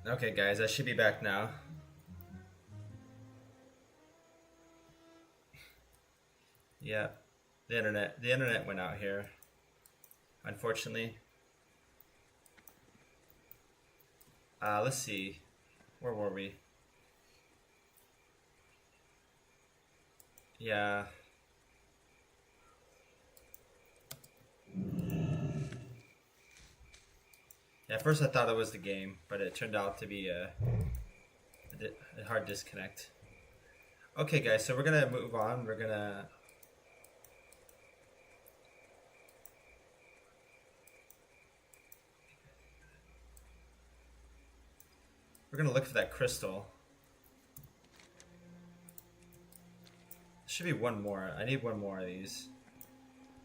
Okay, guys, I should be back now. Yeah, the internet went out here, unfortunately. Let's see, where were we? Yeah. At first I thought it was the game, but it turned out to be a hard disconnect. Okay, guys, so we're gonna move on. We're gonna look for that crystal. There should be one more. I need one more of these.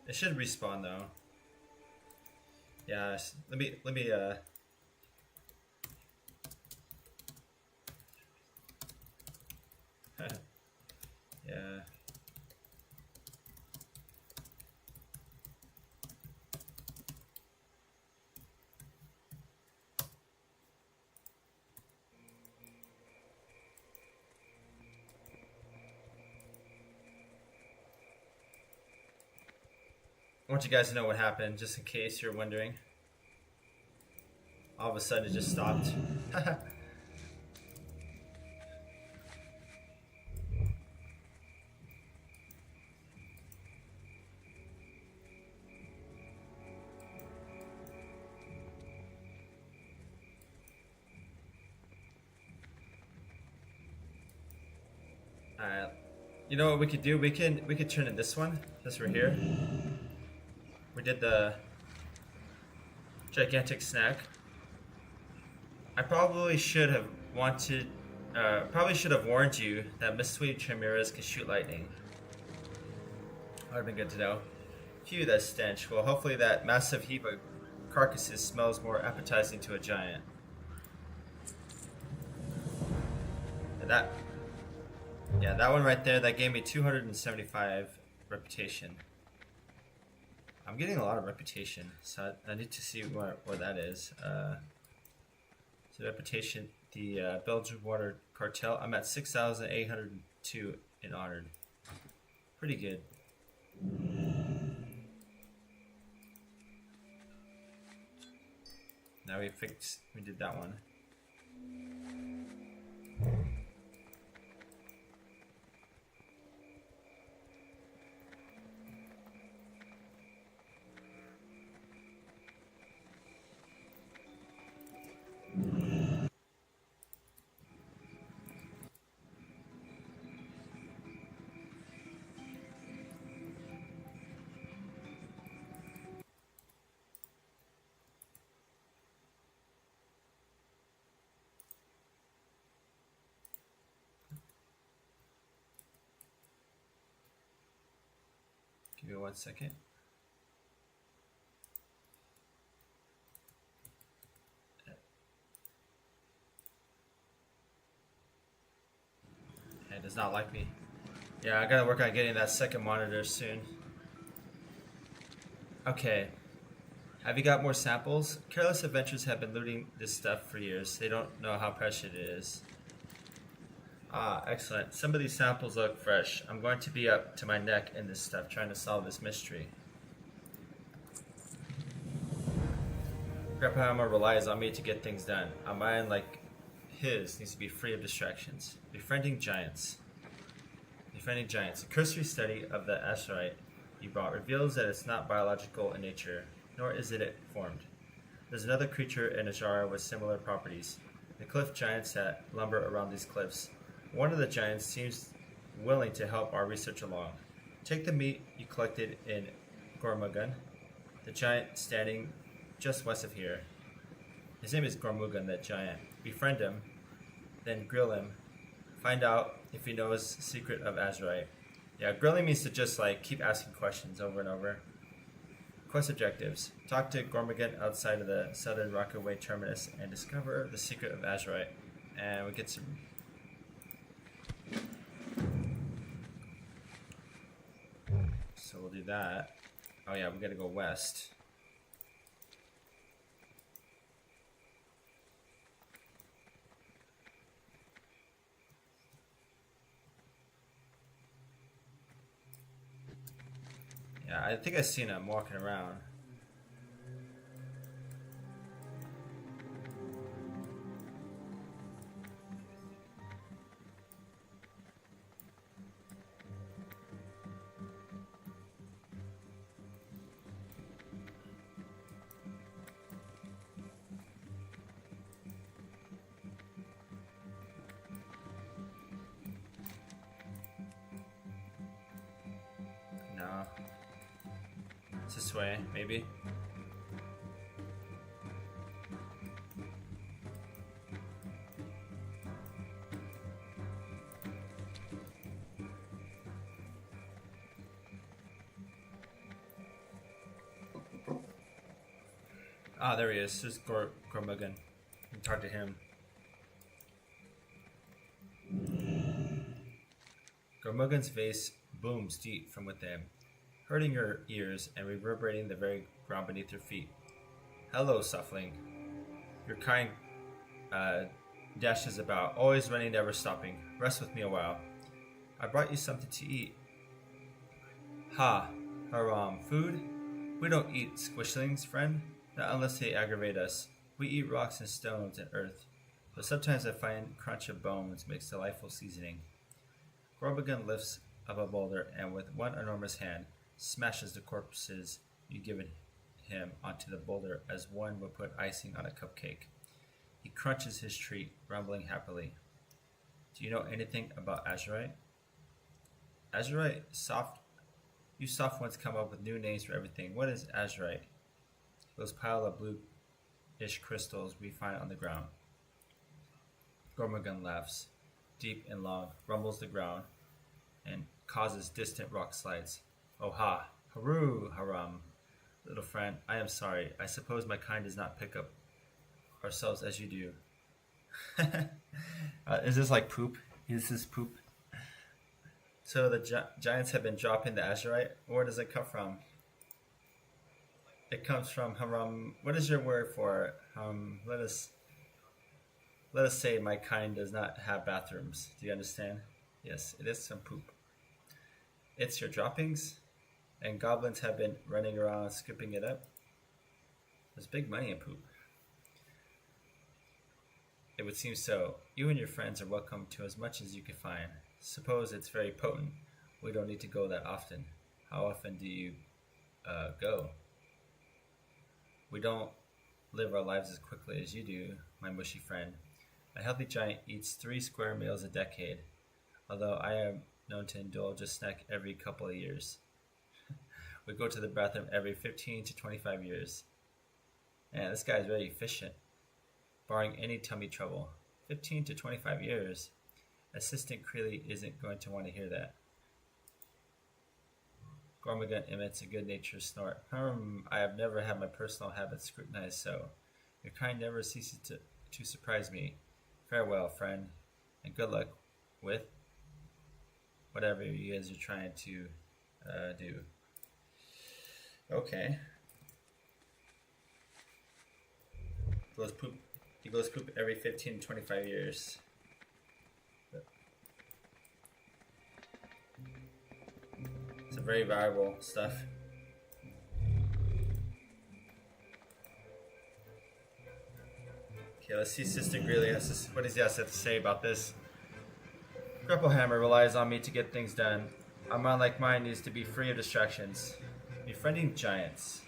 It should respawn though. Yeah, let me yeah. I want you guys to know what happened, just in case you're wondering. All of a sudden it just stopped. Alright. You know what we could do? We could turn in this one, since we're here. We did the gigantic snack. I probably should have warned you that Mistweed Chimeras can shoot lightning. That would have been good to know. Phew, that stench. Well, hopefully that massive heap of carcasses smells more appetizing to a giant. And that one right there, that gave me 275 reputation. I'm getting a lot of reputation, so I need to see where that is. So reputation, the Belgian Water Cartel. I'm at 6,802 in honored. Pretty good. Now we did that one. Give me 1 second. It does not like me. Yeah, I gotta work on getting that second monitor soon. Okay. Have you got more samples? Careless Adventures have been looting this stuff for years. They don't know how precious it is. Ah, excellent. Some of these samples look fresh. I'm going to be up to my neck in this stuff trying to solve this mystery. Grandpa Hammer relies on me to get things done. A mind like his needs to be free of distractions. Befriending Giants. Befriending Giants. A cursory study of the Azurite you brought reveals that it's not biological in nature, nor is it formed. There's another creature in Azara with similar properties. The cliff giants that lumber around these cliffs. One of the giants seems willing to help our research along. Take the meat you collected in Gormugan, the giant standing just west of here. His name is Gormugan, that giant. Befriend him, then grill him. Find out if he knows the secret of Azurite. Yeah, grilling means to just like keep asking questions over and over. Quest objectives. Talk to Gormugan outside of the Southern Rockaway terminus and discover the secret of Azurite. And we get some... So we'll do that. Oh yeah, we gotta go west. Yeah, I think I've seen him walking around. No. It's this way, maybe. Ah, there he is. There's Gormugan. You can talk to him. Gormugan's face booms deep from within, hurting your ears and reverberating the very ground beneath your feet. Hello, Suffling. Your kind dashes about, always running, never stopping. Rest with me a while. I brought you something to eat. Ha, haram, food? We don't eat squishlings, friend. Not unless they aggravate us. We eat rocks and stones and earth, but sometimes I find crunch of bones makes delightful seasoning. Gormugan lifts up a boulder and with one enormous hand smashes the corpses you've given him onto the boulder as one would put icing on a cupcake. He crunches his treat, rumbling happily. Do you know anything about Azurite? Azurite? Soft? You soft ones come up with new names for everything. What is Azurite? Those pile of bluish crystals we find on the ground. Gormugan laughs, deep and long, rumbles the ground, and causes distant rock slides. Oh ha! Haru! Haram! Little friend, I am sorry. I suppose my kind does not pick up ourselves as you do. Is this like poop? Is this poop? So the giants have been dropping the Azurite? Where does it come from? It comes from haram. What is your word for it? Let us say my kind does not have bathrooms. Do you understand? Yes, it is some poop. It's your droppings, and goblins have been running around scooping it up. There's big money in poop. It would seem so. You and your friends are welcome to as much as you can find. Suppose it's very potent. We don't need to go that often. How often do you go? We don't live our lives as quickly as you do, my mushy friend. A healthy giant eats 3 square meals a decade, although I am known to indulge a snack every couple of years. We go to the bathroom every 15 to 25 years. Man, this guy's very efficient, barring any tummy trouble. 15 to 25 years? Assistant Creeley isn't going to want to hear that. Gormugan emits a good-natured snort. I have never had my personal habits scrutinized so. Your kind never ceases to surprise me. Farewell, friend, and good luck with whatever you guys are trying to do. Okay. He goes poop every 15 to 25 years. It's a very valuable stuff. Okay, let's see Sister Greeley what does he have to say about this. Grapple-hammer relies on me to get things done. A mind like mine needs to be free of distractions. Befriending giants.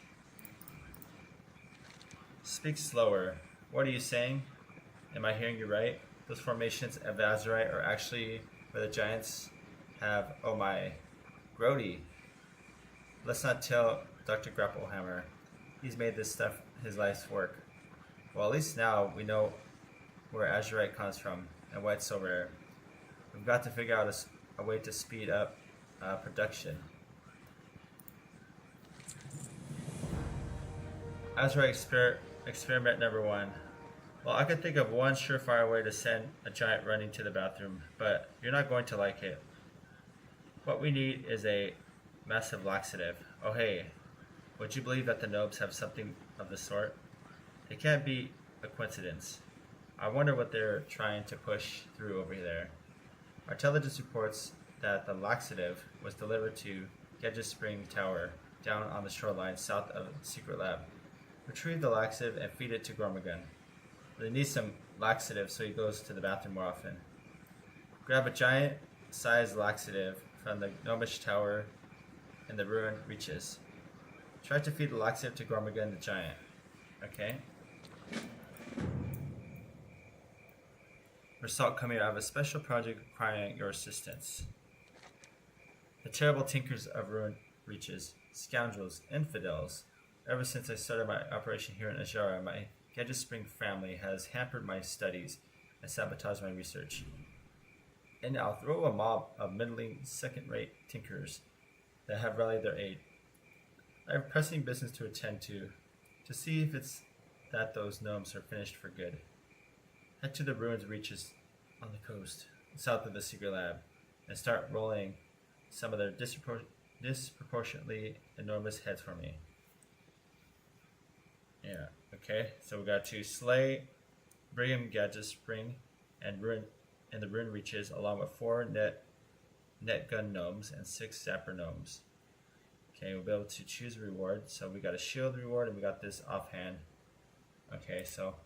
Speak slower. What are you saying? Am I hearing you right? Those formations of Azurite are actually where the giants have, oh my, Grody. Let's not tell Dr. Grapplehammer. He's made this stuff his life's work. Well, at least now we know where Azurite comes from and why it's so rare. We've got to figure out a way to speed up production. Azurite experiment number 1. Well, I could think of one surefire way to send a giant running to the bathroom, but you're not going to like it. What we need is a massive laxative. Oh hey, would you believe that the Nobes have something of the sort? It can't be a coincidence. I wonder what they're trying to push through over there. Our intelligence reports that the laxative was delivered to Gedges Spring Tower down on the shoreline south of the secret lab. Retrieve the laxative and feed it to Gormagun. They need some laxative, so he goes to the bathroom more often. Grab a giant-sized laxative from the gnomish tower in the ruined reaches. Try to feed the laxative to Gormagun the giant. Okay. Result coming out of a special project requiring your assistance. The terrible tinkers of ruined reaches, scoundrels, infidels. Ever since I started my operation here in Ajara, my Gadget Spring family has hampered my studies and sabotaged my research. And I'll throw a mob of middling, second-rate tinkers that have rallied their aid. I have pressing business to attend to see if it's that those gnomes are finished for good. Head to the ruins reaches on the coast, south of the secret lab, and start rolling some of their disproportionately enormous heads for me. Yeah, okay, so we got to slay Brigham Gadget Spring and the ruin reaches, along with 4 net gun gnomes and 6 zapper gnomes. Okay, we'll be able to choose a reward. So we got a shield reward and we got this offhand. Okay, so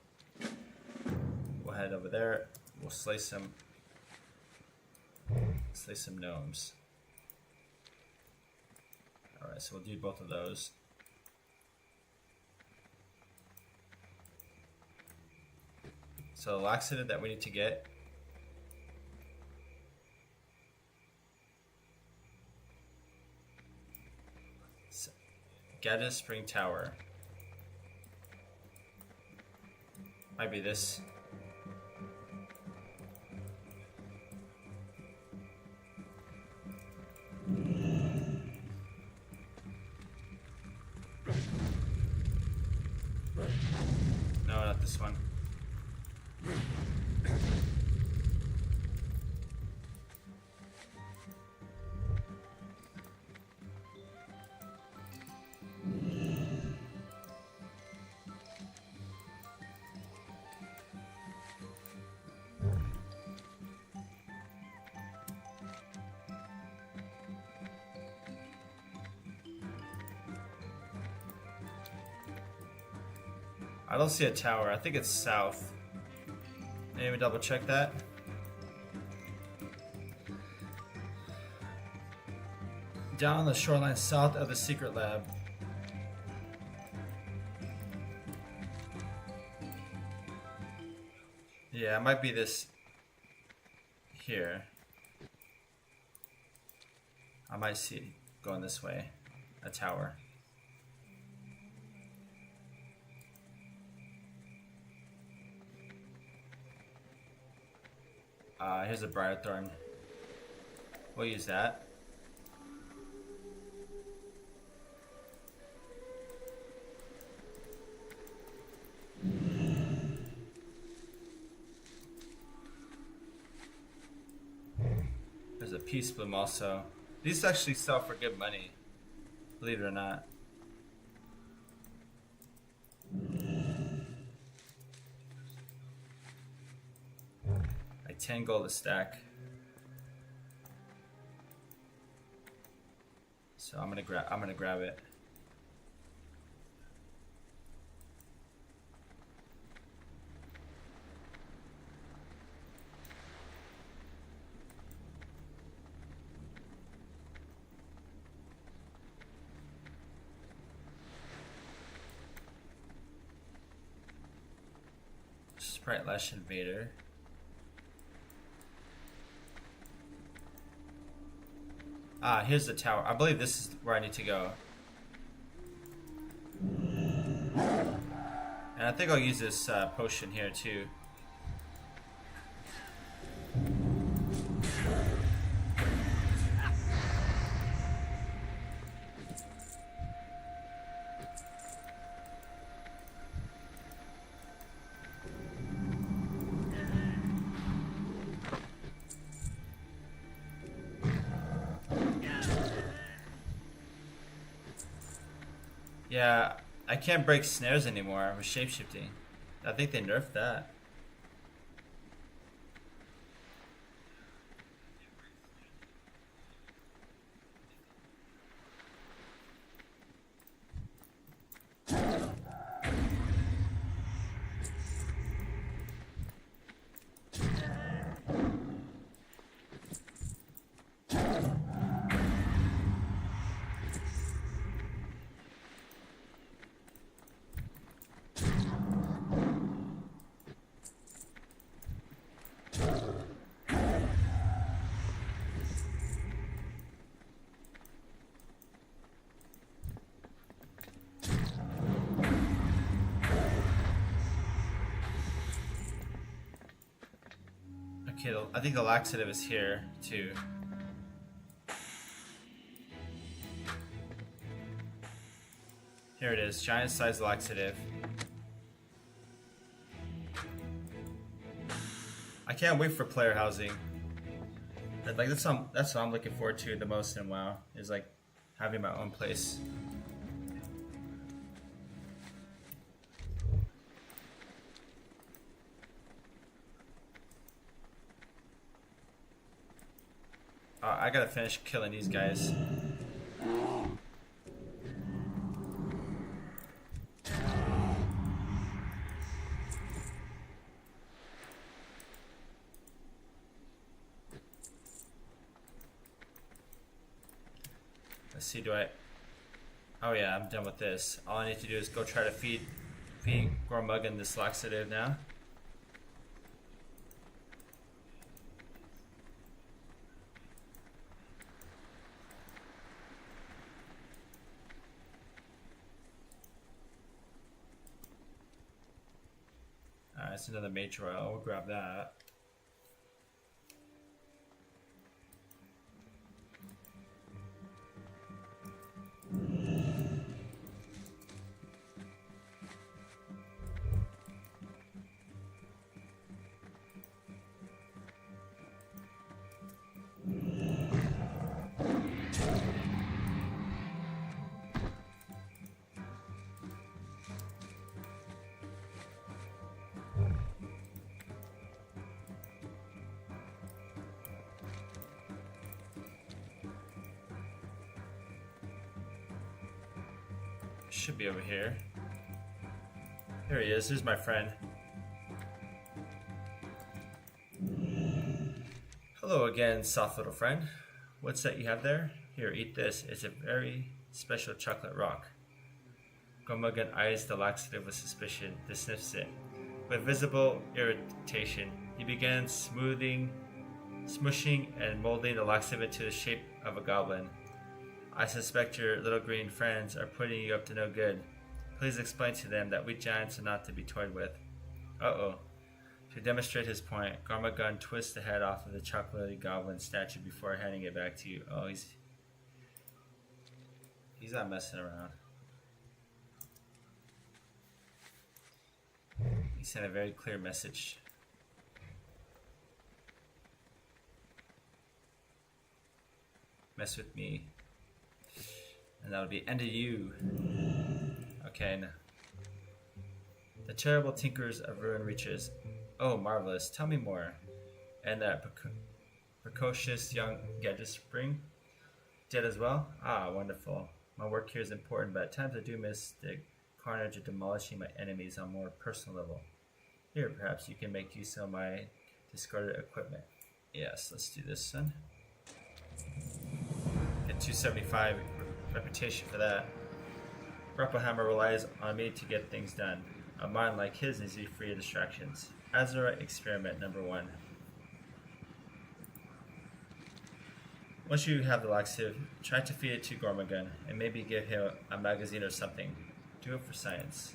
we'll head over there. We'll slay some gnomes. Alright, so we'll do both of those. So the laxative that we need to get. Gadget Spring Tower. Might be this. No, not this one. I don't see a tower. I think it's south. Maybe double check that. Down on the shoreline south of the secret lab. Yeah, it might be this here. I might see it going this way. A tower. Here's a Briarthorn. We'll use that. There's a Peace Bloom also. These actually sell for good money, believe it or not. Like 10 gold a stack. So I'm gonna grab it. Sprite Lash Invader. Ah, here's the tower. I believe this is where I need to go. And I think I'll use this potion here too. Yeah, I can't break snares anymore with shapeshifting. I think they nerfed that. Okay, I think the laxative is here too. Here it is, giant size laxative. I can't wait for player housing. Like that's what I'm looking forward to the most in WoW, is like having my own place. I gotta finish killing these guys. Let's see, oh yeah, I'm done with this. All I need to do is go try to feed Gormuggan this laxative now. Alright, it's another mage royal. We'll grab that. Should be over here. There he is. Here's my friend. Hello again, soft little friend. What's that you have there? Here, eat this. It's a very special chocolate rock. Gormuggan eyes the laxative with suspicion, then sniffs it. With visible irritation, he began smushing and molding the laxative into the shape of a goblin. I suspect your little green friends are putting you up to no good. Please explain to them that we giants are not to be toyed with. Uh-oh. To demonstrate his point, Gormuggan twists the head off of the chocolatey goblin statue before handing it back to you. Oh, he's not messing around. He sent a very clear message. Mess with me, and that'll be end of you. Okay, now. The terrible tinkers of ruin reaches. Oh, marvelous. Tell me more. And that precocious young gadget spring dead as well? Ah, wonderful. My work here is important, but at times I do miss the carnage of demolishing my enemies on a more personal level. Here, perhaps you can make use of my discarded equipment. Yes, let's do this then. Get 275 reputation for that. Grapple relies on me to get things done. A mind like his needs to be free of distractions. Azura experiment number 1. Once you have the laxative, try to feed it to Gormuggan and maybe give him a magazine or something. Do it for science.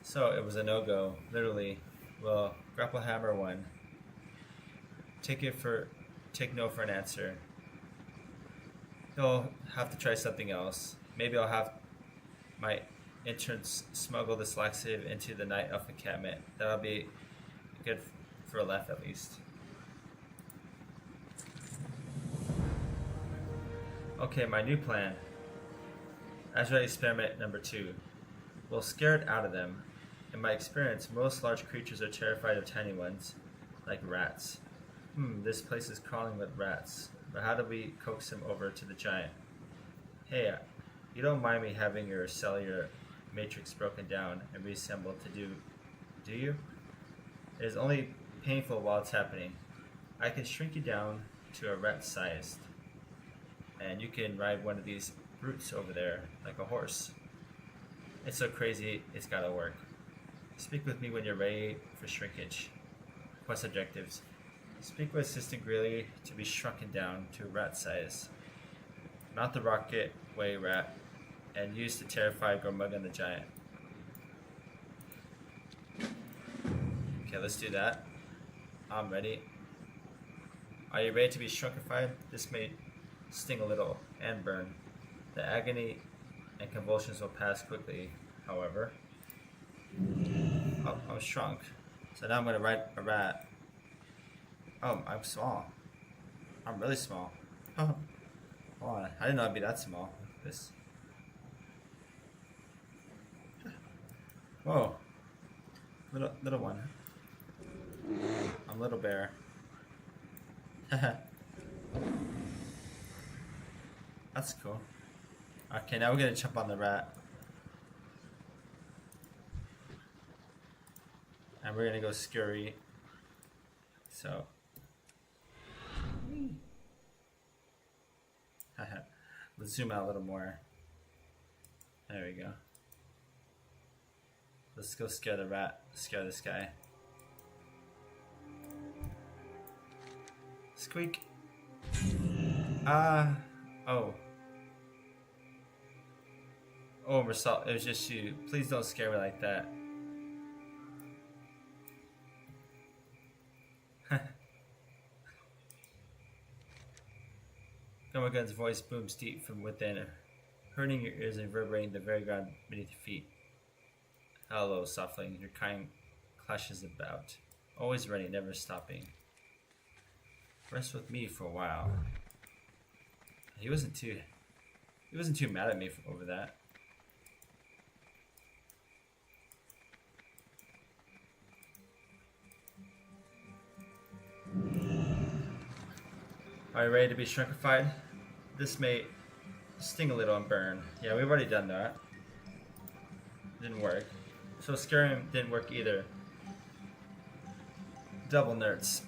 So it was a no-go, literally. Well, Grapple Hammer 1. Take no for an answer. He'll have to try something else. Maybe I'll have my interns smuggle this laxative into the night elf encampment. That'll be good for a laugh at least. Okay, my new plan. Azure experiment number 2. We'll scare it out of them. In my experience, most large creatures are terrified of tiny ones, like rats. This place is crawling with rats. But how do we coax him over to the giant? Hey, you don't mind me having your cellular matrix broken down and reassembled do you? It is only painful while it's happening. I can shrink you down to a rat sized, and you can ride one of these brutes over there like a horse. It's so crazy, it's gotta work. Speak with me when you're ready for shrinkage. Quest objectives. Speak with Assistant Greeley to be shrunken down to rat size. Mount the rocket way rat and use to terrify Gormuggan the giant. Okay, let's do that. I'm ready. Are you ready to be shrunkified? This may sting a little and burn. The agony and convulsions will pass quickly, however. Oh, I'm shrunk. So now I'm going to ride a rat. Oh, I'm small. I'm really small. Oh, hold on. I didn't know I'd be that small. This. Whoa. Little one. I'm little bear. That's cool. Okay, now we're gonna jump on the rat. And we're gonna go scurry. So. Let's zoom out a little more. There we go. Let's go scare the rat. Scare this guy. Squeak. Oh. Oh, Marcel, it was just you. Please don't scare me like that. Gomagun's voice booms deep from within, hurting your ears and reverberating the very ground beneath your feet. Hello, softling. Your kind clashes about. Always ready, never stopping. Rest with me for a while. He wasn't too mad at me over that. Are you ready to be shrunkified? This may sting a little and burn. Yeah, we've already done that. Didn't work. So scaring didn't work either. Double nerds.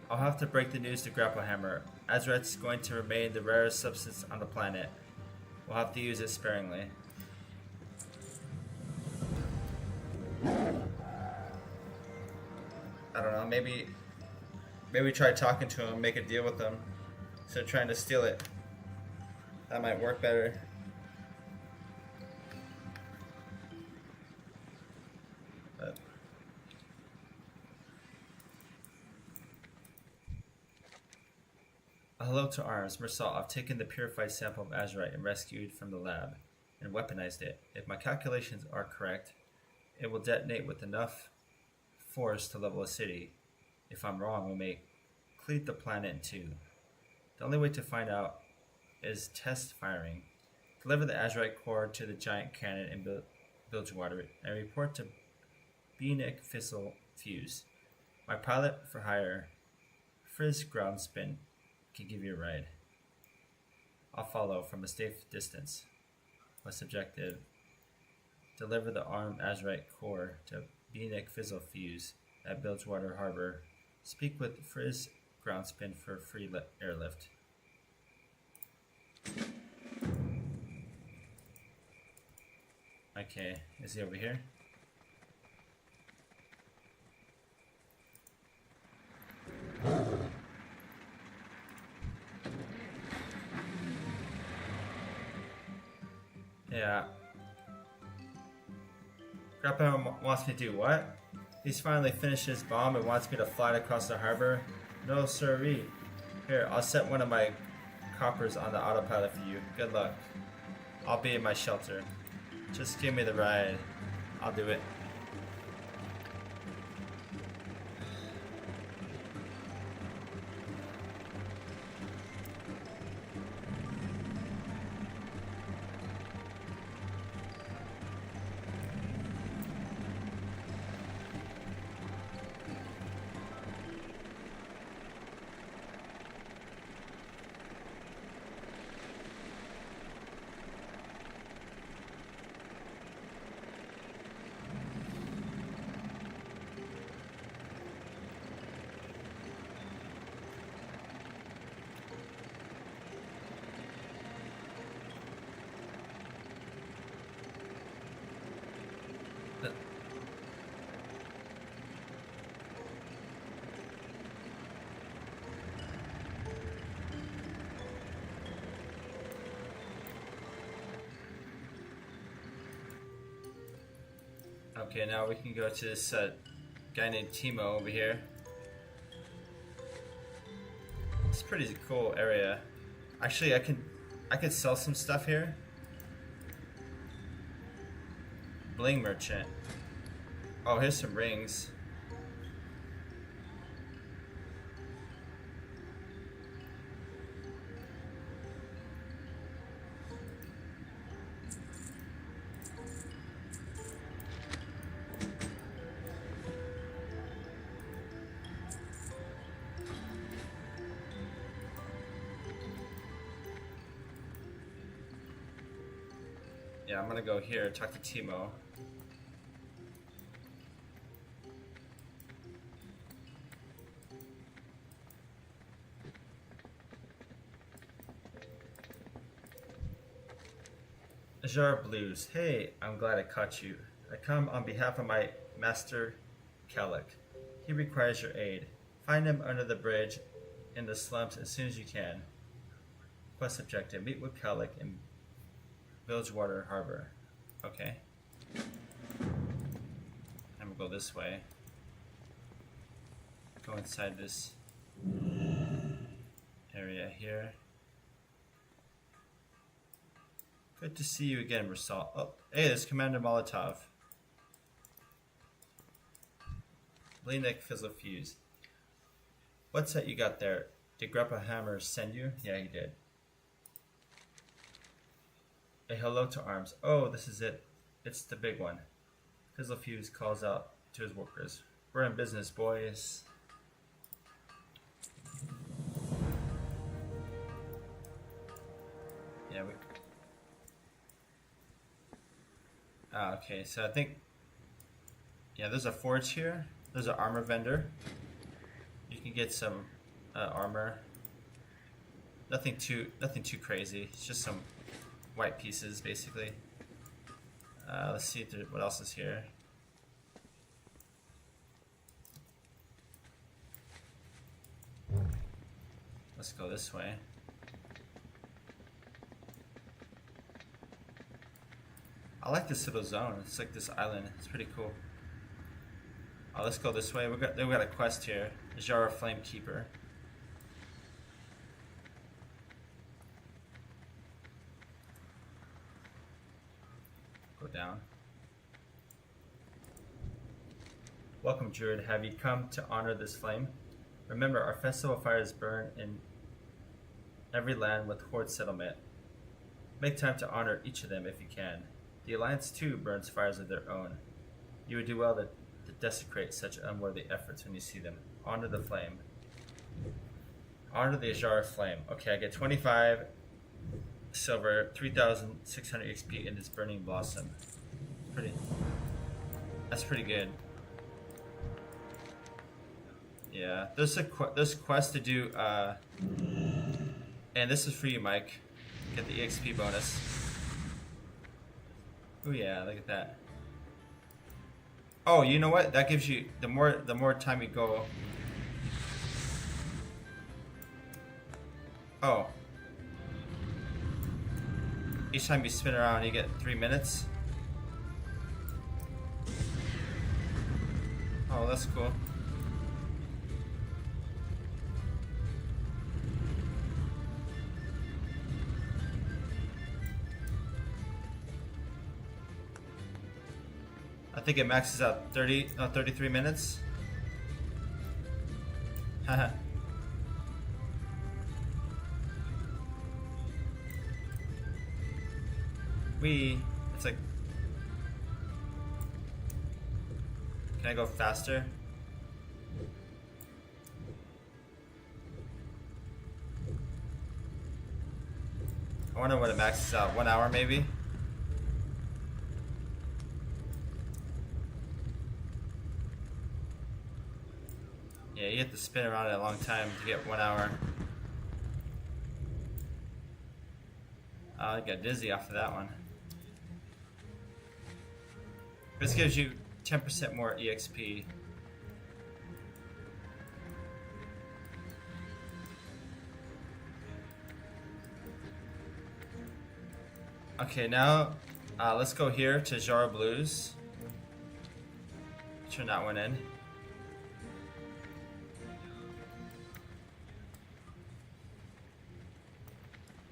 I'll have to break the news to Grapplehammer. Azeroth's going to remain the rarest substance on the planet. We'll have to use it sparingly. I don't know, maybe try talking to him, make a deal with him. So trying to steal it. That might work better. But hello to arms. Mersal, I've taken the purified sample of Azurite and rescued from the lab and weaponized it. If my calculations are correct, it will detonate with enough force to level a city. If I'm wrong, we may cleave the planet in two. The only way to find out is test firing. Deliver the Azurite core to the giant cannon in Bilgewater and report to Beanic Thistle Fuse. My pilot for hire, Frizz Groundspin, can give you a ride. I'll follow from a safe distance. What's objective? Deliver the armed Azurite core to Beanic Fizzle Fuse at Bilgewater Harbor. Speak with Frizz Groundspin for free airlift. Okay, is he over here? Yeah. Grappa wants me to do what? He's finally finished his bomb and wants me to fly it across the harbor? No siree. Here, I'll set one of my coppers on the autopilot for you. Good luck. I'll be in my shelter. Just give me the ride. I'll do it. Okay, now we can go to this guy named Timo over here. It's a pretty cool area. Actually, I could sell some stuff here. Bling merchant. Oh, here's some rings. Yeah, I'm gonna go here, talk to Timo. Jar Blues. Hey, I'm glad I caught you. I come on behalf of my master, Kellic. He requires your aid. Find him under the bridge in the slums as soon as you can. Quest objective. Meet with Kellic in Bilgewater Harbor. Okay. I'm gonna go this way. Go inside this area here. Good to see you again, Rasal. Oh, hey, there's Commander Molotov. Bleenick Fizzle Fuse. What's that you got there? Did Grandpa Hammer send you? Yeah, he did. A hello to Arms. Oh, this is it. It's the big one. Fizzle Fuse calls out to his workers. We're in business, boys. Yeah, we... okay, so I think... Yeah, there's a forge here. There's an armor vendor. You can get some armor. Nothing too crazy. It's just some white pieces, basically. Let's see what else is here. Let's go this way. I like this little zone. It's like this island. It's pretty cool. Let's go this way. We got a quest here. The Jar of Flame Keeper. Go down. Welcome, Druid. Have you come to honor this flame? Remember, our festival fires burn in every land with Horde settlement. Make time to honor each of them if you can. The Alliance too burns fires of their own. You would do well to desecrate such unworthy efforts when you see them. Honor the flame. Honor the Jar of Flame. Okay, I get 25 silver, 3,600 XP in this burning blossom. That's pretty good. Yeah, there's quest to do, and this is for you, Mike. Get the EXP bonus. Oh yeah, look at that. Oh, you know what? That gives you the more time you go. Oh. Each time you spin around, you get 3 minutes. Oh, that's cool. I think it maxes out 33 minutes. Haha. It's like... Can I go faster? I wonder what it maxes out. 1 hour maybe? Yeah, you have to spin around it a long time to get 1 hour. I got dizzy off of that one. This gives you 10% more EXP. Okay, now let's go here to Jar Blues. Turn that one in.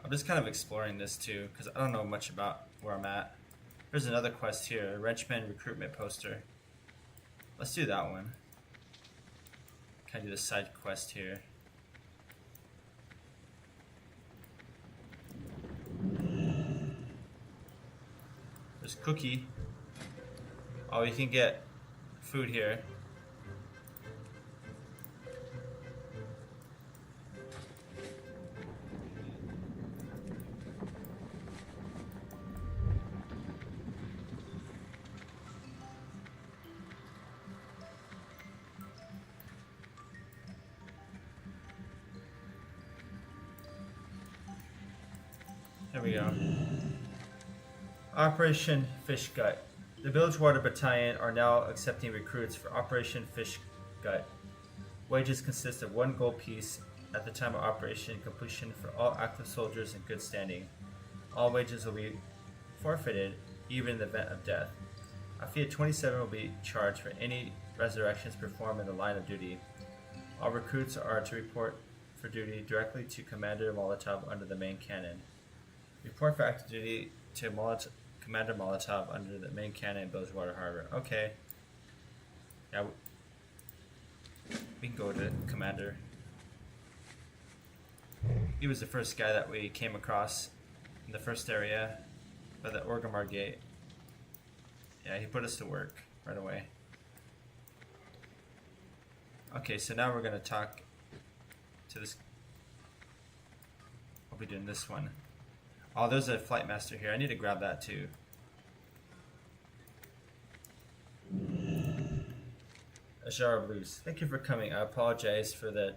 I'm just kind of exploring this too, because I don't know much about where I'm at. There's another quest here, Wrenchman Recruitment Poster. Let's do that one. Can I do the side quest here? There's Cookie. Oh, you can get food here. There we go. Operation Fish Gut. The Bilgewater Battalion are now accepting recruits for Operation Fish Gut. Wages consist of 1 gold piece at the time of operation completion for all active soldiers in good standing. All wages will be forfeited, even in the event of death. A fee of 27 will be charged for any resurrections performed in the line of duty. All recruits are to report for duty directly to Commander Molotov under the main cannon. Report for active duty to Commander Molotov under the main cannon in Bilgewater Harbor. Okay. Yeah, we can go to Commander. He was the first guy that we came across in the first area by the Orgrimmar Gate. Yeah, he put us to work right away. Okay, so now we're going to talk to this. We'll be doing this one. Oh, there's a flight master here. I need to grab that too. Ajara Blues. Thank you for coming. I apologize for the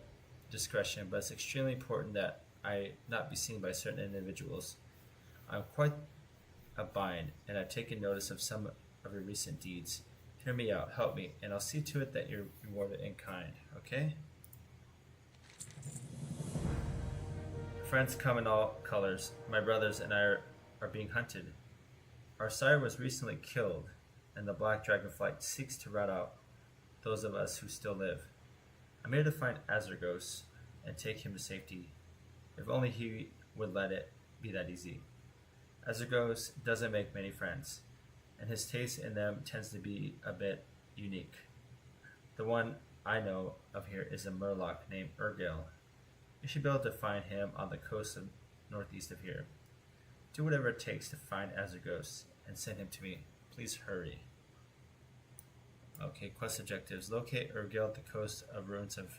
discretion, but it's extremely important that I not be seen by certain individuals. I'm quite a bind, and I've taken notice of some of your recent deeds. Hear me out, help me, and I'll see to it that you're rewarded in kind, okay? Friends come in all colors. My brothers and I are being hunted. Our sire was recently killed, and the black dragonflight seeks to rout out those of us who still live. I'm here to find Azargos and take him to safety. If only he would let it be that easy. Azargos doesn't make many friends, and his taste in them tends to be a bit unique. The one I know of here is a murloc named Urgil. You should be able to find him on the coast of northeast of here. Do whatever it takes to find Azargos and send him to me. Please hurry. Okay, quest objectives. Locate Urgil at the coast of ruins of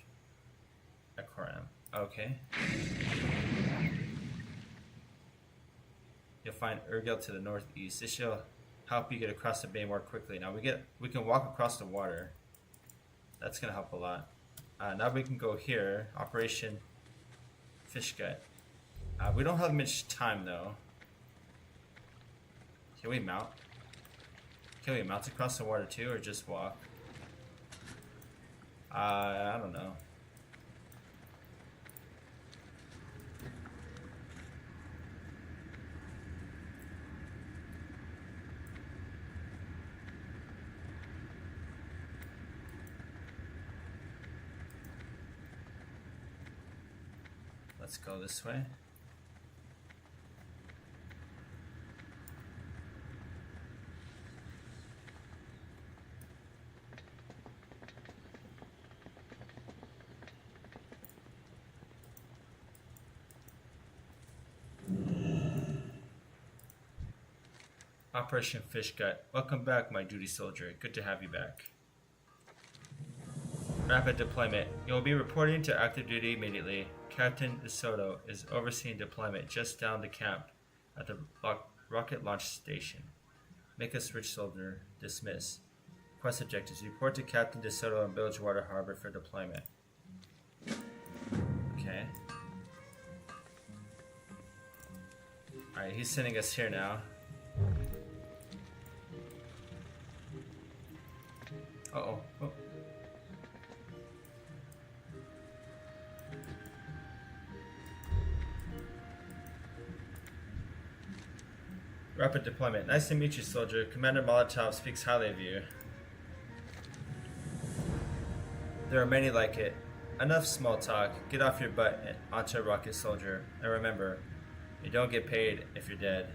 Akoram. Okay. You'll find Urgil to the northeast. This shall help you get across the bay more quickly. Now we can walk across the water. That's gonna help a lot. Now we can go here. Operation Fish Gut. We don't have much time though. Can we mount? Can we mount across the water too, or just walk? I don't know. Let's go this way. Operation Fish Gut. Welcome back, my duty soldier. Good to have you back. Rapid deployment. You will be reporting to active duty immediately. Captain DeSoto is overseeing deployment just down the camp at the rocket launch station. Make a switch soldier. Dismiss. Quest objectives. Report to Captain DeSoto in Bilgewater Harbor for deployment. Okay. Alright, he's sending us here now. Uh-oh. Oh. Rapid deployment. Nice to meet you, soldier. Commander Molotov speaks highly of you. There are many like it. Enough small talk. Get off your butt and onto a rocket, soldier. And remember, You don't get paid if you're dead.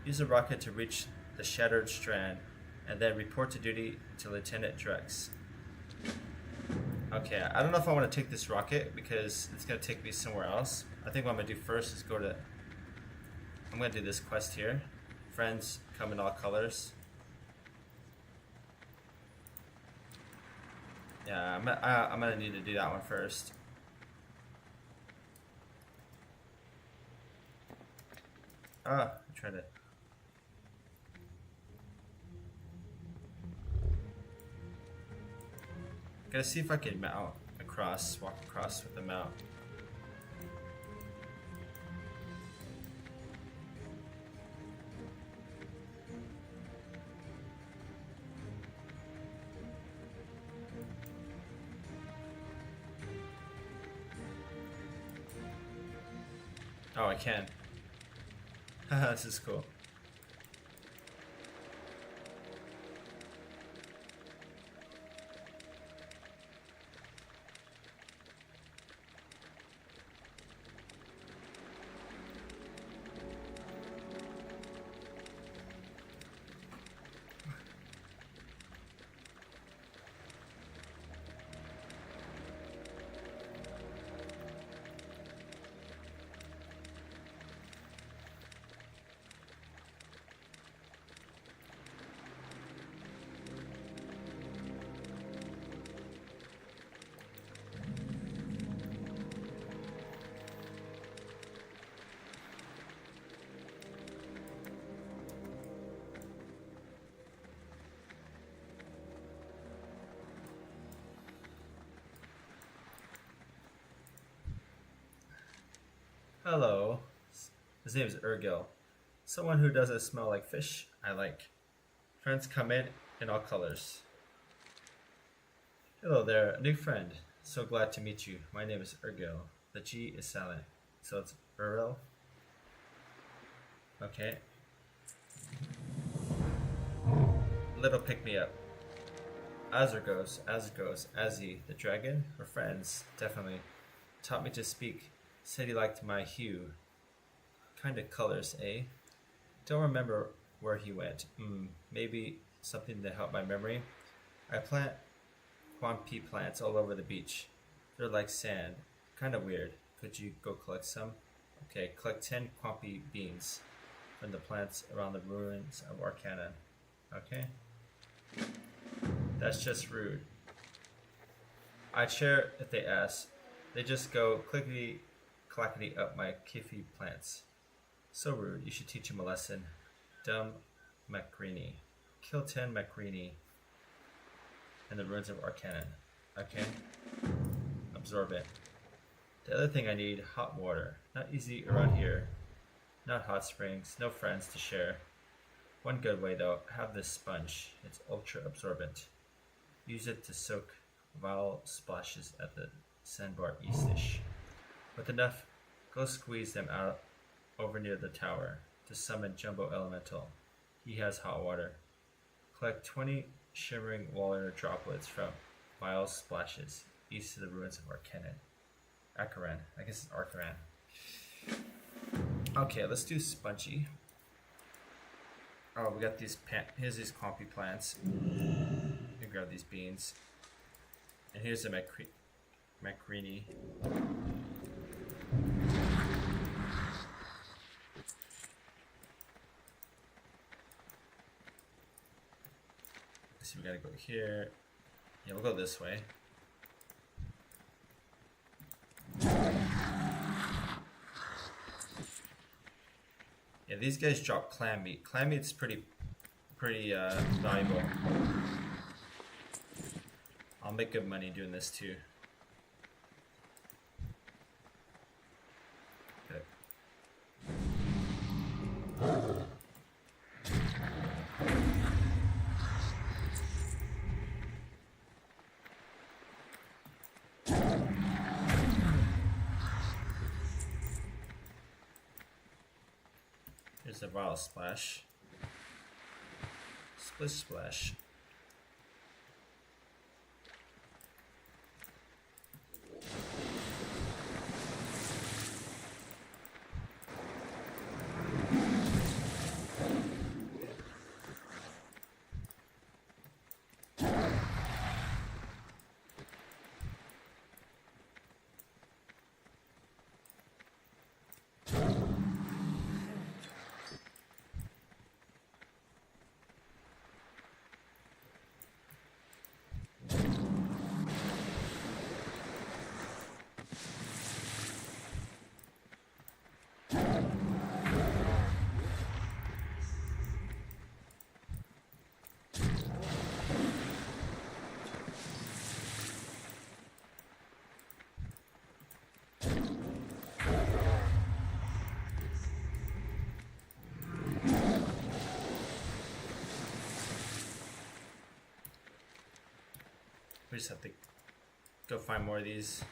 Use a rocket to reach the Shattered Strand, and then report to duty to Lieutenant Drex. Okay, I don't know if I want to take this rocket because it's going to take me somewhere else. I think what I'm going to do first is I'm going to do this quest here. Friends come in all colors. Yeah, I'm going to need to do that one first. I'm trying to... Gotta see if I can mount walk across with the mount. Oh, I can. Haha, this is cool. Hello. His name is Urgil. Someone who doesn't smell like fish, I like. Friends come in all colors. Hello there, a new friend. So glad to meet you. My name is Urgil. The G is silent, so it's Uril. Okay. Little pick me up. Azur goes, Azzy, the dragon. We're friends, definitely. Taught me to speak. Said he liked my hue. Kinda colors, eh? Don't remember where he went. Maybe something to help my memory. I plant Quampi plants all over the beach. They're like sand. Kinda weird. Could you go collect some? Okay, collect 10 Quampi beans from the plants around the ruins of Arcana. Okay? That's just rude. I'd share if they ask. They just go clickety clackety up my kiffy plants. So rude. You should teach him a lesson. Dumb Macrini. Kill 10 Macrini in the ruins of Arcana. Okay? Absorb it. The other thing I need, hot water. Not easy around here. Not hot springs. No friends to share. One good way though, have this sponge. It's ultra absorbent. Use it to soak vile splashes at the sandbar eastish. With enough, go squeeze them out over near the tower to summon Jumbo Elemental. He has hot water. Collect 20 shimmering water droplets from vile splashes east of the ruins of Arcaran. I guess it's Arcaran. Okay, let's do Spongy. Oh, we got these here's these Quampi plants. Let me grab these beans. And here's the Macrini. So we gotta go here. Yeah, we'll go this way. Yeah, these guys drop clam meat. Clam meat's pretty valuable. I'll make good money doing this too. Okay. Here's a vile splash. Splish splash. We just have to go find more of these.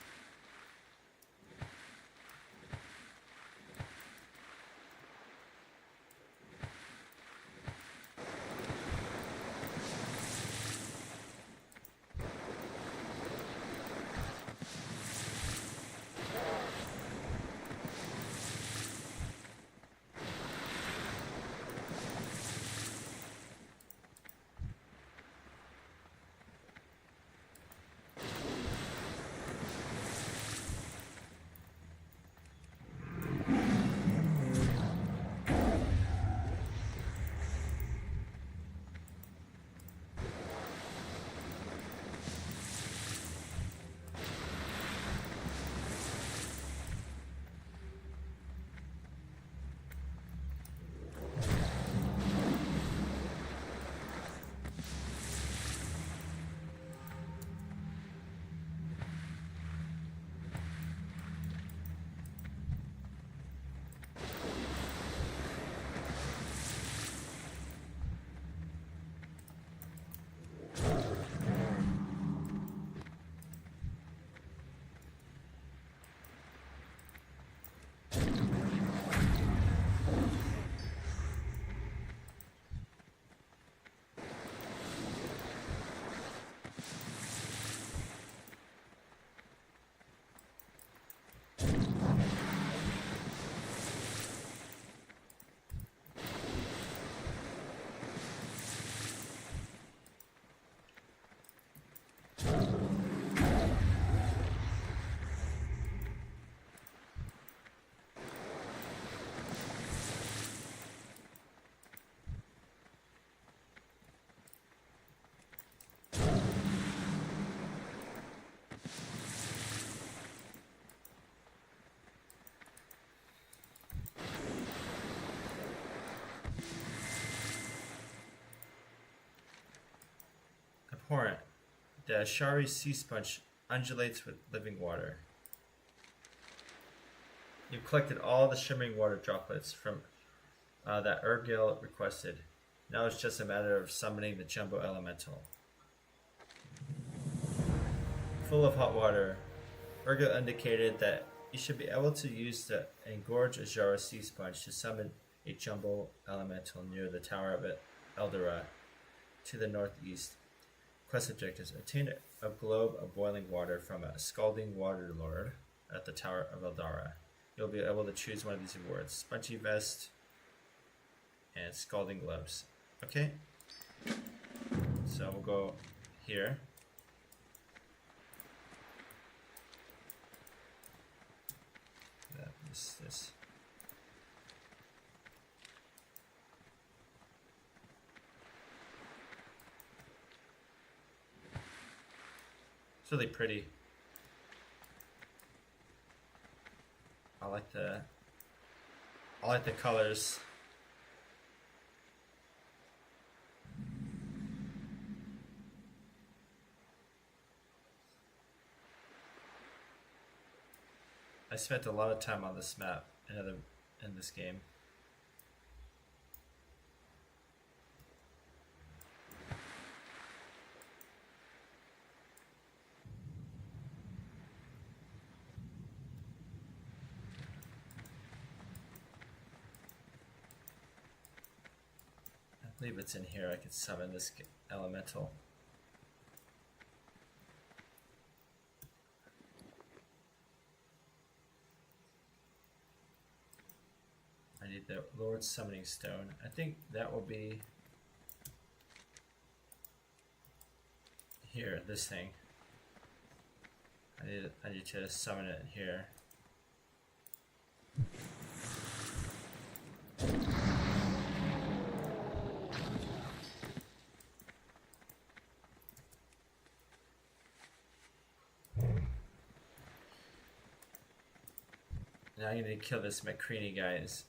Abhorrent. The Ashari sea sponge undulates with living water. You've collected all the shimmering water droplets from that Urgil requested. Now it's just a matter of summoning the Jumbo Elemental. Full of hot water, Urgil indicated that you should be able to use the engorged Ajara sea sponge to summon a Jumbo Elemental near the Tower of Eldora to the northeast. Quest objectives: obtain a globe of boiling water from a scalding water lord at the Tower of Eldora. You'll be able to choose one of these rewards: Spongy Vest and Scalding Gloves. Okay, so we'll go here. This. It's really pretty. I like the colors. I spent a lot of time on this map in this game. I believe it's in here. I could summon this elemental. I need the Lord's Summoning Stone. I think that will be here, this thing. I need to summon it here. Now I need to kill this McCreany guys.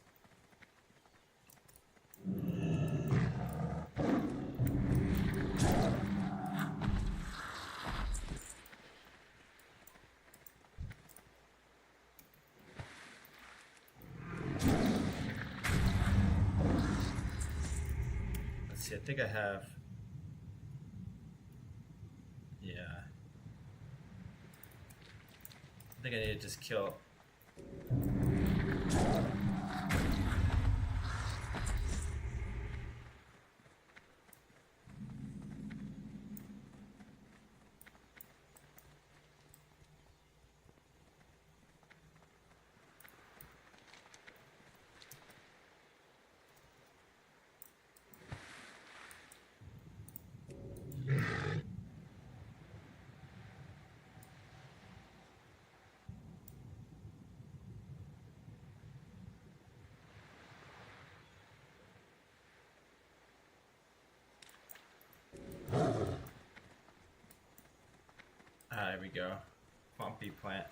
Let's see, I think I have... Yeah. I think I need to just kill. There we go. Bumpy plant.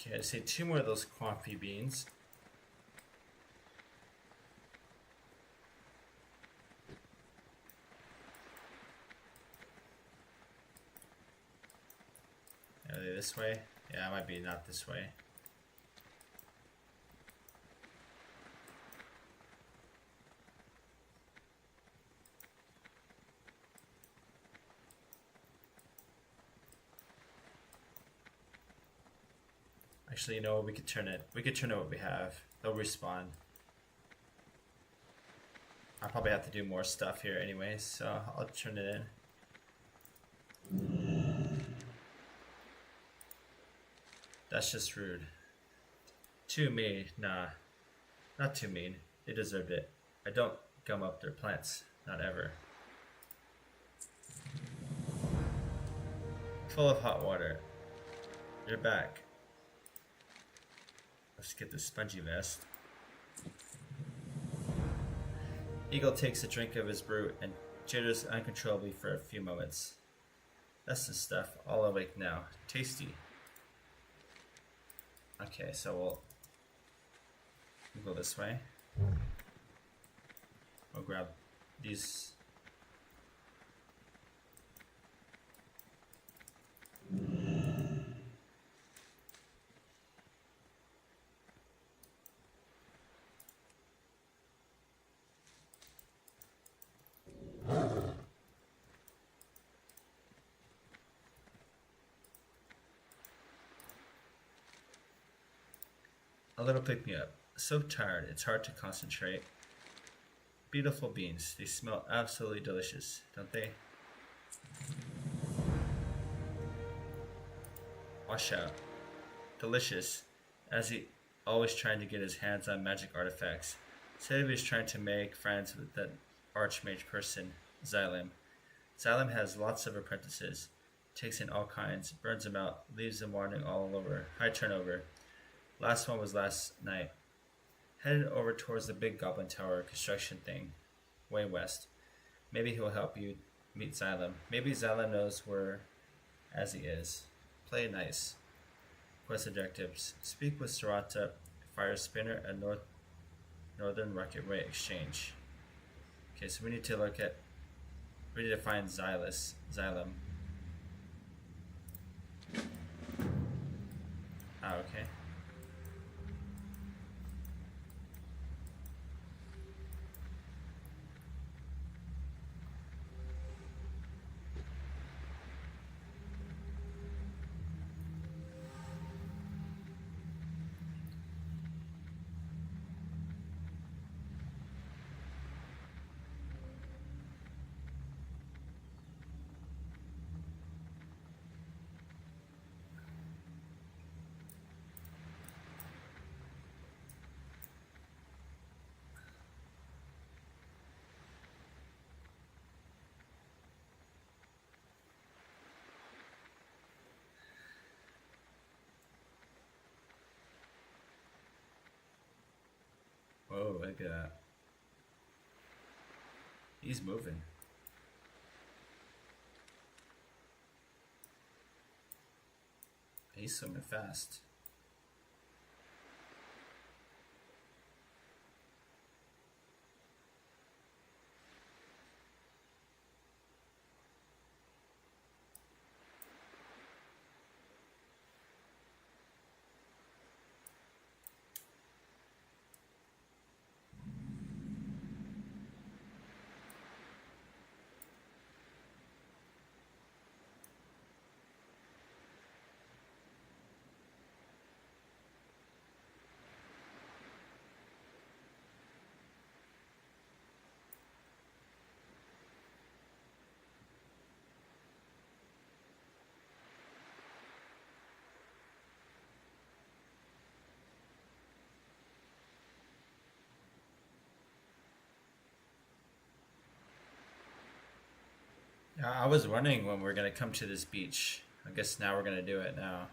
Okay, I say 2 more of those coffee beans. Are they this way? Yeah, it might be not this way. Actually, you know, we could turn it what we have. They'll respawn. I'll probably have to do more stuff here anyways, so I'll turn it in. That's just rude. Too mean. Nah. Not too mean. They deserved it. I don't gum up their plants. Not ever. Full of hot water. You're back. Let's get the spongy vest. Eagle takes a drink of his brew and jitters uncontrollably for a few moments. That's the stuff. All awake now. Tasty. Okay, so we'll go this way. We'll grab these. A little pick me up. So tired, it's hard to concentrate. Beautiful beans. They smell absolutely delicious, don't they? Wash out. Delicious, as he always trying to get his hands on magic artifacts. Said he was trying to make friends with that archmage person, Xylem. Xylem has lots of apprentices. Takes in all kinds, burns them out, leaves them wandering all over. High turnover. Last one was last night. Headed over towards the big goblin tower construction thing, way west. Maybe he'll help you Meet Xylem. Maybe Xylem knows where as he is. Play nice. Quest objectives. Speak with Sarata, Fire Spinner, and Northern Rocketway Exchange. Okay, so we need to look at... We need to find Xylem. Ah, okay. Whoa, look at that. He's moving. He's swimming fast. Yeah, I was wondering when we're gonna come to this beach. I guess now we're gonna do it now.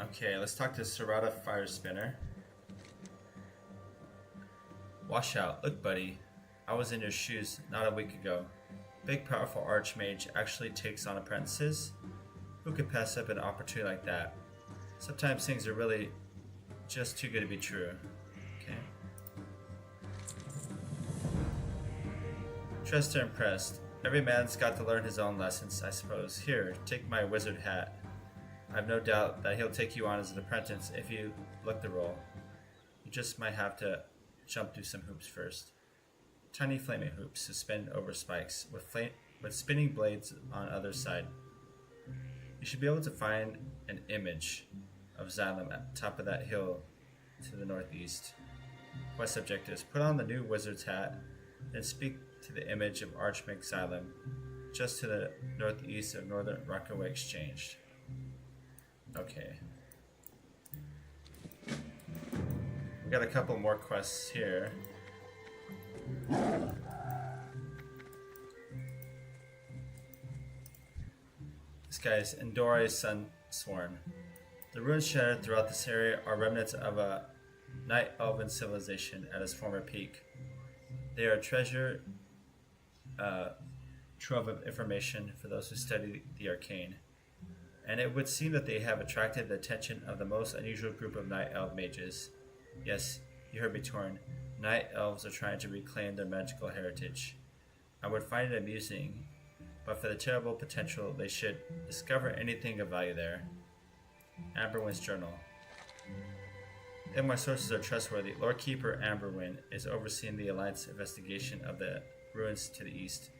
Okay, let's talk to Sarada Fire Spinner. Wash out. Look, buddy. I was in your shoes not a week ago. Big, powerful Archmage actually takes on apprentices? Who could pass up an opportunity like that? Sometimes things are really just too good to be true. Okay. Trust or impressed. Every man's got to learn his own lessons, I suppose. Here, take my wizard hat. I've no doubt that he'll take you on as an apprentice if you look the role. You just might have to jump through some hoops first. Tiny flaming hoops suspend over spikes with spinning blades on other side. You should be able to find an image of Xylem at the top of that hill to the northeast. Quest objectives. Put on the new wizard's hat, then speak to the image of Archmage Xylem just to the northeast of Northern Rockaway Exchange. Okay. We got a couple more quests here. This guy's Endori's Sunsworn. The ruins shattered throughout this area are remnants of a night elven civilization at its former peak. They are a treasure trove of information for those who study the arcane, and it would seem that they have attracted the attention of the most unusual group of night elf mages. Yes, you heard me, Tauren. Night elves are trying to reclaim their magical heritage. I would find it amusing, but for the terrible potential, they should discover anything of value there. Amberwyn's journal. If my sources are trustworthy, Lord Keeper Amberwyn is overseeing the Alliance investigation of the ruins to the east.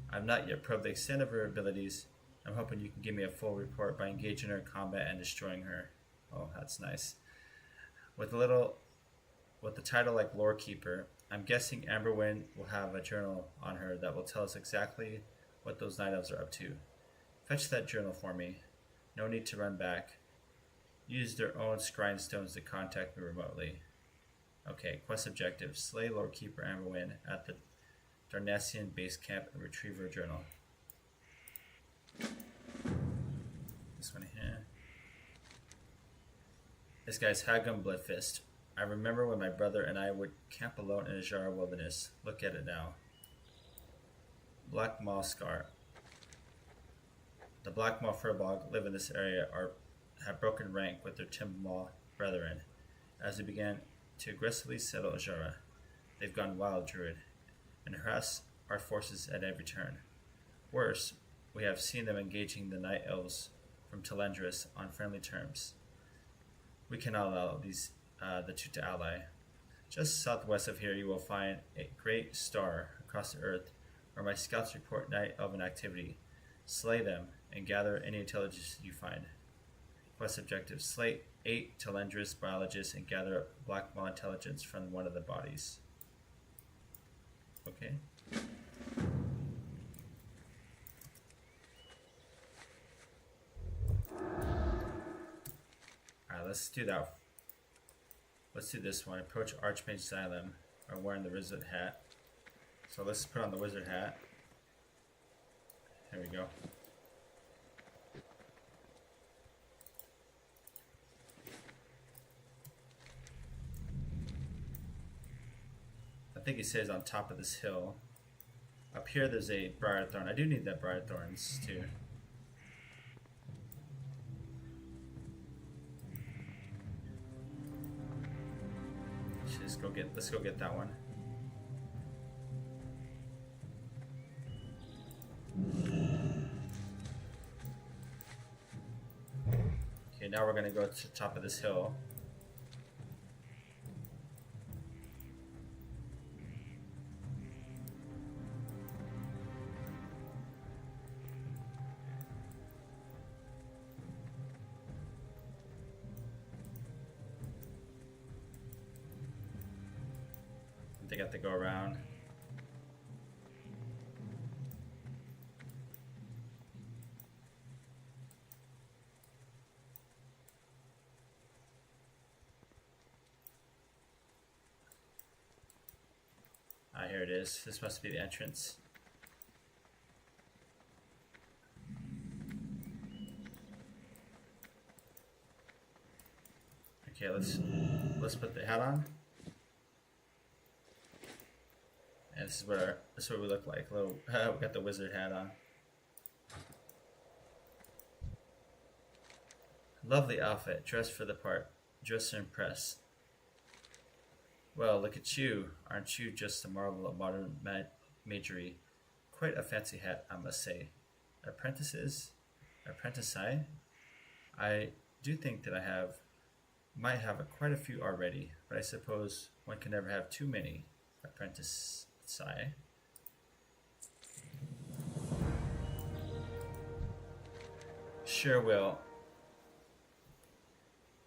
I've not yet probed the extent of her abilities. I'm hoping you can give me a full report by engaging her in combat and destroying her. Oh, that's nice. With the title like Lore Keeper, I'm guessing Amberwyn will have a journal on her that will tell us exactly what those night elves are up to. Fetch that journal for me. No need to run back. Use their own scrying stones to contact me remotely. Okay, quest objective. Slay Lord Keeper Amberwyn at the Darnassian base camp and retrieve her journal. This one here. This guy's Hagum Bloodfist. I remember when my brother and I would camp alone in a Jara wilderness. Look at it now. Black Maw Scar. The Black Maw Furbog live in this area have broken rank with their Timmaw brethren as they began to aggressively settle Ajara. They've gone wild, Druid, and harass our forces at every turn. Worse, we have seen them engaging the Night Elves from Telendris on friendly terms. We cannot allow the two to ally. Just southwest of here you will find a great star across the earth where my scouts report Night Elven activity. Slay them and gather any intelligence you find. Quest objective: slay 8 Telendris biologists and gather up Black Maw intelligence from one of the bodies. Okay. Alright, let's do that. Let's do this one. Approach Archmage Xylem. I'm wearing the wizard hat. So let's put on the wizard hat. There we go. I think he says on top of this hill. Up here there's a Briarthorn. I do need that Briarthorns too. Let's go get that one. Okay, now we're gonna go to the top of this hill. They got to go around. Ah, here it is. This must be the entrance. Okay, let's put the hat on. And this is what we look like. We got the wizard hat on. Lovely outfit, dressed for the part, dressed to impress. Well, look at you. Aren't you just a marvel of modern magery? Quite a fancy hat, I must say. Apprentices? Apprentici? I do think that might have quite a few already, but I suppose one can never have too many apprentices. Sure will.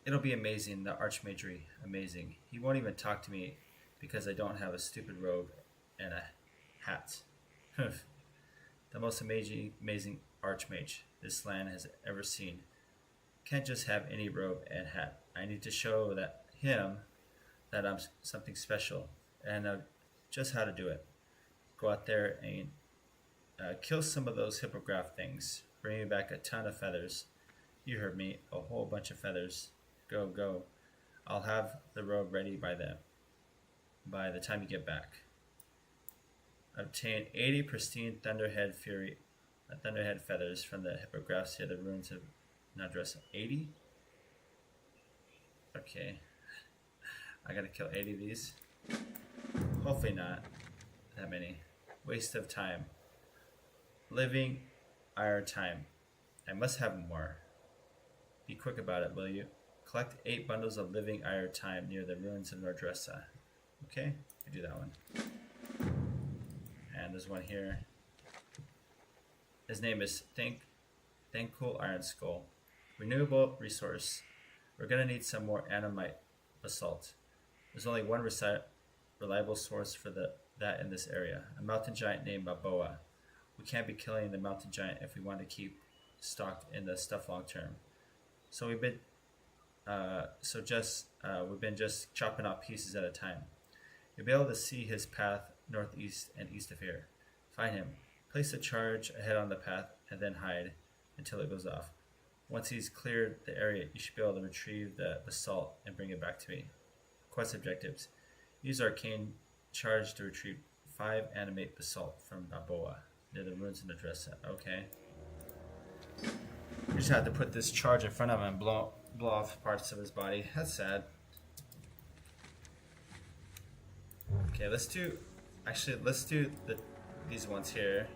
It'll be amazing, the archmagery. Amazing. He won't even talk to me because I don't have a stupid robe and a hat. The most amazing archmage this land has ever seen. Can't just have any robe and hat. I need to show him that I'm something special and just how to do it. Go out there and kill some of those hippogriff things. Bring me back a ton of feathers. You heard me, a whole bunch of feathers. Go, go. I'll have the robe ready by the time you get back. Obtain 80 pristine thunderhead feathers from the hippogriffs here, the ruins of Nadressa. 80? Okay. I gotta kill 80 of these. Hopefully not that many. Waste of time. Living iron time. I must have more. Be quick about it, will you? Collect 8 bundles of living iron time near the ruins of Nordressa. Okay, I do that one. And there's one here. His name is Thankful Iron Skull. Renewable resource. We're gonna need some more animite basalt. There's only one reliable source for that in this area. A mountain giant named Baboa. We can't be killing the mountain giant if we want to keep stocked in the stuff long term. So we've been just chopping off pieces at a time. You'll be able to see his path northeast and east of here. Find him. Place a charge ahead on the path and then hide until it goes off. Once he's cleared the area, you should be able to retrieve the basalt and bring it back to me. Quest objectives. Use arcane charge to retrieve 5 animate basalt from Baboa near the ruins of Nadressa. Okay. We just had to put this charge in front of him and blow off parts of his body. That's sad. Okay, let's do these ones here.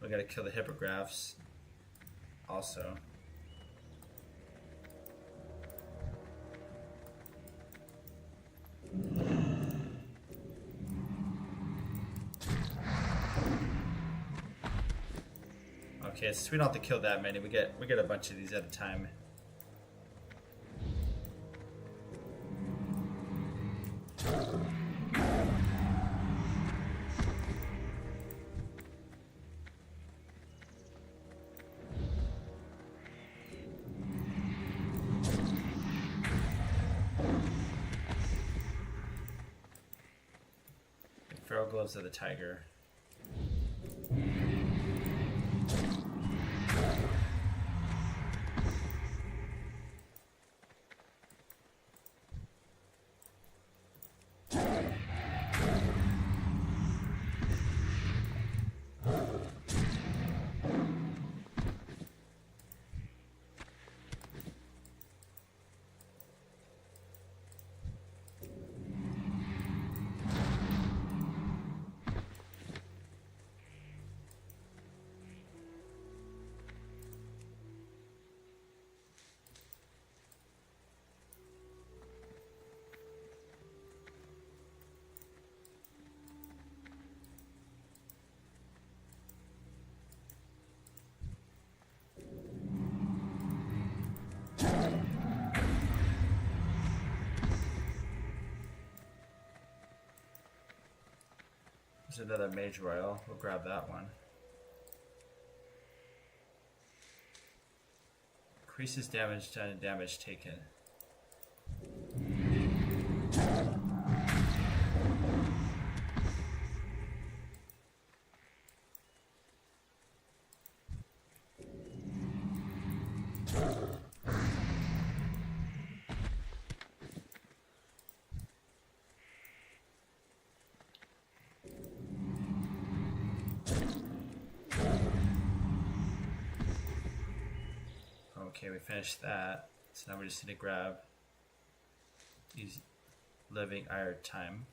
We gotta kill the hippogriffs also. Okay, so we don't have to kill that many. We get a bunch of these at a time. Feral gloves of the tiger. There's another Mage Royal. We'll grab that one. Increases damage done and damage taken. Okay, we finished that. So now we just need to grab these living iron time.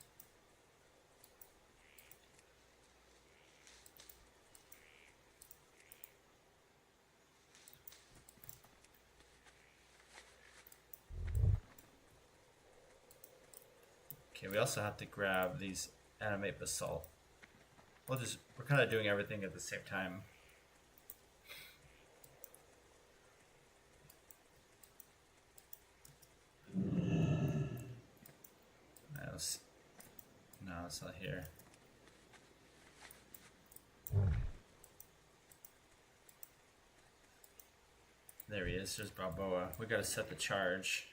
Okay, we also have to grab these animate basalt. We're kind of doing everything at the same time. No, it's not here. There he is. There's Balboa. We gotta set the charge.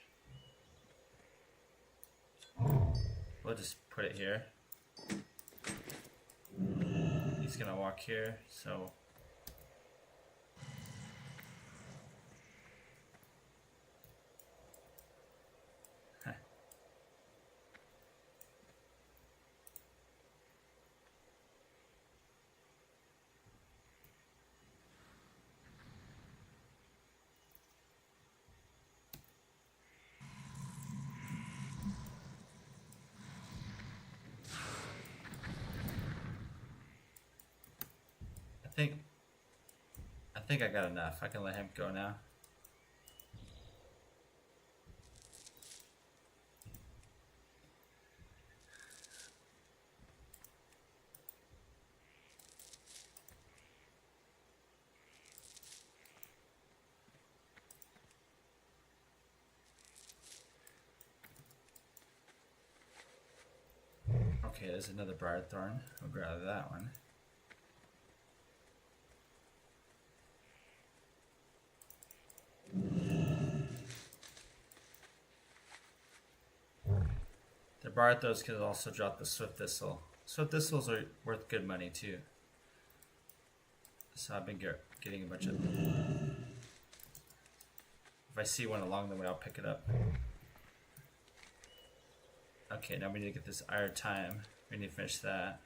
We'll just put it here. He's gonna walk here, so. think I got enough. I can let him go now. Okay, there's another Briar Thorn. We'll grab that one. The Briar Thorns can also drop the Swift Thistle. Swift Thistles are worth good money too. So I've been getting a bunch of them. If I see one along the way, I'll pick it up. Okay, now we need to get this Iron Time. We need to finish that.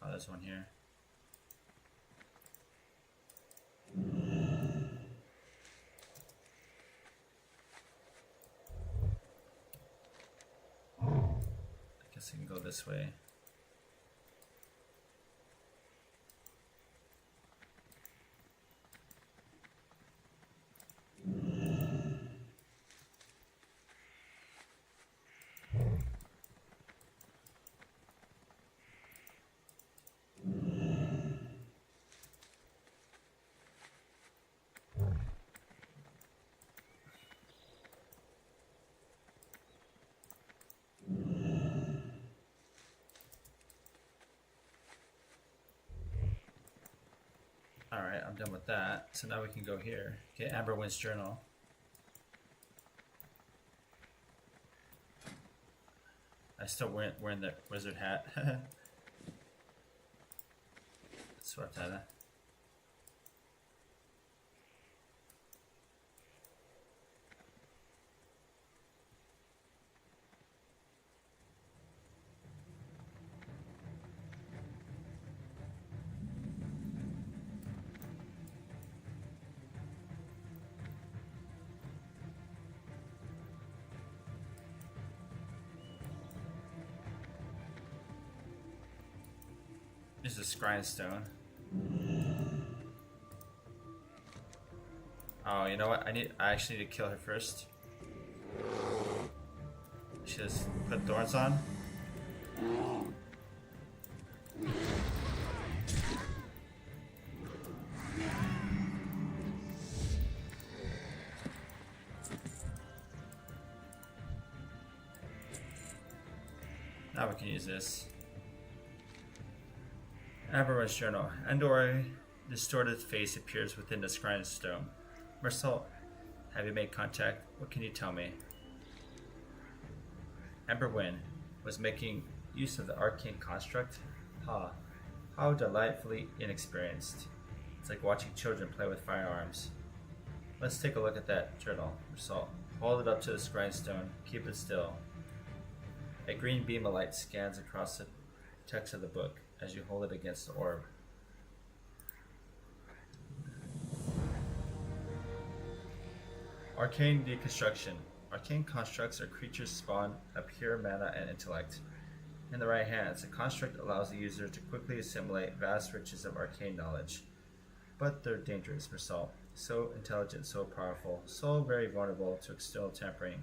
Oh, there's one here. I guess I can go this way. Alright, I'm done with that. So now we can go here. Get Amberwind's Journal. I still wearing the wizard hat. Swept out of. This is a scrying stone. Oh, you know what? I actually need to kill her first. She just put thorns on. Now we can use this. Amberwind's Journal. Andor distorted face appears within the scrying stone. Marcel, have you made contact? What can you tell me? Amberwind was making use of the arcane construct. How delightfully inexperienced. It's like watching children play with firearms. Let's take a look at that journal. Marcel, hold it up to the scrying stone. Keep it still. A green beam of light scans across the text of the book as you hold it against the orb. Arcane deconstruction. Arcane constructs are creatures spawned of pure mana and intellect. In the right hands, the construct allows the user to quickly assimilate vast riches of arcane knowledge. But they're dangerous, Marcel. So intelligent, so powerful, so very vulnerable to external tampering.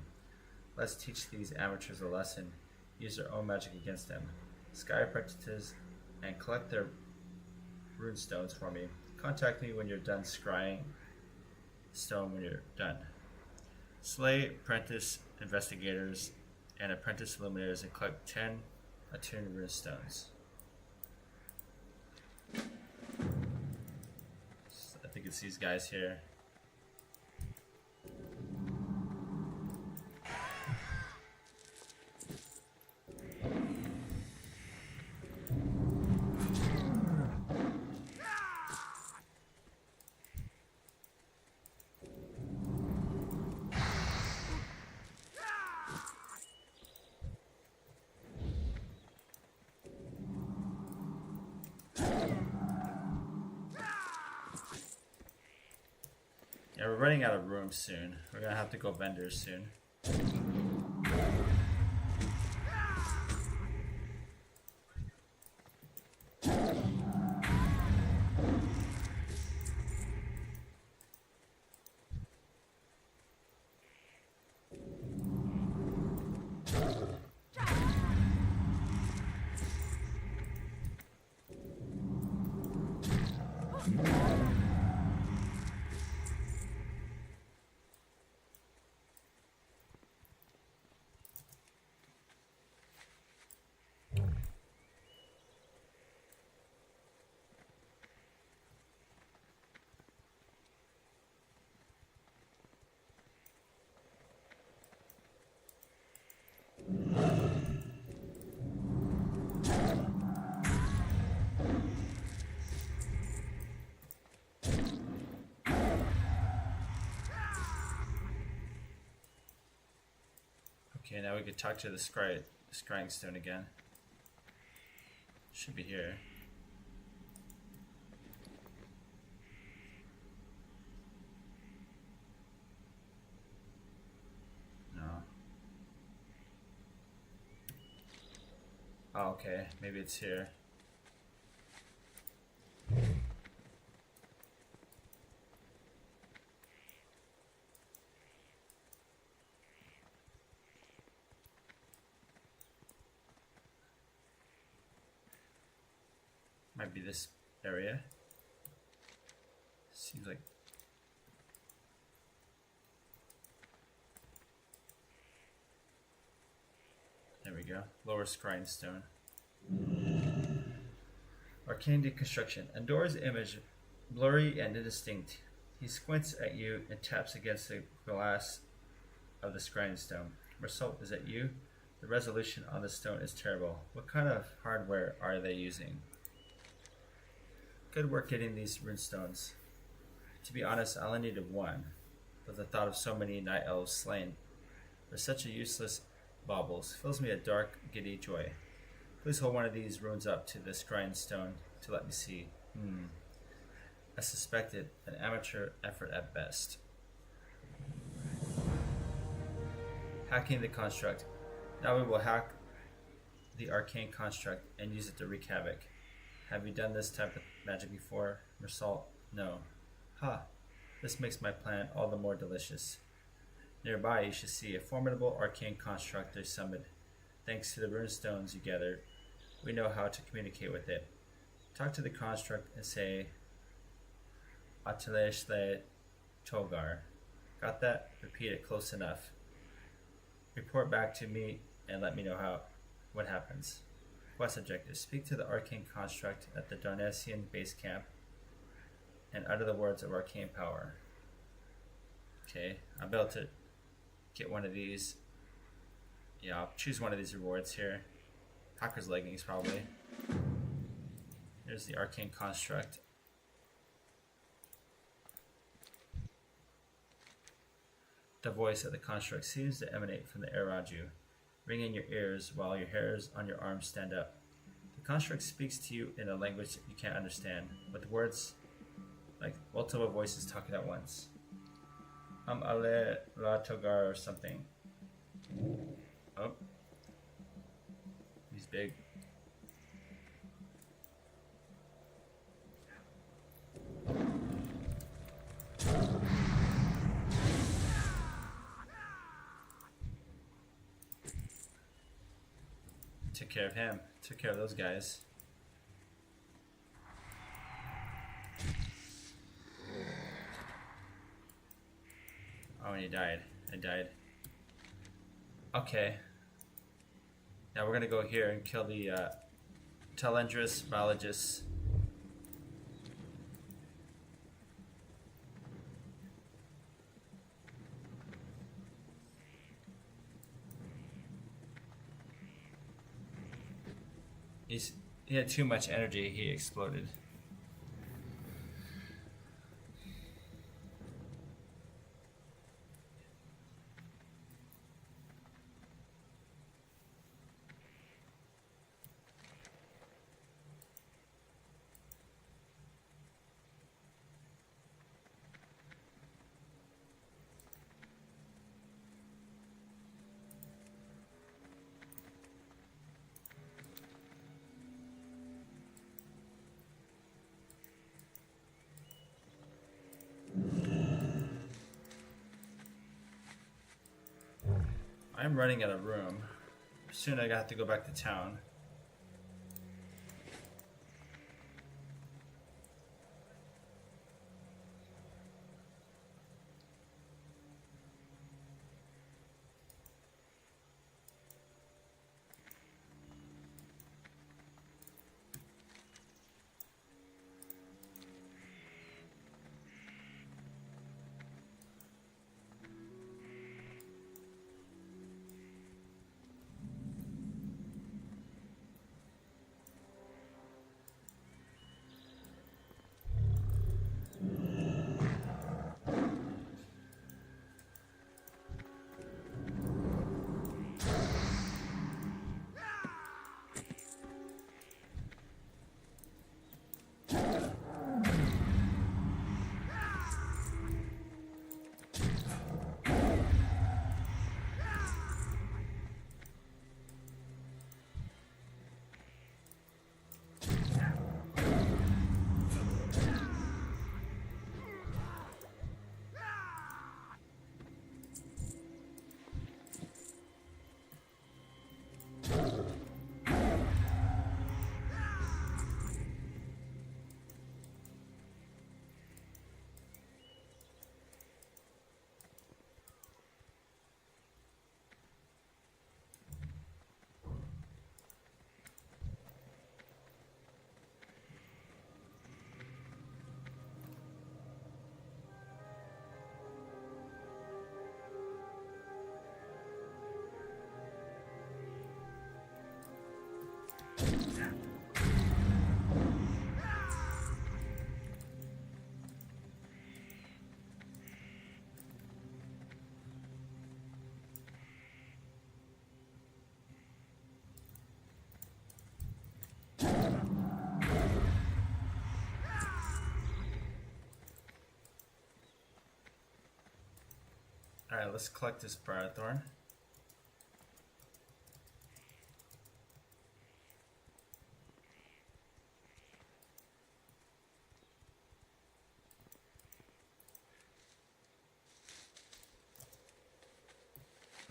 Let's teach these amateurs a lesson. Use their own magic against them. Sky apprentices and collect their rune stones for me. Contact me when you're done scrying stone when you're done. Slay apprentice investigators and apprentice illuminators and collect 10 attuned rune stones. I think it's these guys here. Yeah, we're running out of room soon. We're gonna have to go vendors soon. Okay, now we could talk to the scrying stone again. Should be here. No. Oh, okay, maybe it's here. Might be this area. Seems like. There we go. Lower scrying stone. Arcane deconstruction. Andor's image, blurry and indistinct. He squints at you and taps against the glass of the scrying stone. Result is at you. The resolution on the stone is terrible. What kind of hardware are they using? Good work getting these runestones. To be honest, I only needed one, but the thought of so many night elves slain for such a useless baubles fills me a dark, giddy joy. Please hold one of these runes up to the scrying stone to let me see. I suspected an amateur effort at best. Hacking the construct. Now we will hack the arcane construct and use it to wreak havoc. Have you done this type of magic before? Mersalt? No. Ha! This makes my plan all the more delicious. Nearby you should see a formidable arcane construct they summoned. Thanks to the runestones you gathered, we know how to communicate with it. Talk to the construct and say Ateleshle Togar. Got that? Repeat it close enough. Report back to me and let me know what happens. Quest objective. Speak to the arcane construct at the Darnasian base camp and utter the words of arcane power. Okay, I'm about to get one of these. Yeah, I'll choose one of these rewards here. Hacker's leggings, probably. There's the arcane construct. The voice of the construct seems to emanate from the air around you. Ring in your ears while your hairs on your arms stand up. The construct speaks to you in a language you can't understand, with words like multiple voices talking at once. Ale La Togar or something. Oh. He's big. Took care of him. Took care of those guys. Oh, and he died. I died. Okay. Now we're gonna go here and kill the Telendrus biologist. He had too much energy, he exploded. I'm running out of room. Soon I have to go back to town. Alright, let's collect this Briar Thorn.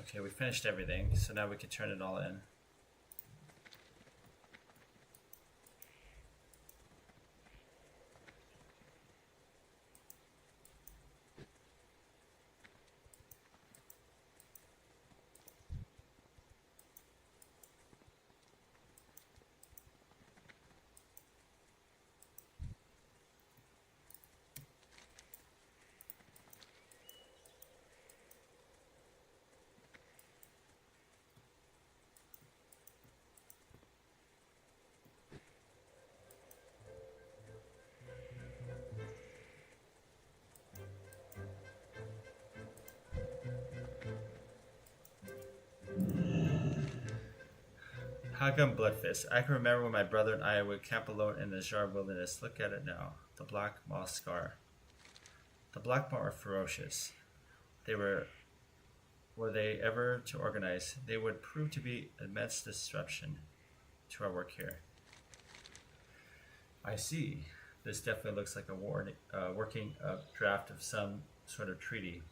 Okay, we finished everything, so now we can turn it all in. Hagam Bloodfist. I can remember when my brother and I would camp alone in the Jar wilderness. Look at it now. The Black Maw Scar. The Black Maw are ferocious. Were they ever to organize, they would prove to be immense disruption to our work here. I see. This definitely looks like a working draft of some sort of treaty.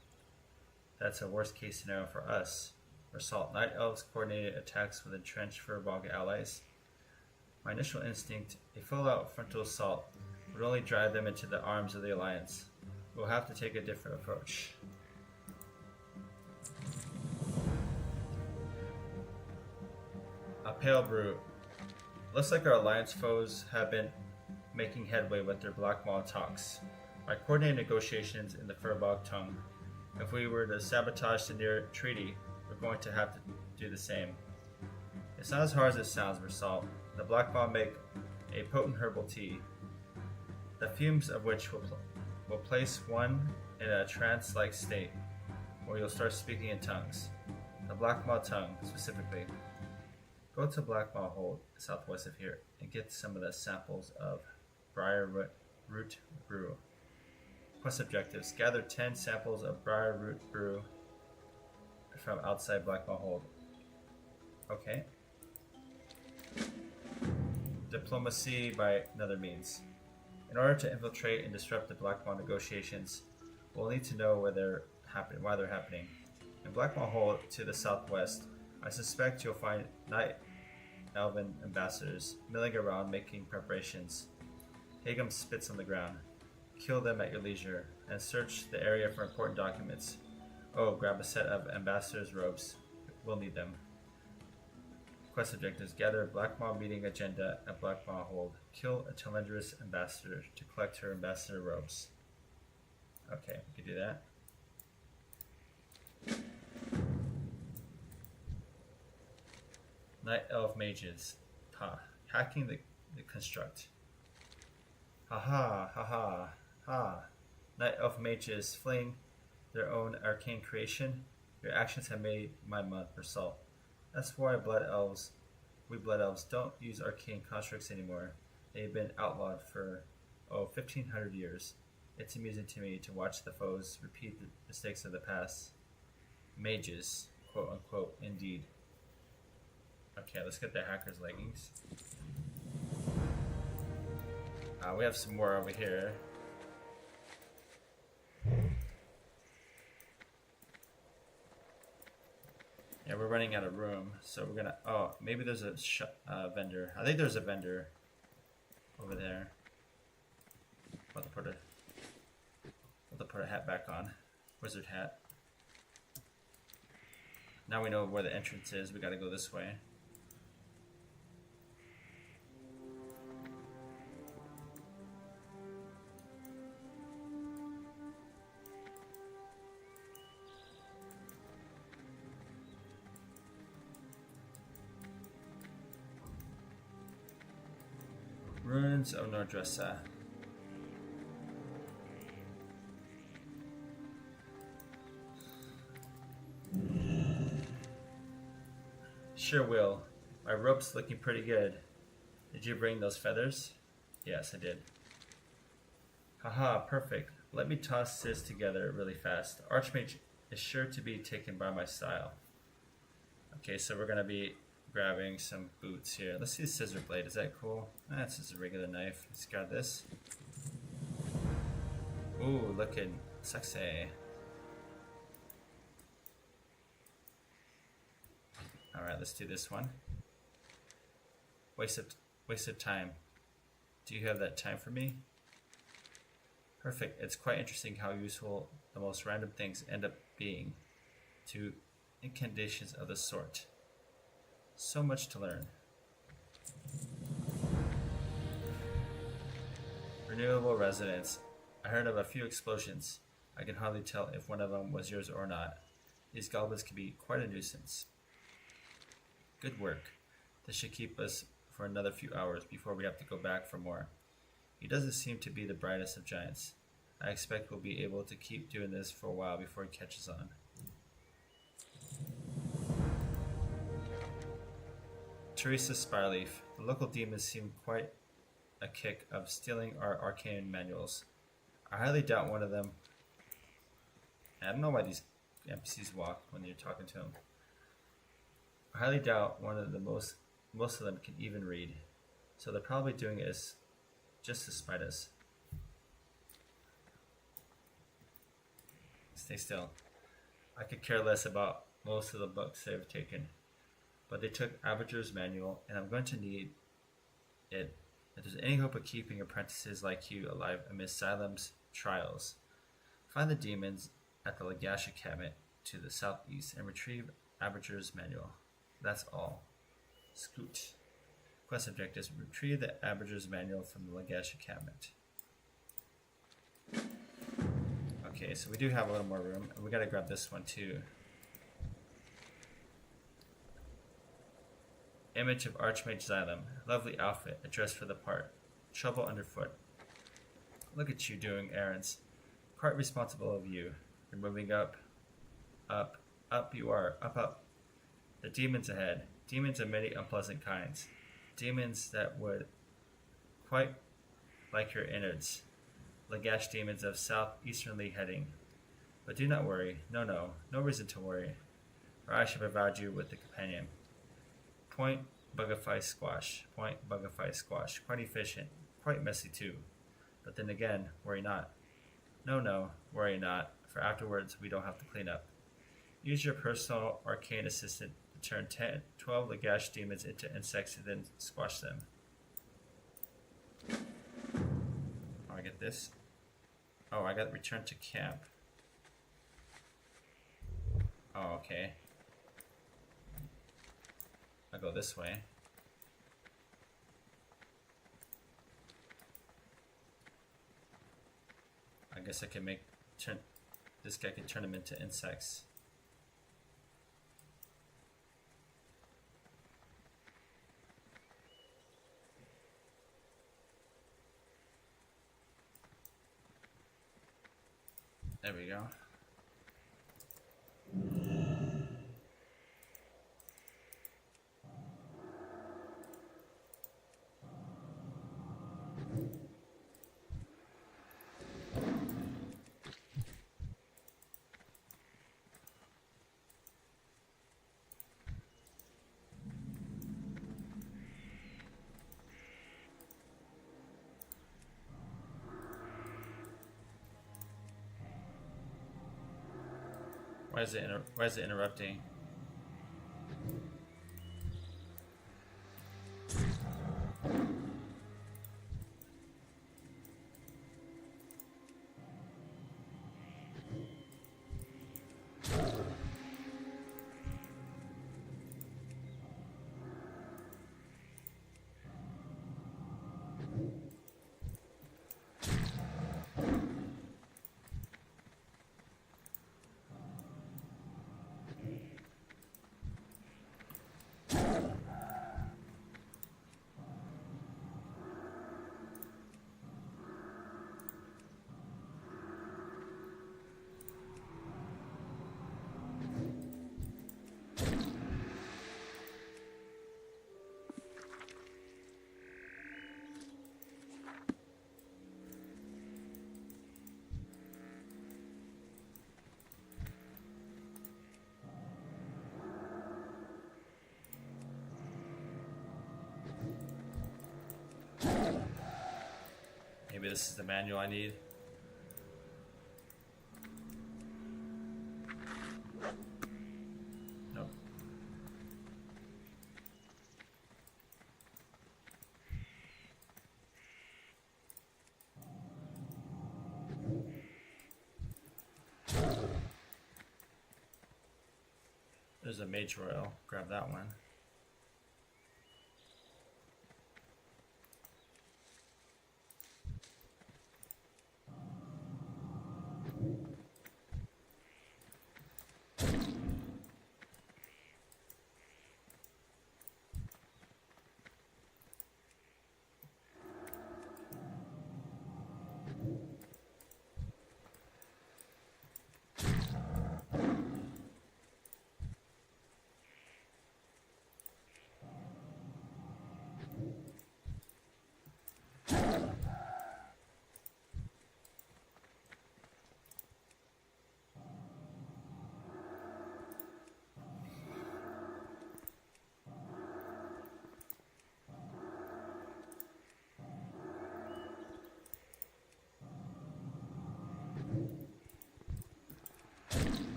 That's a worst case scenario for us. Assault Night Elves coordinated attacks with entrenched Furbog allies. My initial instinct, a full-out frontal assault, would only drive them into the arms of the Alliance. We'll have to take a different approach. A Pale Brew. Looks like our Alliance foes have been making headway with their Black Maw talks. By coordinating negotiations in the Furbog tongue, if we were to sabotage the near treaty, we're going to have to do the same. It's not as hard as it sounds, Versalt. The Black Maw make a potent herbal tea, the fumes of which will place one in a trance-like state, where you'll start speaking in tongues. The Black Maw tongue, specifically. Go to Black Maw Hold, southwest of here, and get some of the samples of Briar Root Brew. Quest objectives. Gather 10 samples of Briar Root Brew from outside Black Maw Hold. Okay. Diplomacy by another means. In order to infiltrate and disrupt the Black Maw negotiations, we'll need to know why they're happening. In Black Maw Hold to the southwest, I suspect you'll find Night Elven ambassadors milling around making preparations. Hagam spits on the ground. Kill them at your leisure, and search the area for important documents. Oh, grab a set of ambassadors' robes. We'll need them. Quest objectives. Gather Black Maw meeting agenda at Black Maw Hold. Kill a Telendrous ambassador to collect her ambassador robes. Okay, we can do that. Night Elf Mages. Hacking the construct. Ha. Night Elf Mages fling their own arcane creation. Your actions have made my month for salt. That's why we Blood Elves don't use arcane constructs anymore. They've been outlawed for 1,500 years. It's amusing to me to watch the foes repeat the mistakes of the past. Mages, quote unquote, indeed. Okay, let's get the hacker's leggings. We have some more over here. Yeah, we're running out of room, so we're gonna. Oh, maybe there's a vendor. I think there's a vendor over there. About to put a hat back on, wizard hat. Now we know where the entrance is. We gotta go this way. Ruins of Nordressa. Sure will. My rope's looking pretty good. Did you bring those feathers? Yes, I did. Haha, perfect. Let me toss this together really fast. Archmage is sure to be taken by my style. Okay, so we're gonna be grabbing some boots here. Let's see the scissor blade. Is that cool? That's just a regular knife. Let's grab this. Ooh, looking sexy. Alright, let's do this one. Waste of time. Do you have that time for me? Perfect. It's quite interesting how useful the most random things end up being to incantations of the sort. So much to learn. Renewable residence. I heard of a few explosions. I can hardly tell if one of them was yours or not. These goblins can be quite a nuisance. Good work. This should keep us for another few hours before we have to go back for more. He doesn't seem to be the brightest of giants. I expect we'll be able to keep doing this for a while before he catches on. Teresa Spireleaf. The local demons seem quite a kick of stealing our arcane manuals. I highly doubt one of them. I don't know why these NPCs walk when you're talking to them. I highly doubt one of the most of them can even read. So they're probably doing it just to spite us. Stay still. I could care less about most of the books they've taken. But they took Abigail's manual, and I'm going to need it if there's any hope of keeping apprentices like you alive amidst Salem's trials. Find the demons at the Lagash cabinet to the southeast and retrieve Abigail's manual. That's all. Scoot. Quest objectives: retrieve the Abigail's manual from the Lagash cabinet. Okay, so we do have a little more room, and we gotta grab this one too. Image of Archmage Xylem. Lovely outfit, dressed for the part. Trouble underfoot. Look at you doing errands. Quite responsible of you. You're moving up. Up. Up you are. Up, up. The demons ahead. Demons of many unpleasant kinds. Demons that would quite like your innards. Lagash demons of southeasternly heading. But do not worry. No reason to worry. Or I shall provide you with a companion. Point, bugify, squash. Point, bugify, squash. Quite efficient. Quite messy too. But then again, worry not. No, worry not, for afterwards we don't have to clean up. Use your personal arcane assistant to turn 12 Lagash demons into insects and then squash them. Oh, I get this. Oh, I got return to camp. Oh, okay. I'll go this way. I guess I can this guy can turn them into insects. There we go. Why is it interrupting? this is the manual I need. Nope. There's a Mage Royal. Grab that one.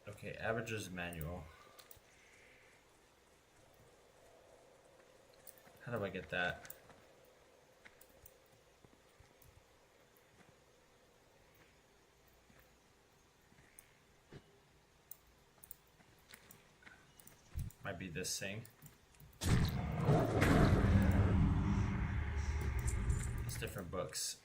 Okay, Averagers Manual. How do I get that? Might be this thing. It's different books.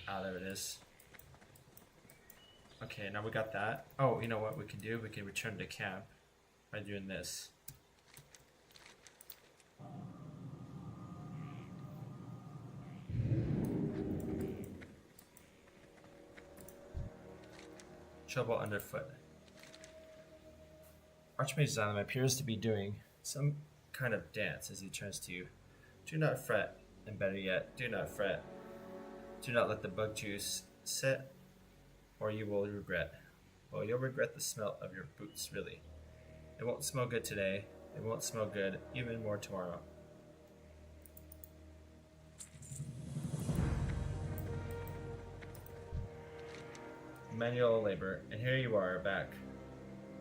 Ah, there it is. Okay, now we got that. Oh, you know what we can do? We can return to camp by doing this. Trouble underfoot. Archmage Xylem appears to be doing some kind of dance as he turns to you. Do not fret, and better yet, do not fret. Do not let the bug juice sit, or you will regret. Well, you'll regret the smell of your boots, really. It won't smell good today. It won't smell good even more tomorrow. Manual labor, and here you are, back.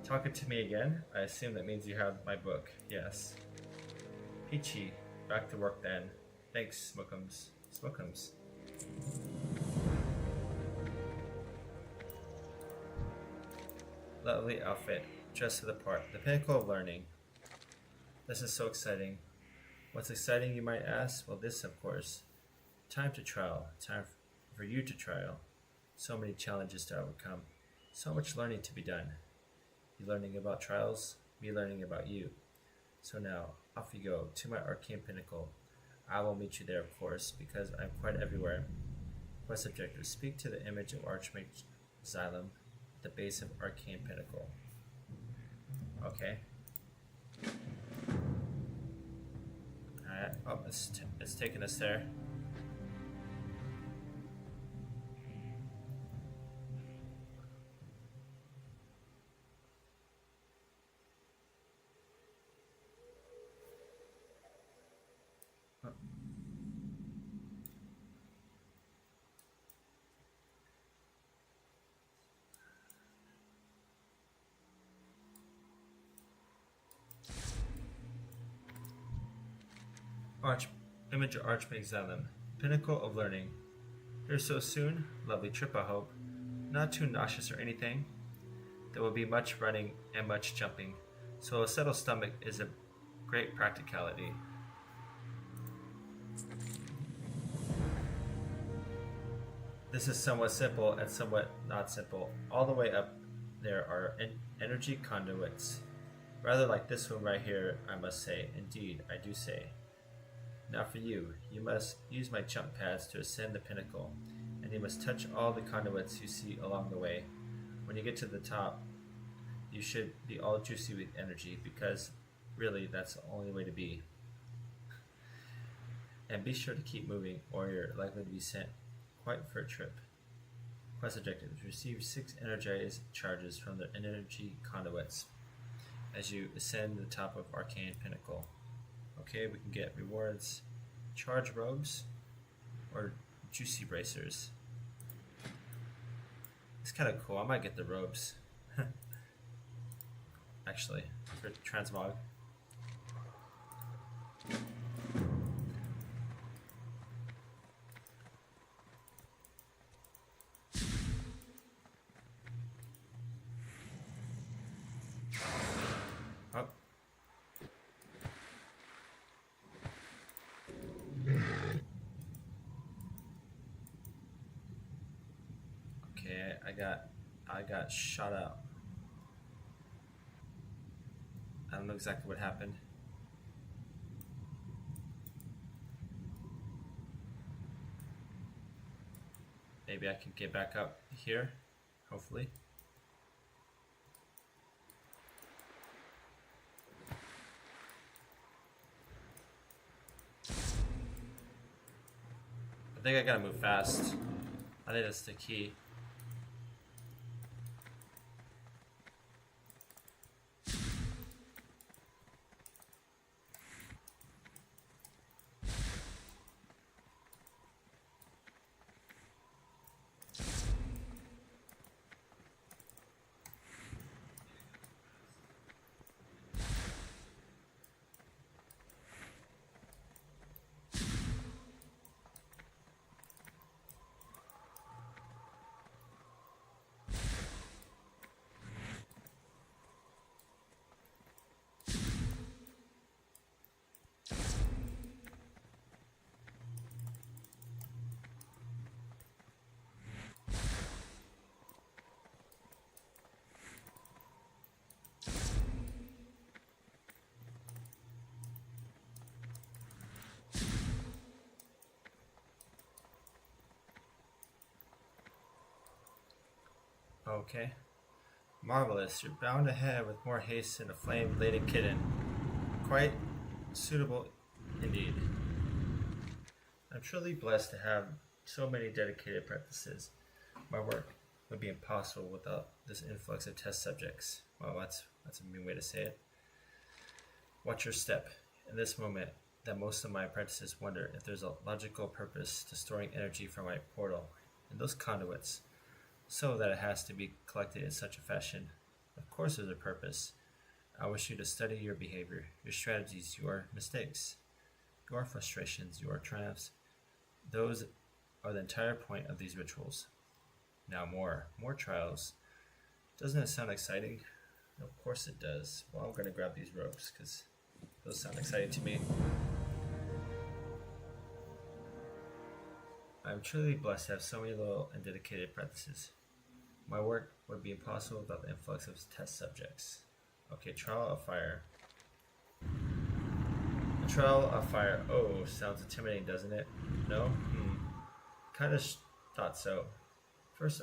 Talking to me again? I assume that means you have my book. Yes. Peachy. Back to work then. Thanks, Smookums. Smookums. Lovely outfit. Dressed to the part. The pinnacle of learning. This is so exciting. What's exciting, you might ask? Well, this, of course. Time to trial. Time for you to trial. So many challenges to overcome. So much learning to be done. You learning about trials, me learning about you. So now, off you go, to my arcane pinnacle. I will meet you there, of course, because I'm quite everywhere. Quest objective, speak to the image of Archmage Xylem at the base of arcane pinnacle. Okay. Alright, oh, it's taking us there. Image of Archmage Xylem, pinnacle of learning. Here so soon, lovely trip I hope. Not too nauseous or anything. There will be much running and much jumping, so a settled stomach is a great practicality. This is somewhat simple and somewhat not simple. All the way up there are energy conduits. Rather like this one right here, I must say. Indeed, I do say. Now for you, you must use my jump pads to ascend the pinnacle, and you must touch all the conduits you see along the way. When you get to the top, you should be all juicy with energy, because really that's the only way to be. And be sure to keep moving, or you're likely to be sent quite for a trip. Quest objectives. Receive 6 energized charges from the energy conduits. as you ascend the top of Arcane Pinnacle. Okay, we can get rewards, charge robes, or juicy bracers. It's kind of cool. I might get the robes. Actually, for transmog. Oh. Okay, I got shot out. I don't know exactly what happened. Maybe I can get back up here, hopefully. I think I gotta move fast. I think that's the key. Okay. Marvelous. You're bound ahead with more haste than a flame-laden kitten. Quite suitable indeed. I'm truly blessed to have so many dedicated apprentices. My work would be impossible without this influx of test subjects. Well, that's a mean way to say it. Watch your step. In this moment, that most of my apprentices wonder if there's a logical purpose to storing energy from my portal in those conduits, so that it has to be collected in such a fashion. Of course there's a purpose. I wish you to study your behavior, your strategies, your mistakes, your frustrations, your triumphs. Those are the entire point of these rituals. Now more trials. Doesn't it sound exciting? Of course it does. Well, I'm going to grab these ropes because those sound exciting to me. I'm truly blessed to have so many loyal and dedicated apprentices. My work would be impossible without the influx of test subjects. Okay, Trial of Fire. A Trial of Fire. Oh, sounds intimidating, doesn't it? No? Kinda thought so. First,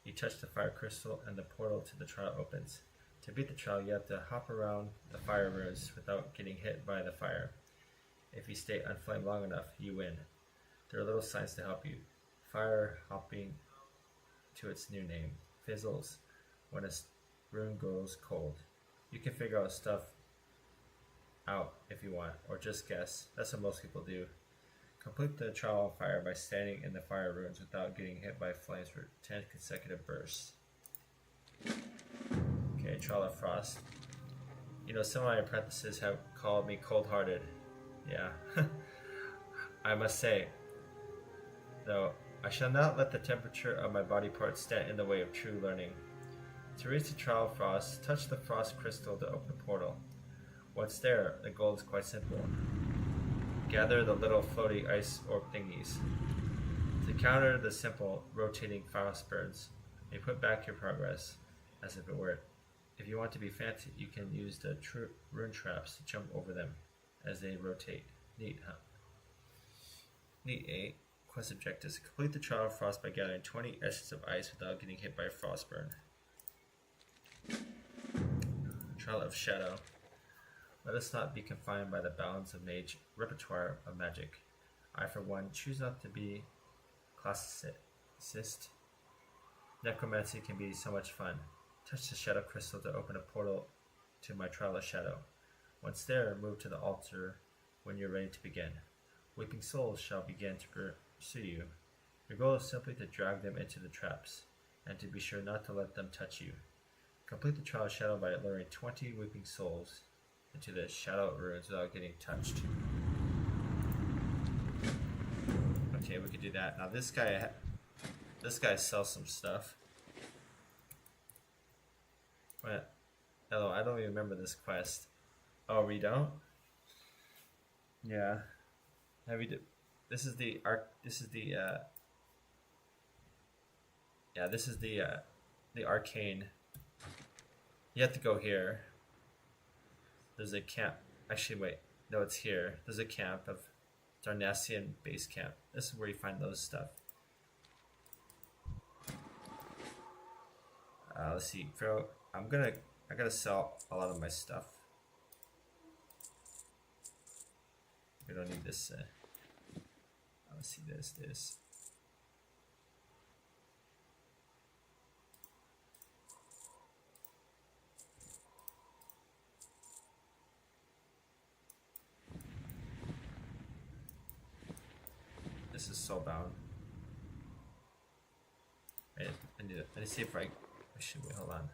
you touch the fire crystal and the portal to the trial opens. To beat the trial, you have to hop around the fire runes without getting hit by the fire. If you stay unflamed long enough, you win. There are little signs to help you. Fire hopping, to its new name, fizzles when a rune goes cold. You can figure out stuff out if you want, or just guess. That's what most people do. Complete the trial of fire by standing in the fire runes without getting hit by flames for 10 consecutive bursts. Okay, Trial of Frost. You know, some of my apprentices have called me cold-hearted. Yeah. I must say, though, I shall not let the temperature of my body parts stand in the way of true learning. To reach the Trial of Frost, touch the frost crystal to open the portal. Once there, the goal is quite simple. Gather the little floaty ice orb thingies. To counter the simple rotating frost burns, you put back your progress as if it were. If you want to be fancy, you can use the rune traps to jump over them as they rotate. Neat, huh? Neat, eh? Quest objectives. Complete the Trial of Frost by gathering 20 Essence of Ice without getting hit by a frostburn. Trial of Shadow. Let us not be confined by the bounds of mage repertoire of magic. I, for one, choose not to be classicist. Necromancy can be so much fun. Touch the shadow crystal to open a portal to my trial of shadow. Once there, move to the altar when you're ready to begin. Weeping souls shall begin to pursue you. Your goal is simply to drag them into the traps, and to be sure not to let them touch you. Complete the trial of shadow by luring 20 weeping souls into the shadow ruins without getting touched. Okay, we could do that. Now this guy sells some stuff. What? Hello, I don't even remember this quest. Oh, we don't? Yeah. This is the arcane. You have to go here. There's a camp. Actually, wait. No, it's here. There's a camp of Darnassian base camp. This is where you find those stuff. Let's see. I gotta sell a lot of my stuff. We don't need this. Let's see this. This is soulbound. Wait, I need to see if I should wait. Hold on.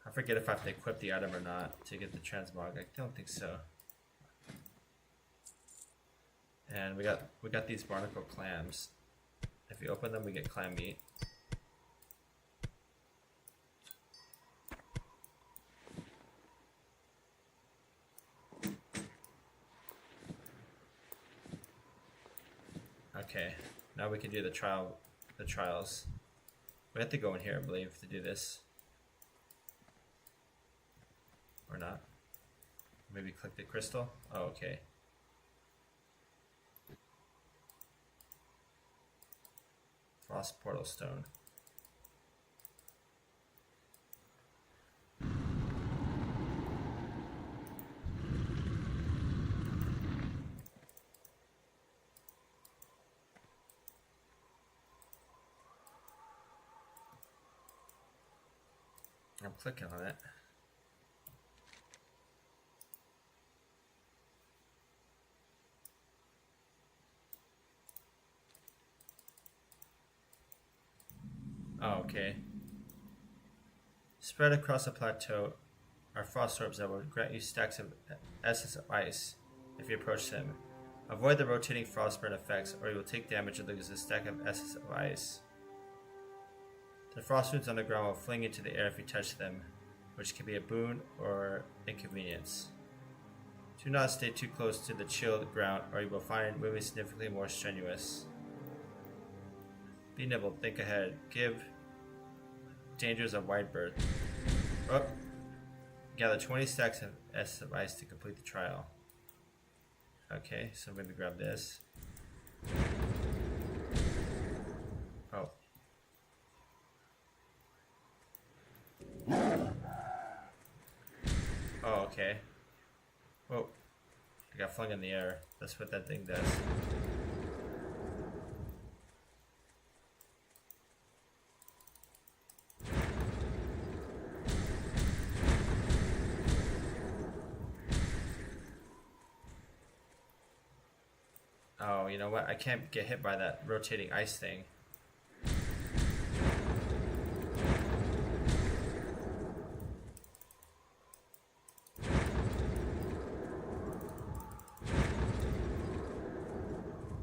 I forget if I have to equip the item or not to get the transmog. I don't think so. And we got these barnacle clams. If you open them, we get clam meat. Okay, now we can do the trials. We have to go in here, I believe, to do this. Or not. Maybe click the crystal. Oh, okay. Frost portal stone. I'm clicking on it. Oh, okay. Spread across the plateau are frost orbs that will grant you stacks of essence of ice if you approach them. Avoid the rotating frostburn effects, or you will take damage and lose a stack of essence of ice. The frost runes on the ground will fling into the air if you touch them, which can be a boon or inconvenience. Do not stay too close to the chilled ground, or you will find moving significantly more strenuous. Be nimble, think ahead. Give dangers a wide berth. Oh. Gather 20 stacks of essence of ice to complete the trial. Okay, so I'm going to grab this. Oh. Oh, okay. Whoa. I got flung in the air. That's what that thing does. Oh, you know what? I can't get hit by that rotating ice thing.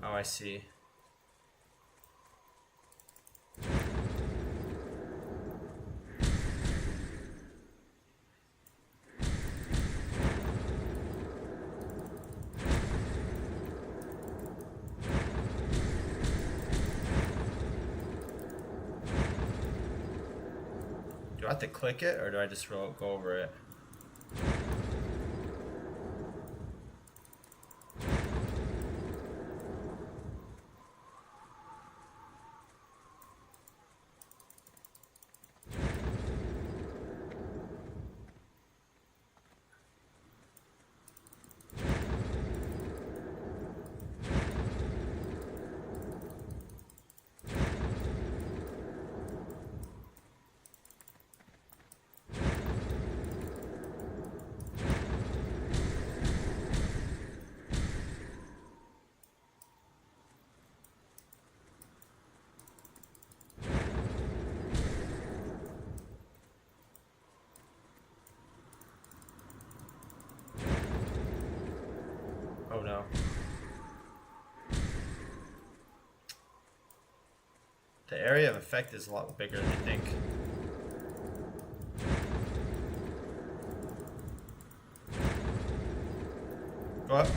Oh, I see. Do I have to click it, or do I just go over it? The area of effect is a lot bigger than you think. Go up.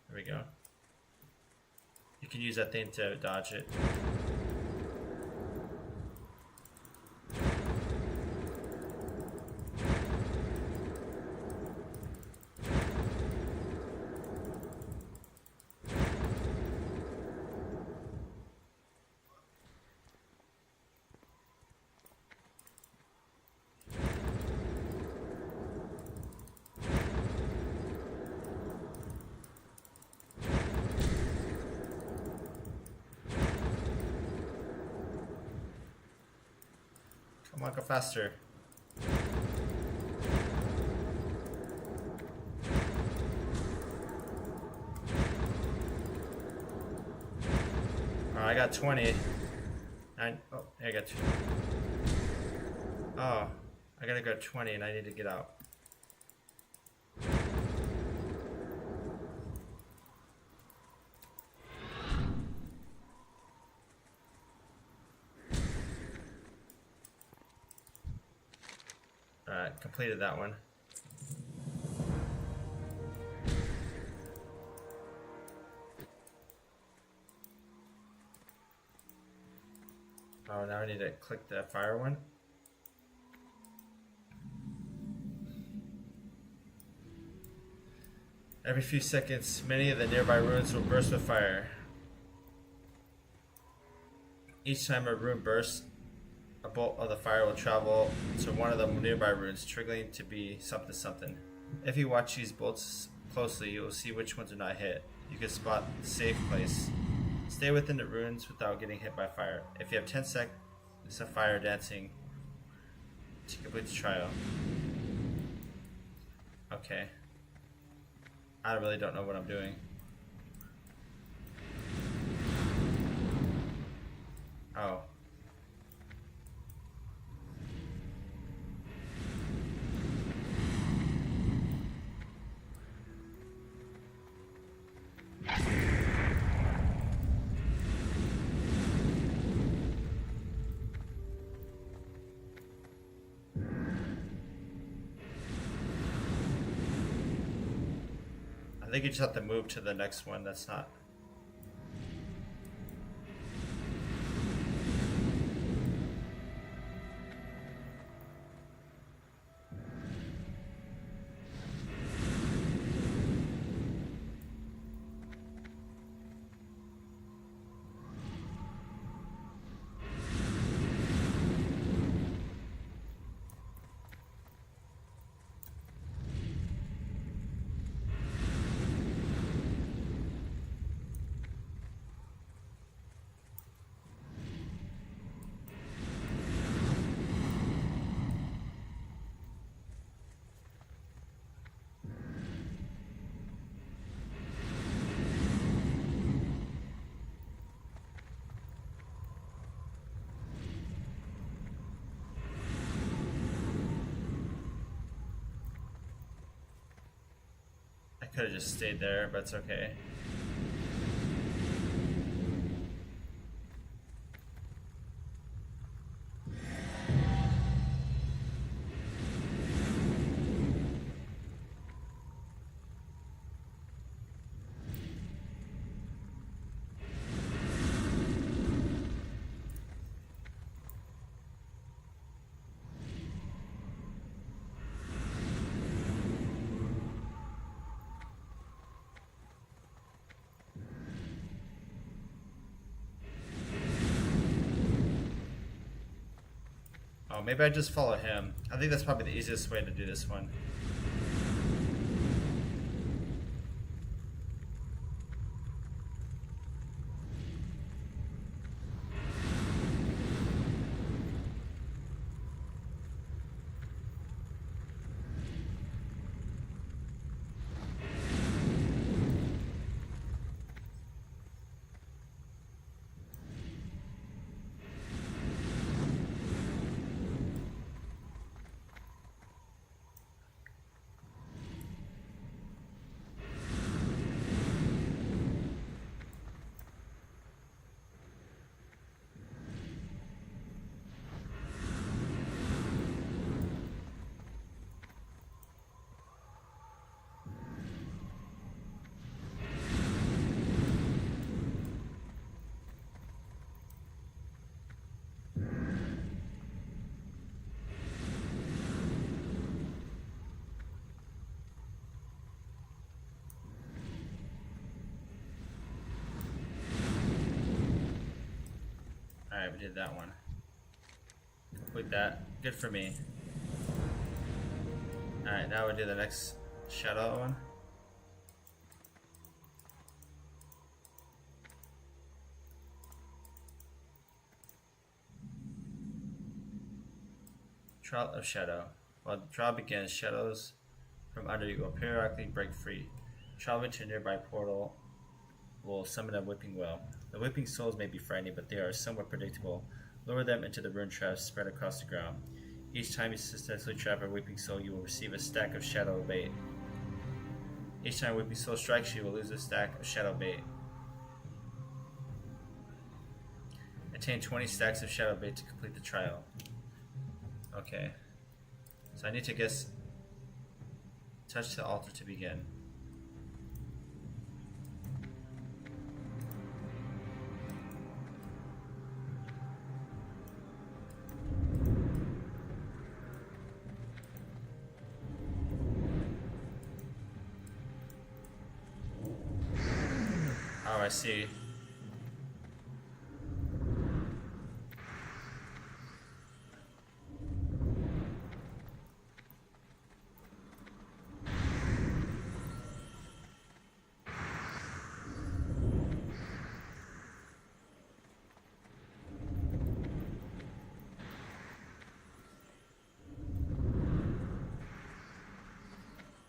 There we go. You can use that thing to dodge it. Come on, go faster. Alright, I got 20. Oh, I got 2. Oh, I gotta go 20 and I need to get out. Alright, completed that one. Oh, now I need to click the fire one. Every few seconds, many of the nearby ruins will burst with fire. Each time a ruin bursts, a bolt of the fire will travel to one of the nearby ruins, triggering to be something something. If you watch these bolts closely, you will see which ones are not hit. You can spot the safe place. Stay within the ruins without getting hit by fire. If you have 10 seconds of fire dancing to complete the trial. Okay. I really don't know what I'm doing. Oh. I think you just have to move to the next one that's not. I could have just stayed there, but it's okay. Oh, maybe I just follow him. I think that's probably the easiest way to do this one. Alright, we did that one. Complete that. Good for me. Alright, now we do the next shadow one. Trial of Shadow. While the trial begins, shadows from under you will periodically break free. Traveling to a nearby portal will summon a whipping whale. The whipping souls may be frightening, but they are somewhat predictable. Lower them into the rune traps spread across the ground. Each time you successfully trap a whipping soul, you will receive a stack of shadow bait. Each time a whipping soul strikes you, will lose a stack of shadow bait. Attain 20 stacks of shadow bait to complete the trial. Okay. So I need to touch the altar to begin. Oh, I see.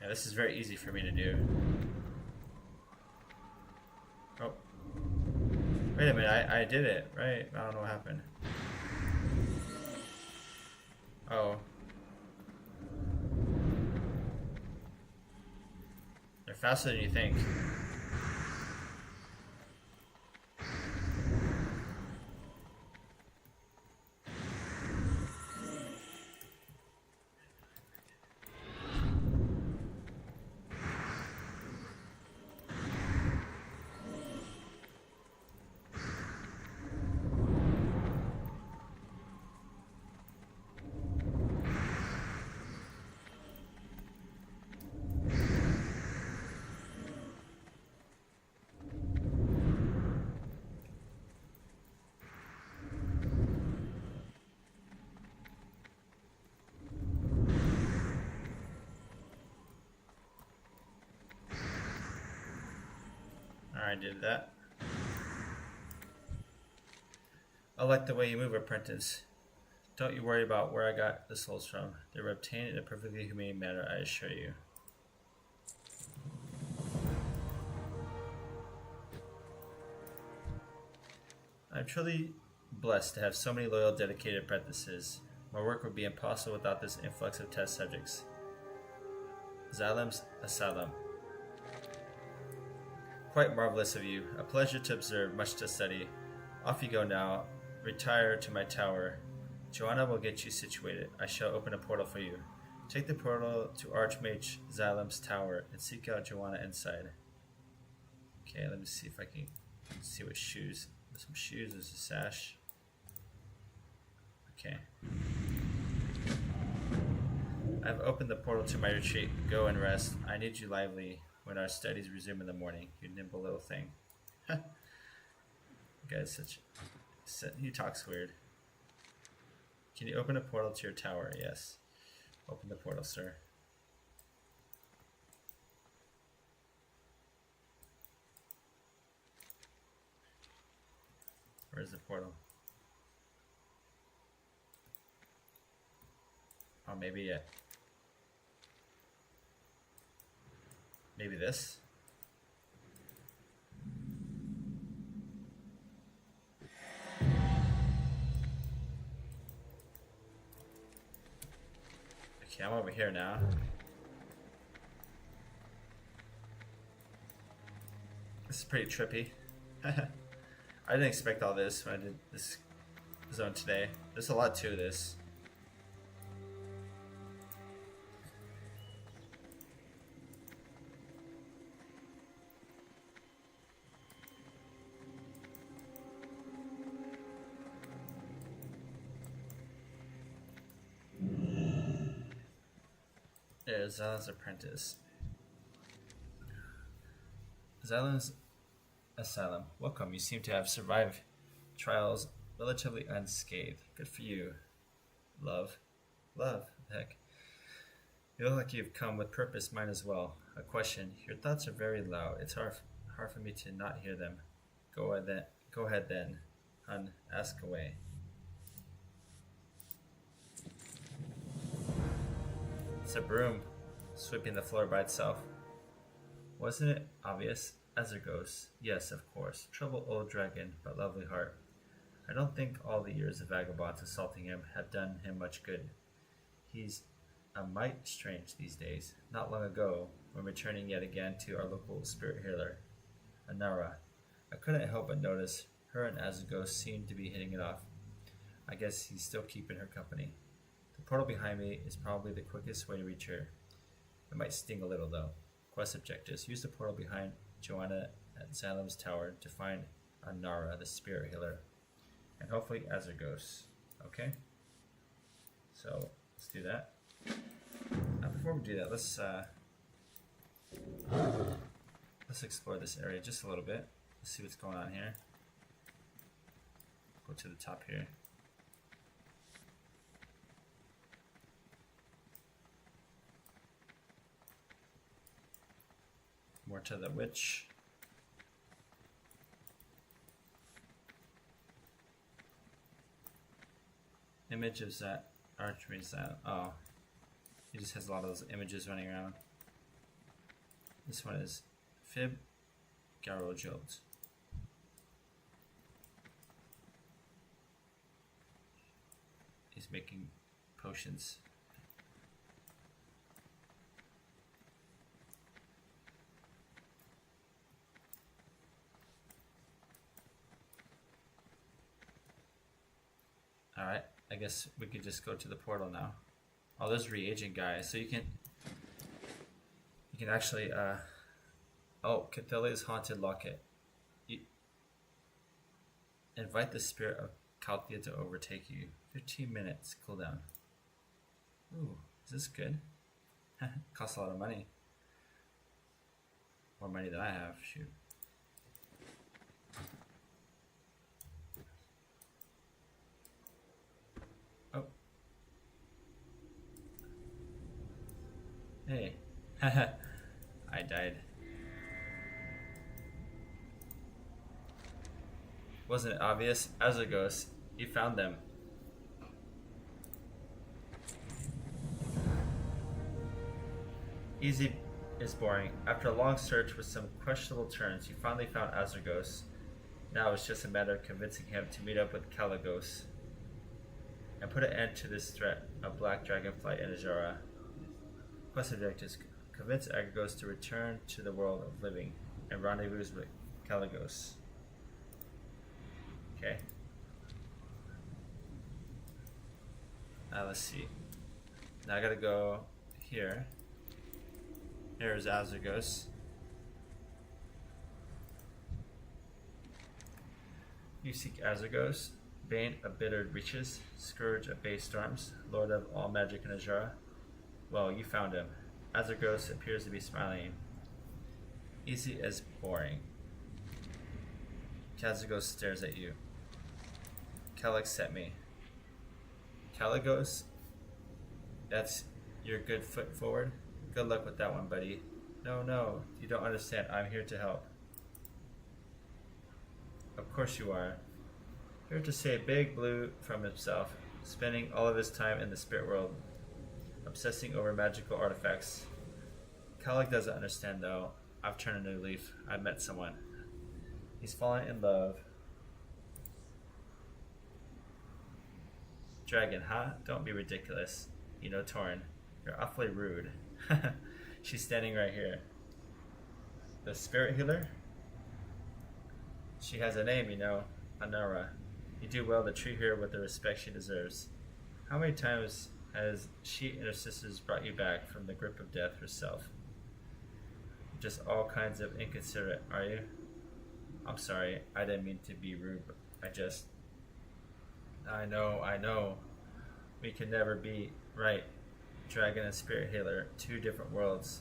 Yeah, this is very easy for me to do. Oh. Wait a minute, I did it, right? I don't know what happened. Oh. They're faster than you think. I did that. I like the way you move, apprentice. Don't you worry about where I got the souls from. They were obtained in a perfectly humane manner, I assure you. I'm truly blessed to have so many loyal, dedicated apprentices. My work would be impossible without this influx of test subjects. Xylem's Asylum. Quite marvelous of you. A pleasure to observe, much to study. Off you go now. Retire to my tower. Joanna will get you situated. I shall open a portal for you. Take the portal to Archmage Xylem's tower and seek out Joanna inside. Okay, let me see if I can see what shoes. There's some shoes, there's a sash. Okay. I've opened the portal to my retreat. Go and rest. I need you lively when our studies resume in the morning, you nimble little thing. You guy's he talks weird. Can you open a portal to your tower? Yes. Open the portal, sir. Where's the portal? Oh, maybe maybe this? Okay, I'm over here now. This is pretty trippy. I didn't expect all this when I did this zone today. There's a lot to this. There's Xylem's apprentice. Xylem's Asylum. Welcome. You seem to have survived trials Relatively unscathed. Good for you. Love. Love. Heck. You look like you've come with purpose, mine as well. A question. Your thoughts are very loud. It's hard for me to not hear them. Go ahead then. Hun, ask away. It's a broom, sweeping the floor by itself. Wasn't it obvious? Azergos. Yes, of course. Troubled old dragon, but lovely heart. I don't think all the years of vagabonds assaulting him have done him much good. He's a mite strange these days. Not long ago, when returning yet again to our local spirit healer, Anara, I couldn't help but notice her and Azergos seemed to be hitting it off. I guess he's still keeping her company. The portal behind me is probably the quickest way to reach her. It might sting a little though. Quest objectives. Use the portal behind Joanna at Salem's tower to find Anara, the spirit healer. And hopefully Azergos. Okay? So, let's do that. Before we do that, let's explore this area just a little bit. Let's see what's going on here. Go to the top here. More to the witch. Image of that archery that. Oh, he just has a lot of those images running around. This one is Fib Garojolt. He's making potions. Alright, I guess we could just go to the portal now. Oh, there's reagent guys, so you can actually oh, Cathalia's haunted locket. You invite the spirit of Calthea to overtake you. 15 minutes cooldown. Ooh, is this good? Costs a lot of money. More money than I have, shoot. Oh. Hey. I died. Wasn't it obvious? Azergos, you found them. Easy is boring. After a long search with some questionable turns, you finally found Azergos. Now it's just a matter of convincing him to meet up with Kalagos and put an end to this threat of Black Dragonflight in Ajara. Quest objectives: convince Azergos to return to the world of living and rendezvous with Kalagos. Okay. Let's see. Now I gotta go here. Here's Azergos. You seek Azergos, Bane of Bittered Reaches, Scourge of Bay Storms, Lord of all magic in Ajara. Well, you found him. Azergos appears to be smiling. Easy as boring. Azergos stares at you. Calyx sent me. Kalagos? That's your good foot forward? Good luck with that one, buddy. No, you don't understand. I'm here to help. Of course you are. Here to save Big Blue from himself, spending all of his time in the spirit world, obsessing over magical artifacts. Calyx doesn't understand though. I've turned a new leaf. I've met someone. He's fallen in love. Dragon, huh? Don't be ridiculous. You know, Tauren, you're awfully rude. She's standing right here. The spirit healer? She has a name, you know, Anara. You do well to treat her with the respect she deserves. How many times has she and her sisters brought you back from the grip of death herself? Just all kinds of inconsiderate, are you? I'm sorry, I didn't mean to be rude, but I know. We can never be right. Dragon and spirit healer, two different worlds.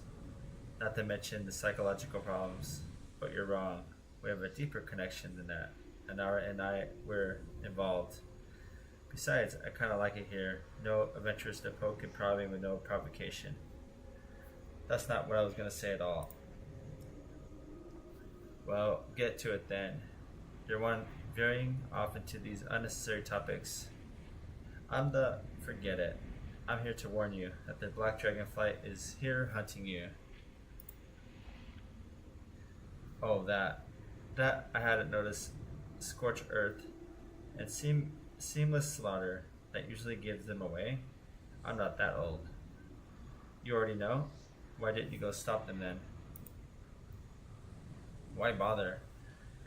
Not to mention the psychological problems. But you're wrong. We have a deeper connection than that. Anara and I were involved. Besides, I kind of like it here. No adventurers to poke and prod me with no provocation. That's not what I was going to say at all. Well, get to it then. You're one veering off into these unnecessary topics. Forget it. I'm here to warn you that the Black Dragonfly is here hunting you. Oh, that I hadn't noticed. Scorched earth and seamless slaughter that usually gives them away. I'm not that old. You already know? Why didn't you go stop them then? Why bother?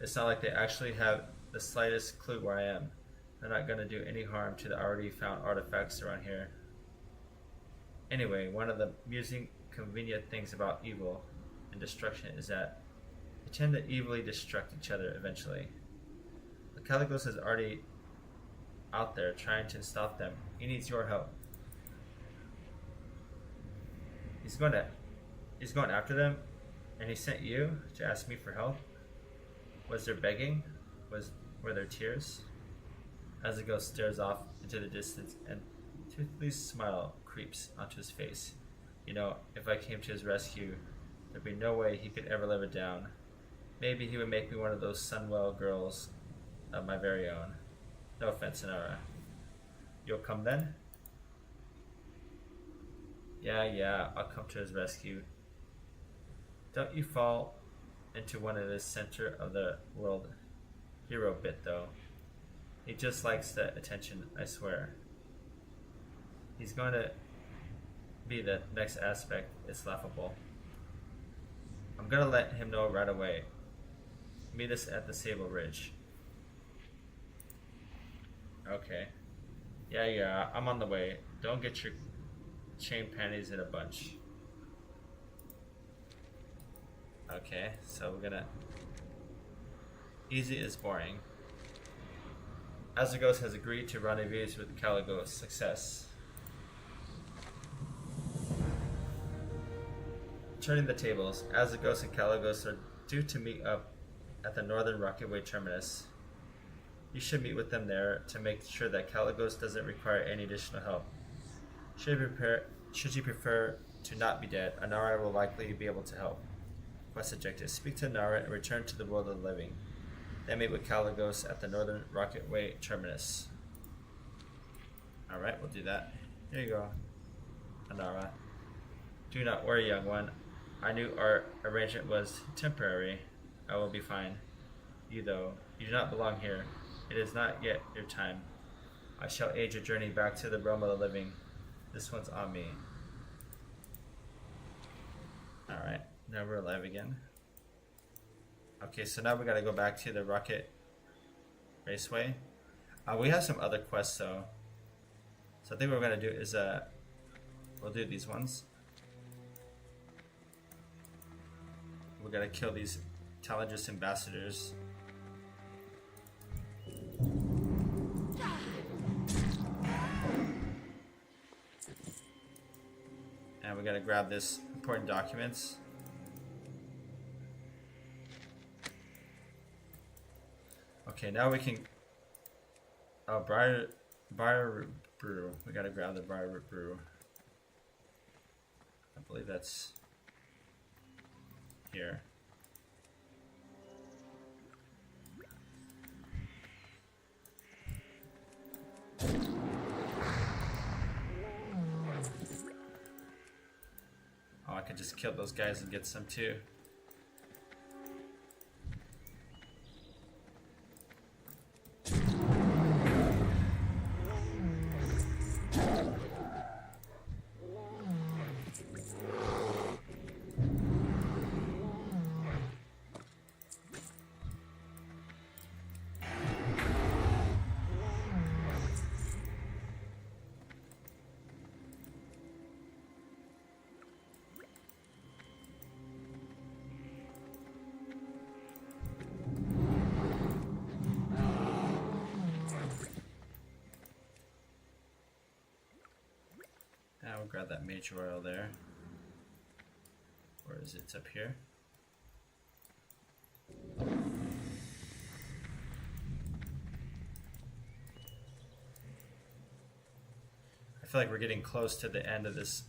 It's not like they actually have the slightest clue where I am. They're not going to do any harm to the already found artifacts around here. Anyway, one of the amusing, convenient things about evil and destruction is that they tend to evilly destruct each other eventually. The Caligos is already out there trying to stop them. He needs your help. He's going after them, and he sent you to ask me for help. Was there begging? Were there tears? As the ghost stares off into the distance, and Toothley's smile creeps onto his face. You know, if I came to his rescue, there'd be no way he could ever live it down. Maybe he would make me one of those Sunwell girls of my very own. No offense, Inara. You'll come then? Yeah, I'll come to his rescue. Don't you fall into one of this center of the world hero bit, though. He just likes the attention, I swear. He's going to be the next aspect. It's laughable. I'm going to let him know right away. Meet us at the Sable Ridge. Okay. Yeah, I'm on the way. Don't get your chain panties in a bunch. Okay, so we're gonna... Easy is boring. Azagos has agreed to rendezvous with Caligos. Success. Turning the tables, Azagos and Caligos are due to meet up at the Northern Rocketway terminus. You should meet with them there to make sure that Caligos doesn't require any additional help. Should you prefer to not be dead, Anara will likely be able to help. Quest objective: speak to Anara and return to the world of the living. Then meet with Caligos at the Northern Rocketway terminus. Alright, we'll do that. Here you go, Anara. Do not worry, young one. I knew our arrangement was temporary. I will be fine. You, though, you do not belong here. It is not yet your time. I shall aid your journey back to the realm of the living. This one's on me. Alright, now we're alive again. Okay, so now we gotta go back to the Rocket Raceway. We have some other quests though. So I think what we're gonna do is we'll do these ones. We're gonna kill these Talagis ambassadors. And we gotta grab this important documents. Okay, now we can... Oh, Briar Brew. We gotta grab the Briar Brew. I believe that's here. Oh, I could just kill those guys and get some too. Now we'll grab that major oil there. Where is it? It's up here. feel like we're getting close to the end of this,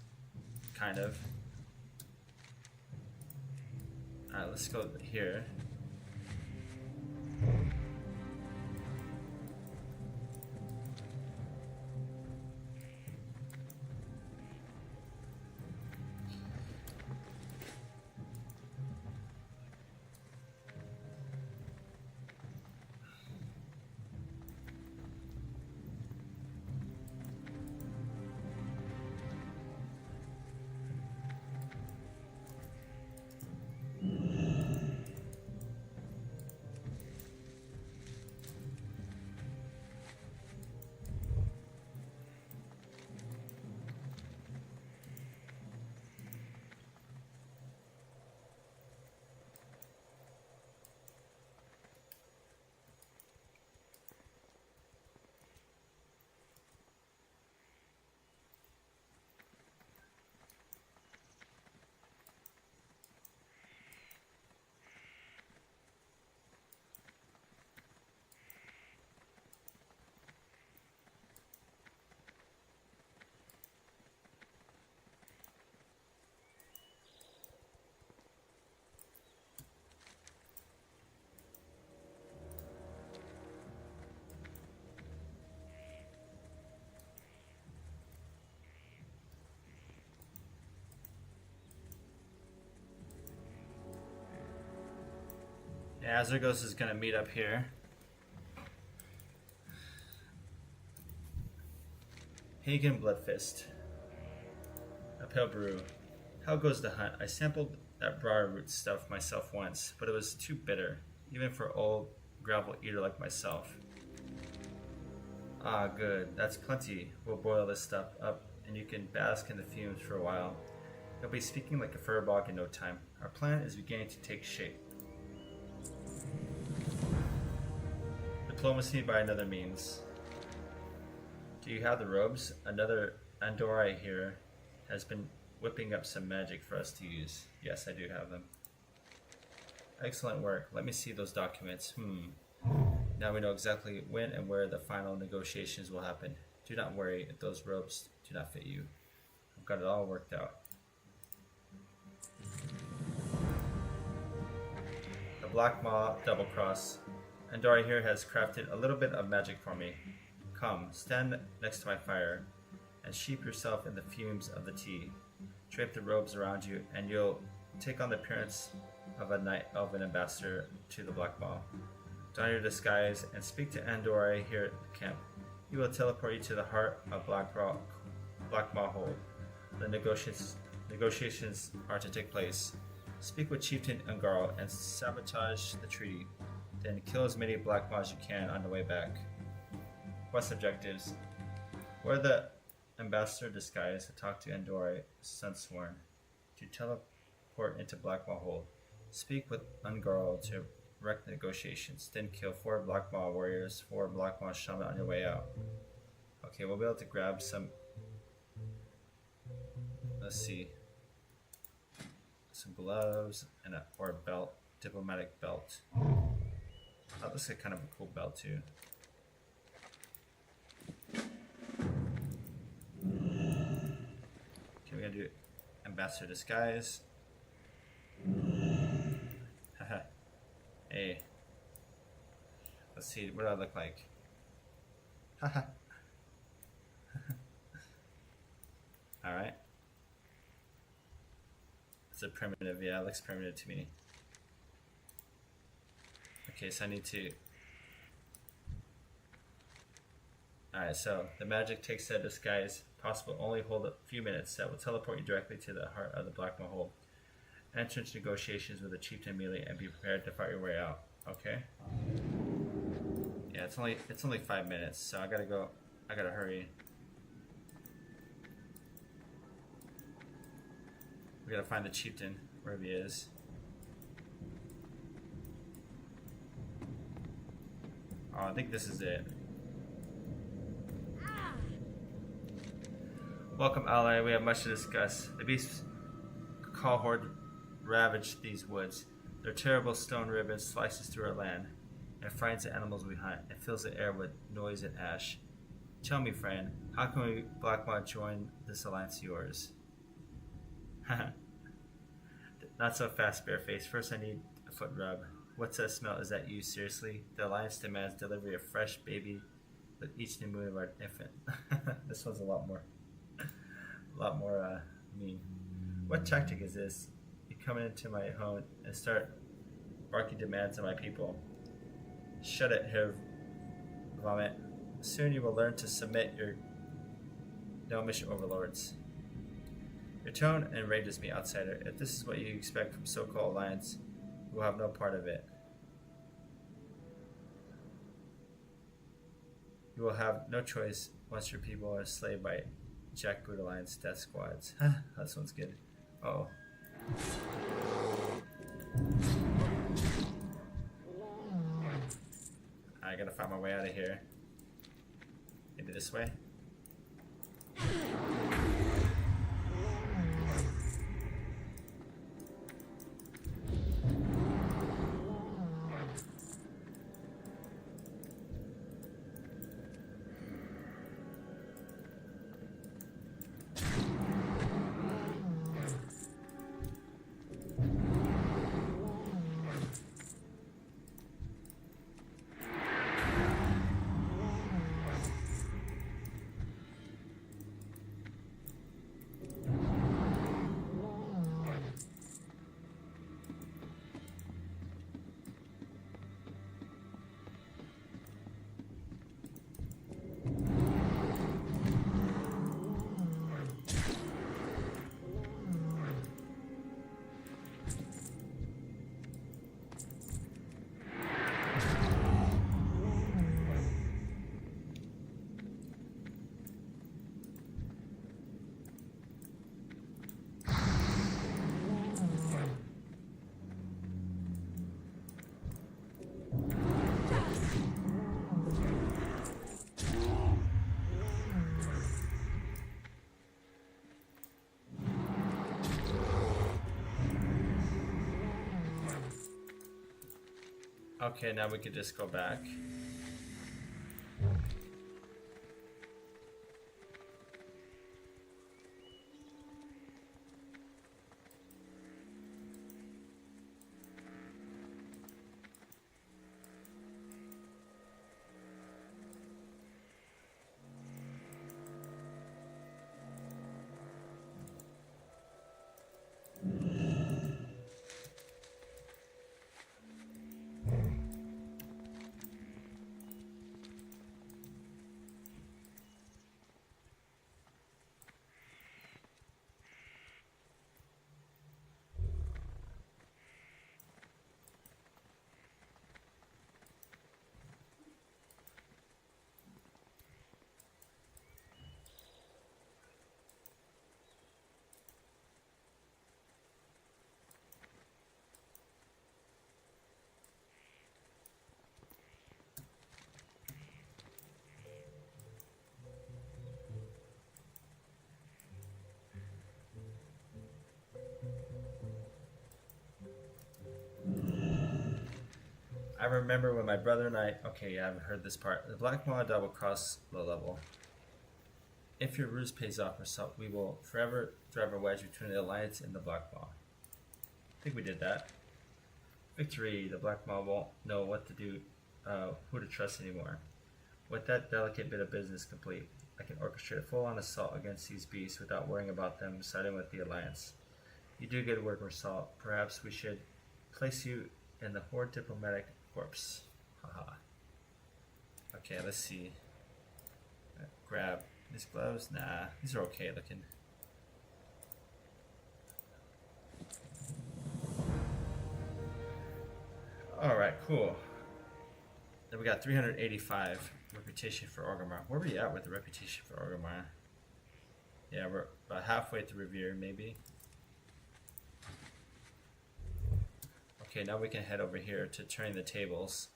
kind of. Alright, let's go here. Yeah, Azurgos is gonna meet up here. Hagen Bloodfist. A pale brew. How goes the hunt? I sampled that briar root stuff myself once, but it was too bitter, even for old gravel eater like myself. Ah, good. That's plenty. We'll boil this stuff up, and you can bask in the fumes for a while. You'll be speaking like a furbog in no time. Our plan is beginning to take shape. Diplomacy by another means. Do you have the robes? Another Andori here has been whipping up some magic for us to use. Yes, I do have them. Excellent work. Let me see those documents. Now we know exactly when and where the final negotiations will happen. Do not worry if those robes do not fit you. I've got it all worked out. The Black Maw Double Cross. Andori here has crafted a little bit of magic for me. Come, stand next to my fire, and sheep yourself in the fumes of the tea. Drape the robes around you, and you'll take on the appearance of a knight elven ambassador to the Black Maw. Don your disguise and speak to Andori here at the camp. He will teleport you to the heart of Black Maw Hold. The negotiations are to take place. Speak with Chieftain Ungarl and sabotage the treaty. Then kill as many Black Maws as you can on the way back. Quest objectives. Wear the ambassador disguise to talk to Andori Sunsworn. To teleport into Black Maw Hold. Speak with Ungarl to wreck the negotiations. Then kill 4 Black Maw warriors, 4 Black Maw shaman on your way out. Okay, we'll be able to grab some. Let's see. Some gloves and or a belt, diplomatic belt. That looks like kind of a cool belt too. Okay, we're gonna do ambassador disguise. Haha. Hey. Let's see, what do I look like? Haha. Alright. It's a primitive, yeah, it looks primitive to me. Okay, so I need to... Alright, so the magic takes that disguise. Possible only hold a few minutes. That will teleport you directly to the heart of the Black Maw Hold. Enter into negotiations with the chieftain immediately and be prepared to fight your way out. Okay? Yeah, it's only 5 minutes, so I gotta hurry. We gotta find the chieftain, wherever he is. Oh, I think this is it. Welcome, ally. We have much to discuss. The beasts call horde ravage these woods. Their terrible stone ribbon slices through our land and frightens the animals we hunt and fills the air with noise and ash. Tell me, friend, how can we Blackmaw join this alliance of yours? Not so fast, Bareface. First I need a foot rub. What's that smell? Is that you, seriously? The alliance demands delivery of fresh baby with each new moon of our infant. This one's a lot more mean. What tactic is this? You come into my home and start barking demands on my people. Shut it, Herr Vomit. Soon you will learn to submit your gnomish overlords. Your tone enrages me, outsider. If this is what you expect from so-called alliance, you will have no part of it. You will have no choice once your people are enslaved by jackboot alliance death squads. This one's good. Uh-oh. I gotta find my way out of here. Maybe this way? Okay, now we could just go back. I remember when my brother and I... Okay, yeah, I've heard this part. The Black Maw double cross low level. If your ruse pays off or so, we will forever drive a wedge between the Alliance and the Black Maw. I think we did that. Victory! The Black Maw won't know what to do, who to trust anymore. With that delicate bit of business complete, I can orchestrate a full-on assault against these beasts without worrying about them siding with the Alliance. You do good work, Rassault. Perhaps we should place you in the Horde Diplomatic Corps. Haha. Okay, let's see. Grab these gloves. Nah, these are okay looking. Alright, cool. Then we got 385 reputation for Orgrimmar. Where are we at with the reputation for Orgrimmar? Yeah, we're about halfway through Revere, maybe. Okay, now we can head over here to turn the tables.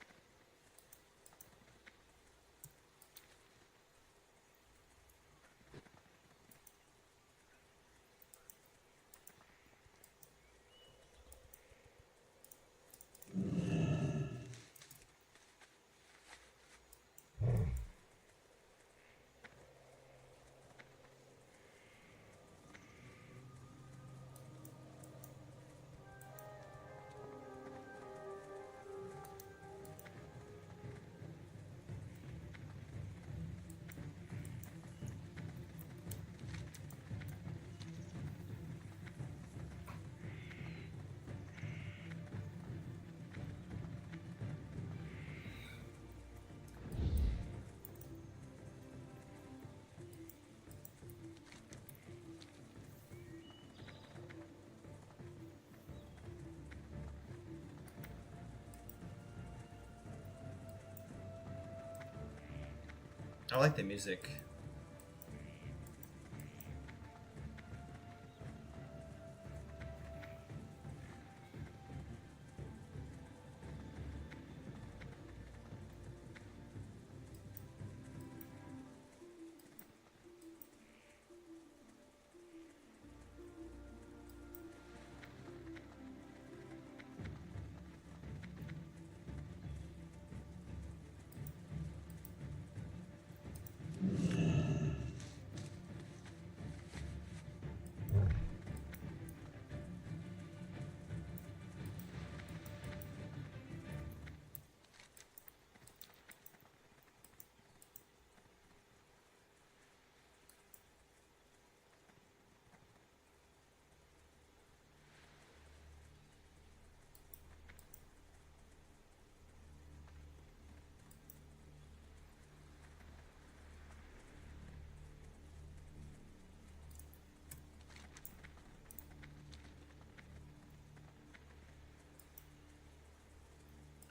I like the music.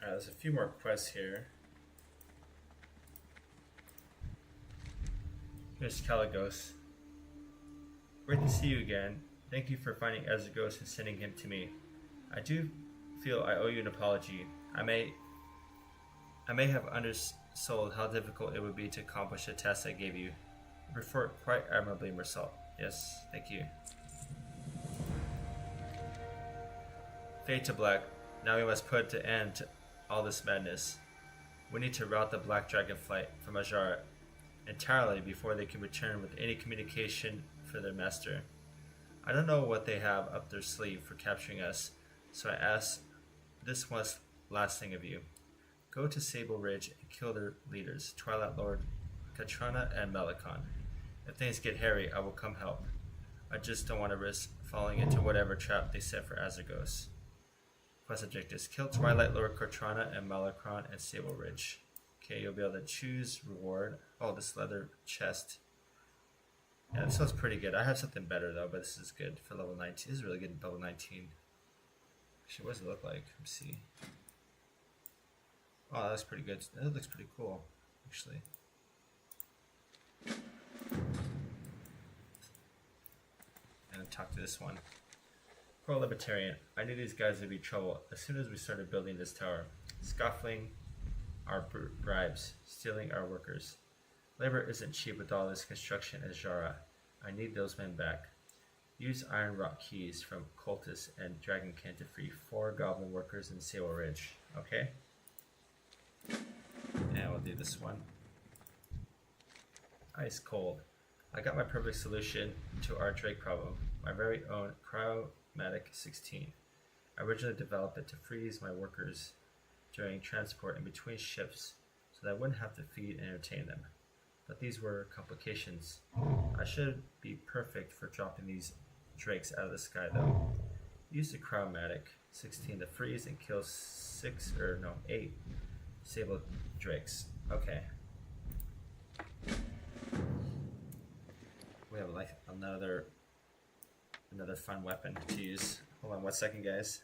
There's a few more quests here. Here's Caligos. Great to see you again. Thank you for finding Ezagos and sending him to me. I do feel I owe you an apology. I may have undersold how difficult it would be to accomplish the task I gave you. You performed quite admirably, Marcel. Yes, thank you. Fade to black. Now we must put an end to all this madness. We need to rout the Black Dragon flight from Ajara entirely before they can return with any communication for their master. I don't know what they have up their sleeve for capturing us, so I ask this one last thing of you. Go to Sable Ridge and kill their leaders, Twilight Lord, Katrana, and Melicon. If things get hairy, I will come help. I just don't want to risk falling into whatever trap they set for Azagos. Quest objectives: kill Twilight Lord Cortrana and Malakron at Sable Ridge. Okay, you'll be able to choose reward. Oh, this leather chest. Yeah, this one's pretty good. I have something better though, but this is good for level 19. This is really good at level 19. Actually, what does it look like? Let's see. Oh, that's pretty good. That looks pretty cool, actually. And talk to this one. Poor Libertarian, I knew these guys would be trouble as soon as we started building this tower. Scoffing our bribes, stealing our workers. Labor isn't cheap with all this construction at Jara. I need those men back. Use iron rock keys from Cultus and Dragonkin to free 4 goblin workers in Sable Ridge. Okay? And we'll do this one. Ice cold. I got my perfect solution to our Drake problem. My very own Cryomatic 16. I originally developed it to freeze my workers during transport in between shifts so that I wouldn't have to feed and entertain them. But these were complications. I should be perfect for dropping these drakes out of the sky though. Use the Cryomatic 16 to freeze and kill 8 sable drakes. Okay. We have like another fun weapon to use. Hold on 1 second, guys.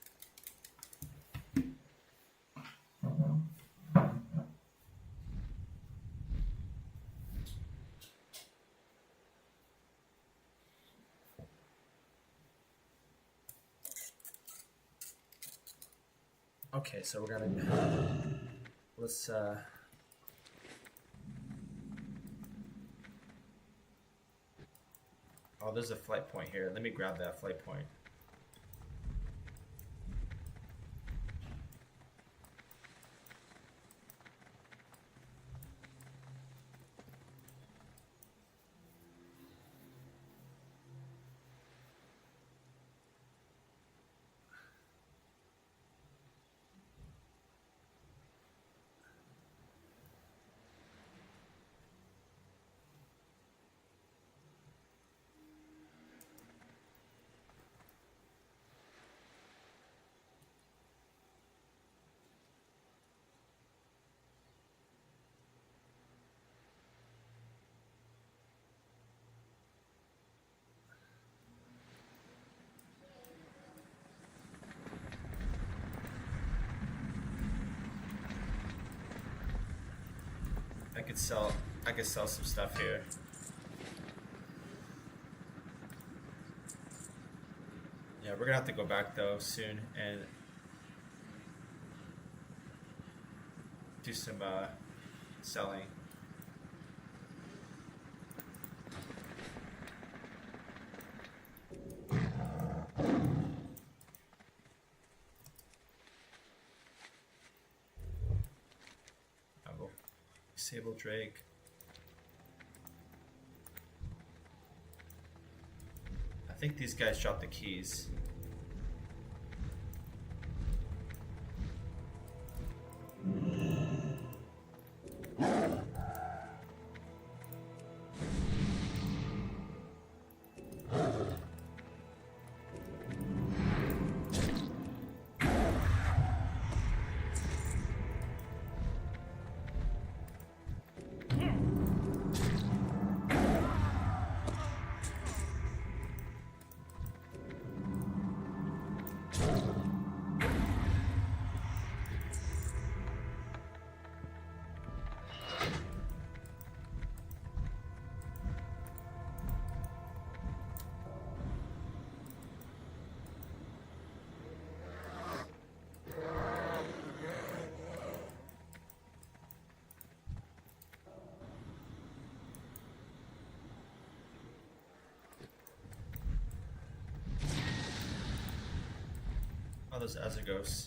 Okay, so we're gonna oh, there's a flight point here. Let me grab that flight point. I could sell I can sell some stuff here. Yeah, we're gonna have to go back though soon and do some selling. Disable Drake. I think these guys dropped the keys. Oh, those Azagos.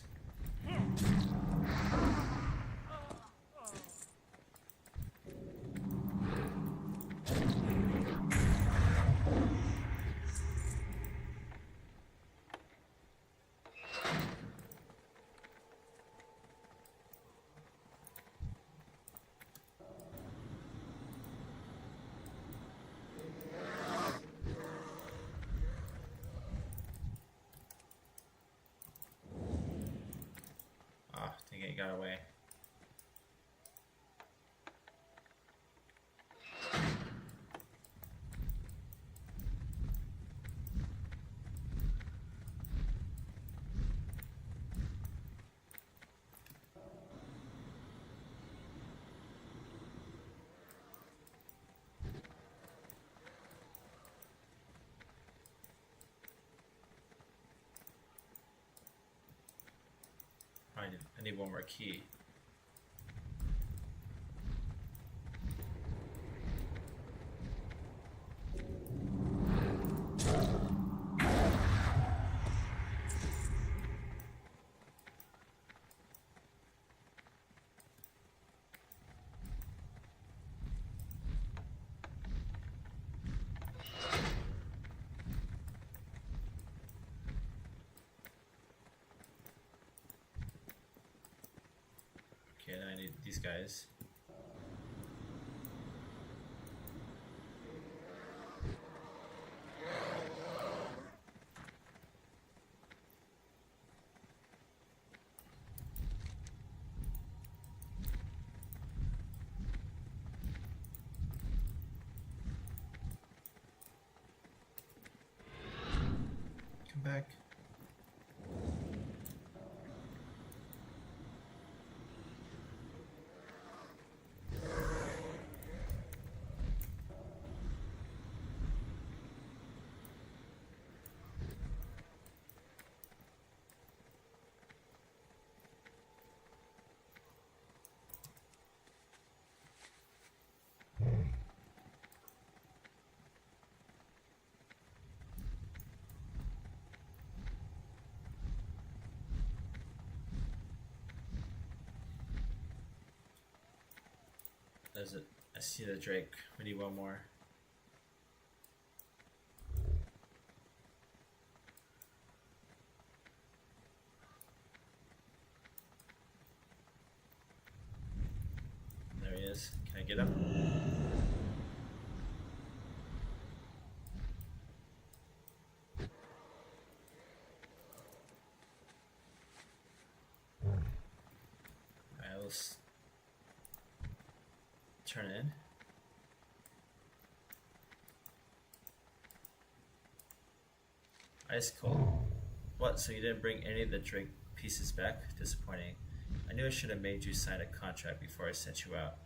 It got away. I need one more key. Okay, then I need these guys. Come back. There's it. I see the Drake. We need one more. There he is. Can I get him? Alright, let's turn in. Ice cold. What? So you didn't bring any of the drink pieces back? Disappointing. I knew I should have made you sign a contract before I sent you out.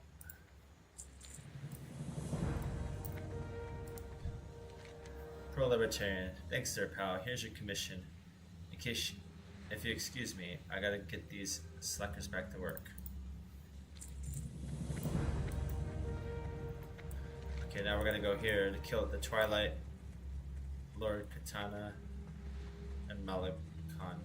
Pro-libertarian. Thanks there, pal. Here's your commission. In case, if you excuse me, I gotta get these slackers back to work. Okay, now we're gonna go here to kill the Twilight Lord Katana and Malik Khan.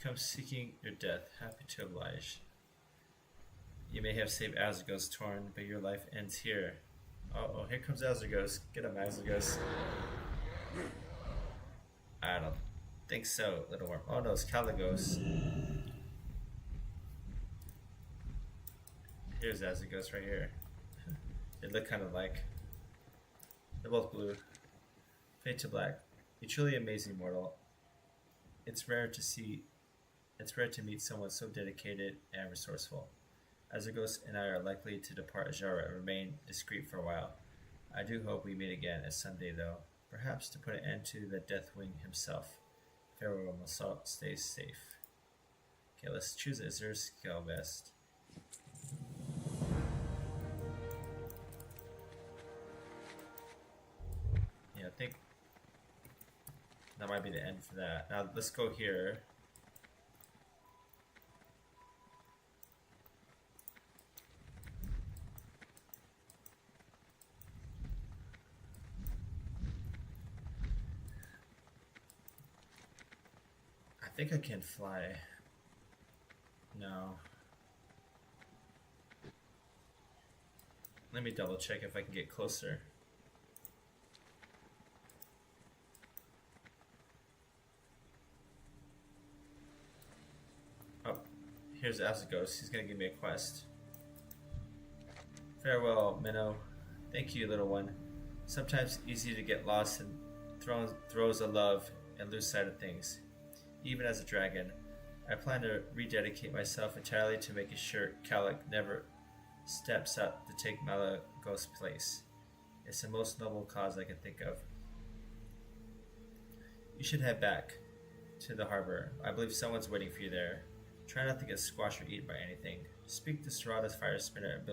Come seeking your death, happy to oblige. You may have saved Azagos, Tauren, but your life ends here. Oh, here comes Azagos. Get him, Azagos. I don't think so, little worm. Oh no, it's Caligos. Here's Azagos right here. They look kind of like. They're both blue. Fade to black. You truly amazing mortal. It's rare to meet someone so dedicated and resourceful. Azagos and I are likely to depart Ajara and remain discreet for a while. I do hope we meet again at Sunday, though, perhaps to put an end to the Deathwing himself. Farewell, Massault, stay safe. Okay, let's choose Azure Skill Vest. Yeah, I think that might be the end for that. Now let's go here. I think I can fly. No. Let me double check if I can get closer. Oh, here's Azagos. He's gonna give me a quest. Farewell, Minnow. Thank you, little one. Sometimes easy to get lost in throes of love and lose sight of things. Even as a dragon, I plan to rededicate myself entirely to making sure Kalik never steps up to take Malagos' place. It's the most noble cause I can think of. You should head back to the harbor. I believe someone's waiting for you there. Try not to get squashed or eaten by anything. Speak to Serata's fire spinner at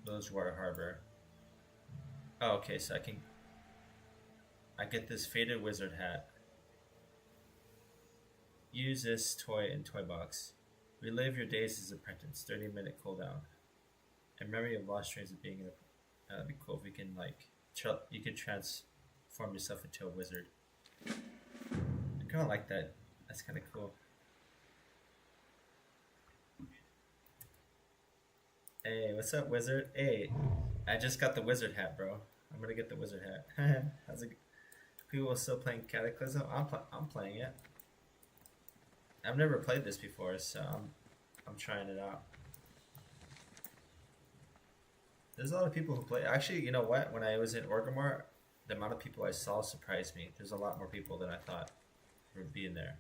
Bilgewater Harbor. Oh, okay, so I get this faded wizard hat. Use this toy in toy box. Relive your days as apprentice. 30-minute cooldown. In memory of lost trains of being that'd be cool if we can you can transform yourself into a wizard. I kind of like that. That's kind of cool. Hey, what's up, wizard? Hey, I just got the wizard hat, bro. I'm gonna get the wizard hat. How's it? People are still playing Cataclysm. I'm playing it. I've never played this before, so I'm trying it out. There's a lot of people who play. Actually, you know what? When I was in Orgrimmar, the amount of people I saw surprised me. There's a lot more people than I thought would be in there.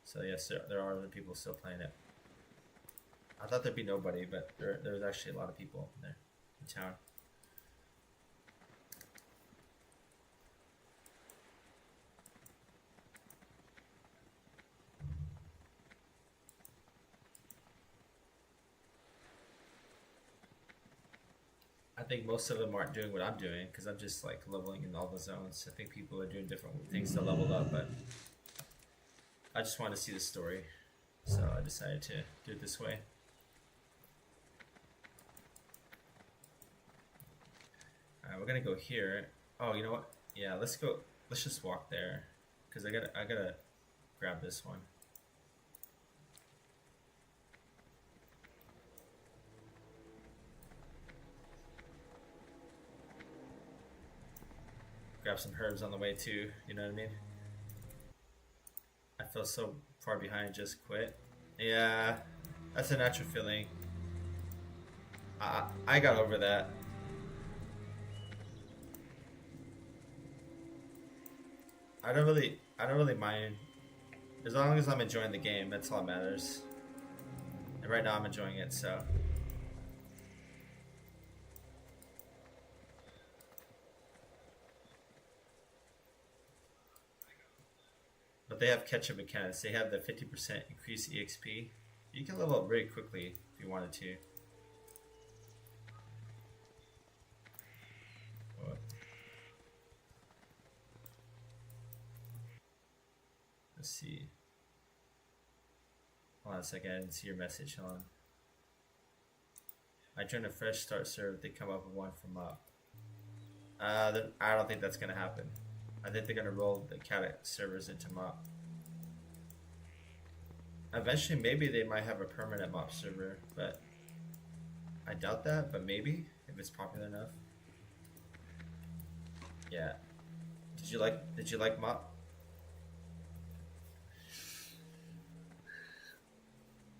So yes, there are other people still playing it. I thought there'd be nobody, but there's actually a lot of people there in town. I think most of them aren't doing what I'm doing because I'm just like leveling in all the zones. I think people are doing different things to level up, but I just want to see the story, so I decided to do it this way. Alright, we're gonna go here. Oh, you know what? Yeah, let's go. Let's just walk there because I gotta grab this one. grab some herbs on the way too, you know what I mean? I feel so far behind, just quit. Yeah, that's a natural feeling. I got over that. I don't really mind. As long as I'm enjoying the game, that's all that matters. And right now I'm enjoying it, so. But they have catch-up mechanics. They have the 50% increased EXP. You can level up very quickly if you wanted to. What? Let's see. Hold on a second, I didn't see your message. Hold on. I joined a fresh start server. They come up with one from up. I don't think that's gonna happen. I think they're gonna roll the Catac servers into MoP. Eventually, maybe they might have a permanent MoP server, but I doubt that. But maybe if it's popular enough. Yeah. Did you like MoP?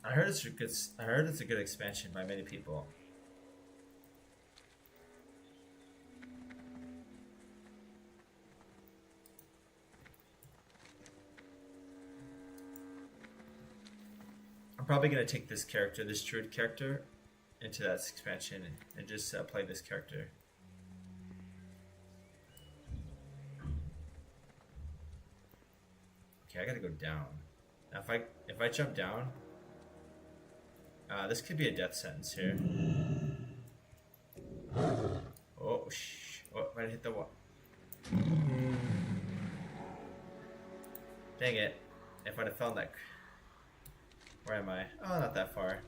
I heard it's a good expansion by many people. I'm probably gonna take this character, this Druid character, into that expansion and just play this character. Okay, I gotta go down. Now if I jump down, this could be a death sentence here. Oh, might hit the wall. Dang it! If I'd have found that. Where am I? Oh, not that far.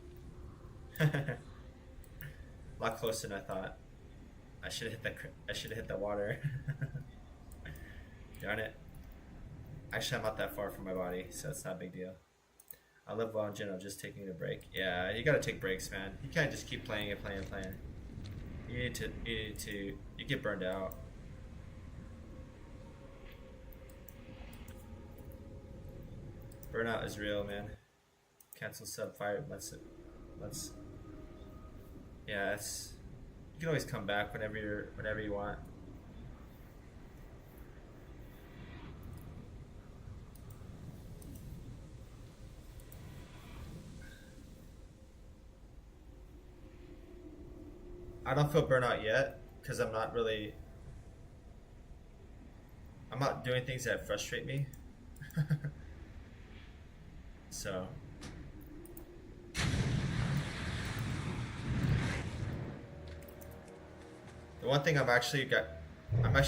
A lot closer than I thought. I should have hit the water. Darn it. Actually, I'm not that far from my body, so it's not a big deal. I live well in general, just taking a break. Yeah, you gotta take breaks, man. You can't just keep playing and playing and playing. You get burned out. Burnout is real, man. Cancel sub 5 months. Yeah, you can always come back whenever you want. I don't feel burnout yet because I'm not doing things that frustrate me. So the one thing I'm actually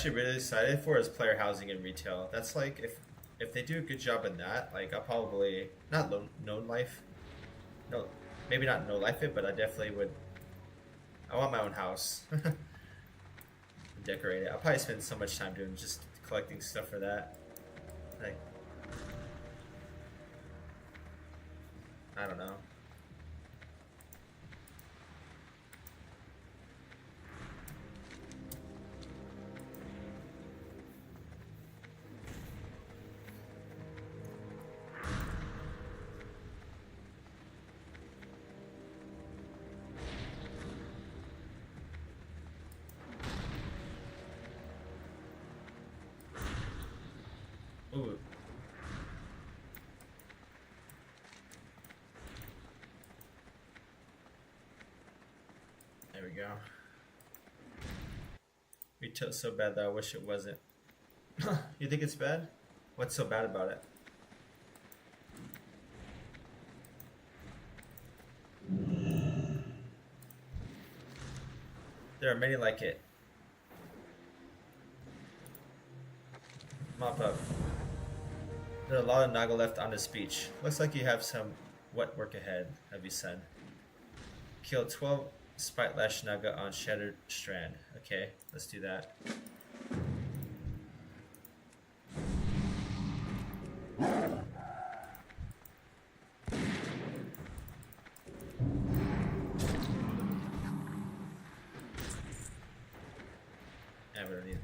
really excited for is player housing and retail. That's like if they do a good job in that, like I'll probably not known life, no, maybe not no life it, but I definitely would. I want my own house. Decorate it. I'll probably spend so much time doing just collecting stuff for that. Like, I don't know. Ooh. There we go. Retail's so bad that I wish it wasn't. You think it's bad? What's so bad about it? There are many like it. Mop up. There are a lot of Naga left on this beach. Looks like you have some wet work ahead, have you said? Kill 12 Spite Lash Naga on Shattered Strand. Okay, let's do that. Yeah, we don't need it.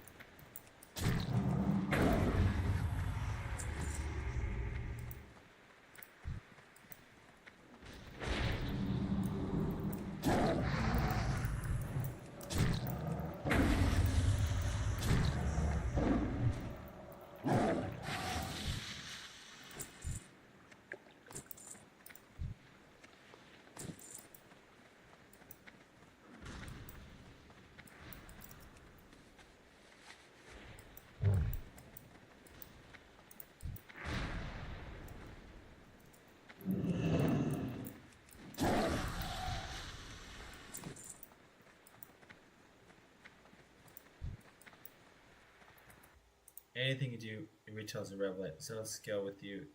Anything you do in retail is irrelevant. Zones scale with you,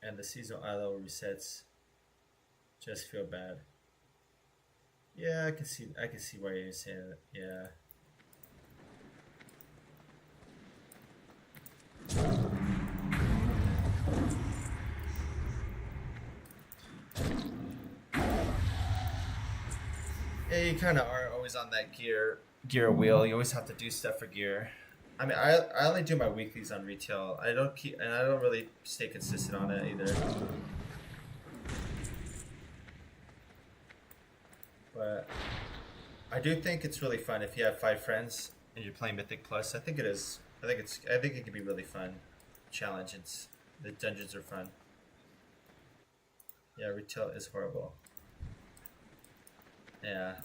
and the seasonal ILO resets. Just feel bad. Yeah, I can see. I can see why you're saying that. Yeah. Yeah, you kind of are always on that gear wheel. You always have to do stuff for gear. I mean, I only do my weeklies on retail. I don't keep, and I don't really stay consistent on it either. But I do think it's really fun if you have 5 friends and you're playing Mythic Plus. I think it is. I think it can be really fun. Challenge. The dungeons are fun. Yeah, retail is horrible. Yeah.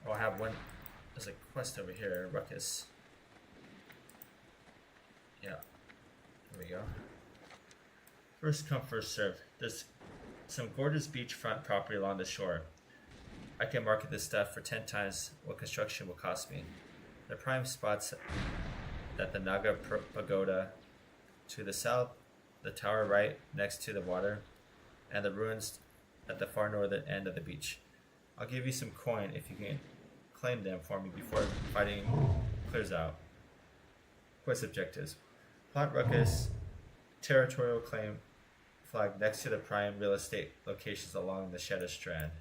Oh, I have one. There's a quest over here, Ruckus. Yeah. Here we go. First come, first serve. There's some gorgeous beachfront property along the shore. I can market this stuff for 10 times what construction will cost me. The prime spots at the Naga Pagoda to the south, the tower right next to the water, and the ruins at the far northern end of the beach. I'll give you some coin if you can claim them for me before fighting clears out. Quest objectives. Plant Ruckus, territorial claim flag next to the prime real estate locations along the Shadow Strand.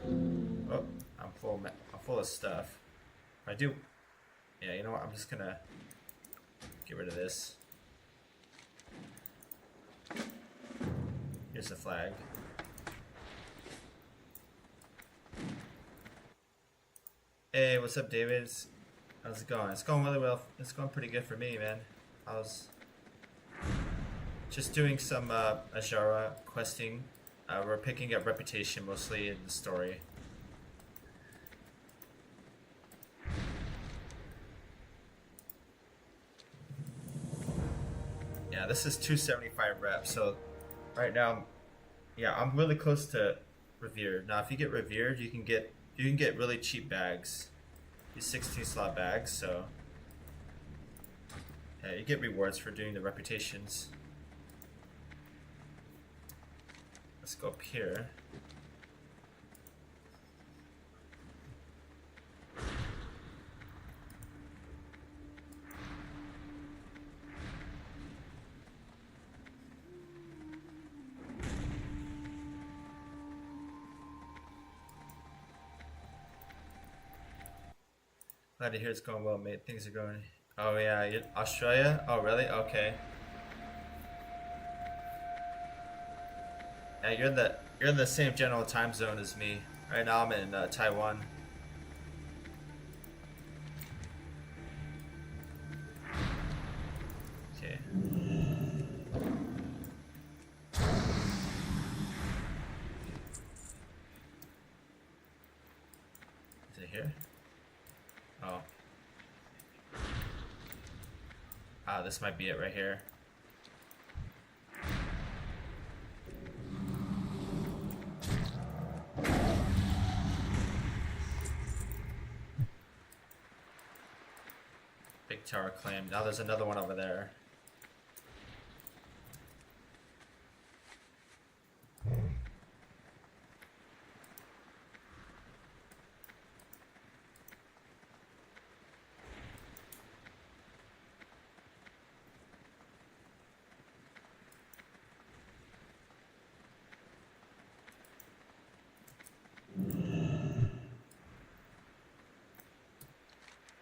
Oh, I'm full of stuff. I do. Yeah, you know what? I'm just gonna get rid of this. Here's the flag. Hey, what's up, David? How's it going? It's going really well. It's going pretty good for me, man. I was just doing some Ajara questing. We're picking up reputation mostly in the story. Yeah, this is 275 reps, so right now, yeah, I'm really close to revered. Now, if you get revered, you can get really cheap bags, these 16 slot bags. So yeah, you get rewards for doing the reputations. Let's go up here. Glad to hear it's going well, mate. Things are going. Oh yeah, Australia? Oh really? Okay. Yeah, you're in the same general time zone as me. Right now I'm in Taiwan. Okay. Is it here? Oh. Ah, this might be it right here. Big tower claim. Now there's another one over there.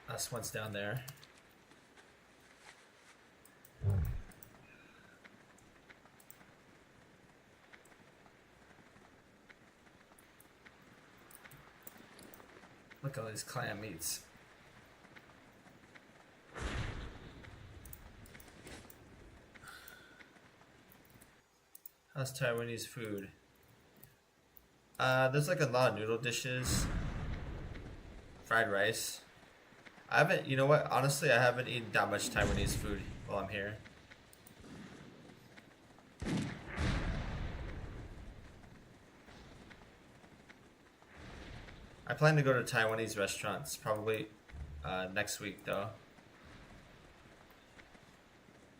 Last one's down there. Look at all these clam meats. How's Taiwanese food? There's like a lot of noodle dishes. Fried rice. I haven't, you know what? Honestly, I haven't eaten that much Taiwanese food while I'm here. I plan to go to Taiwanese restaurants probably next week though.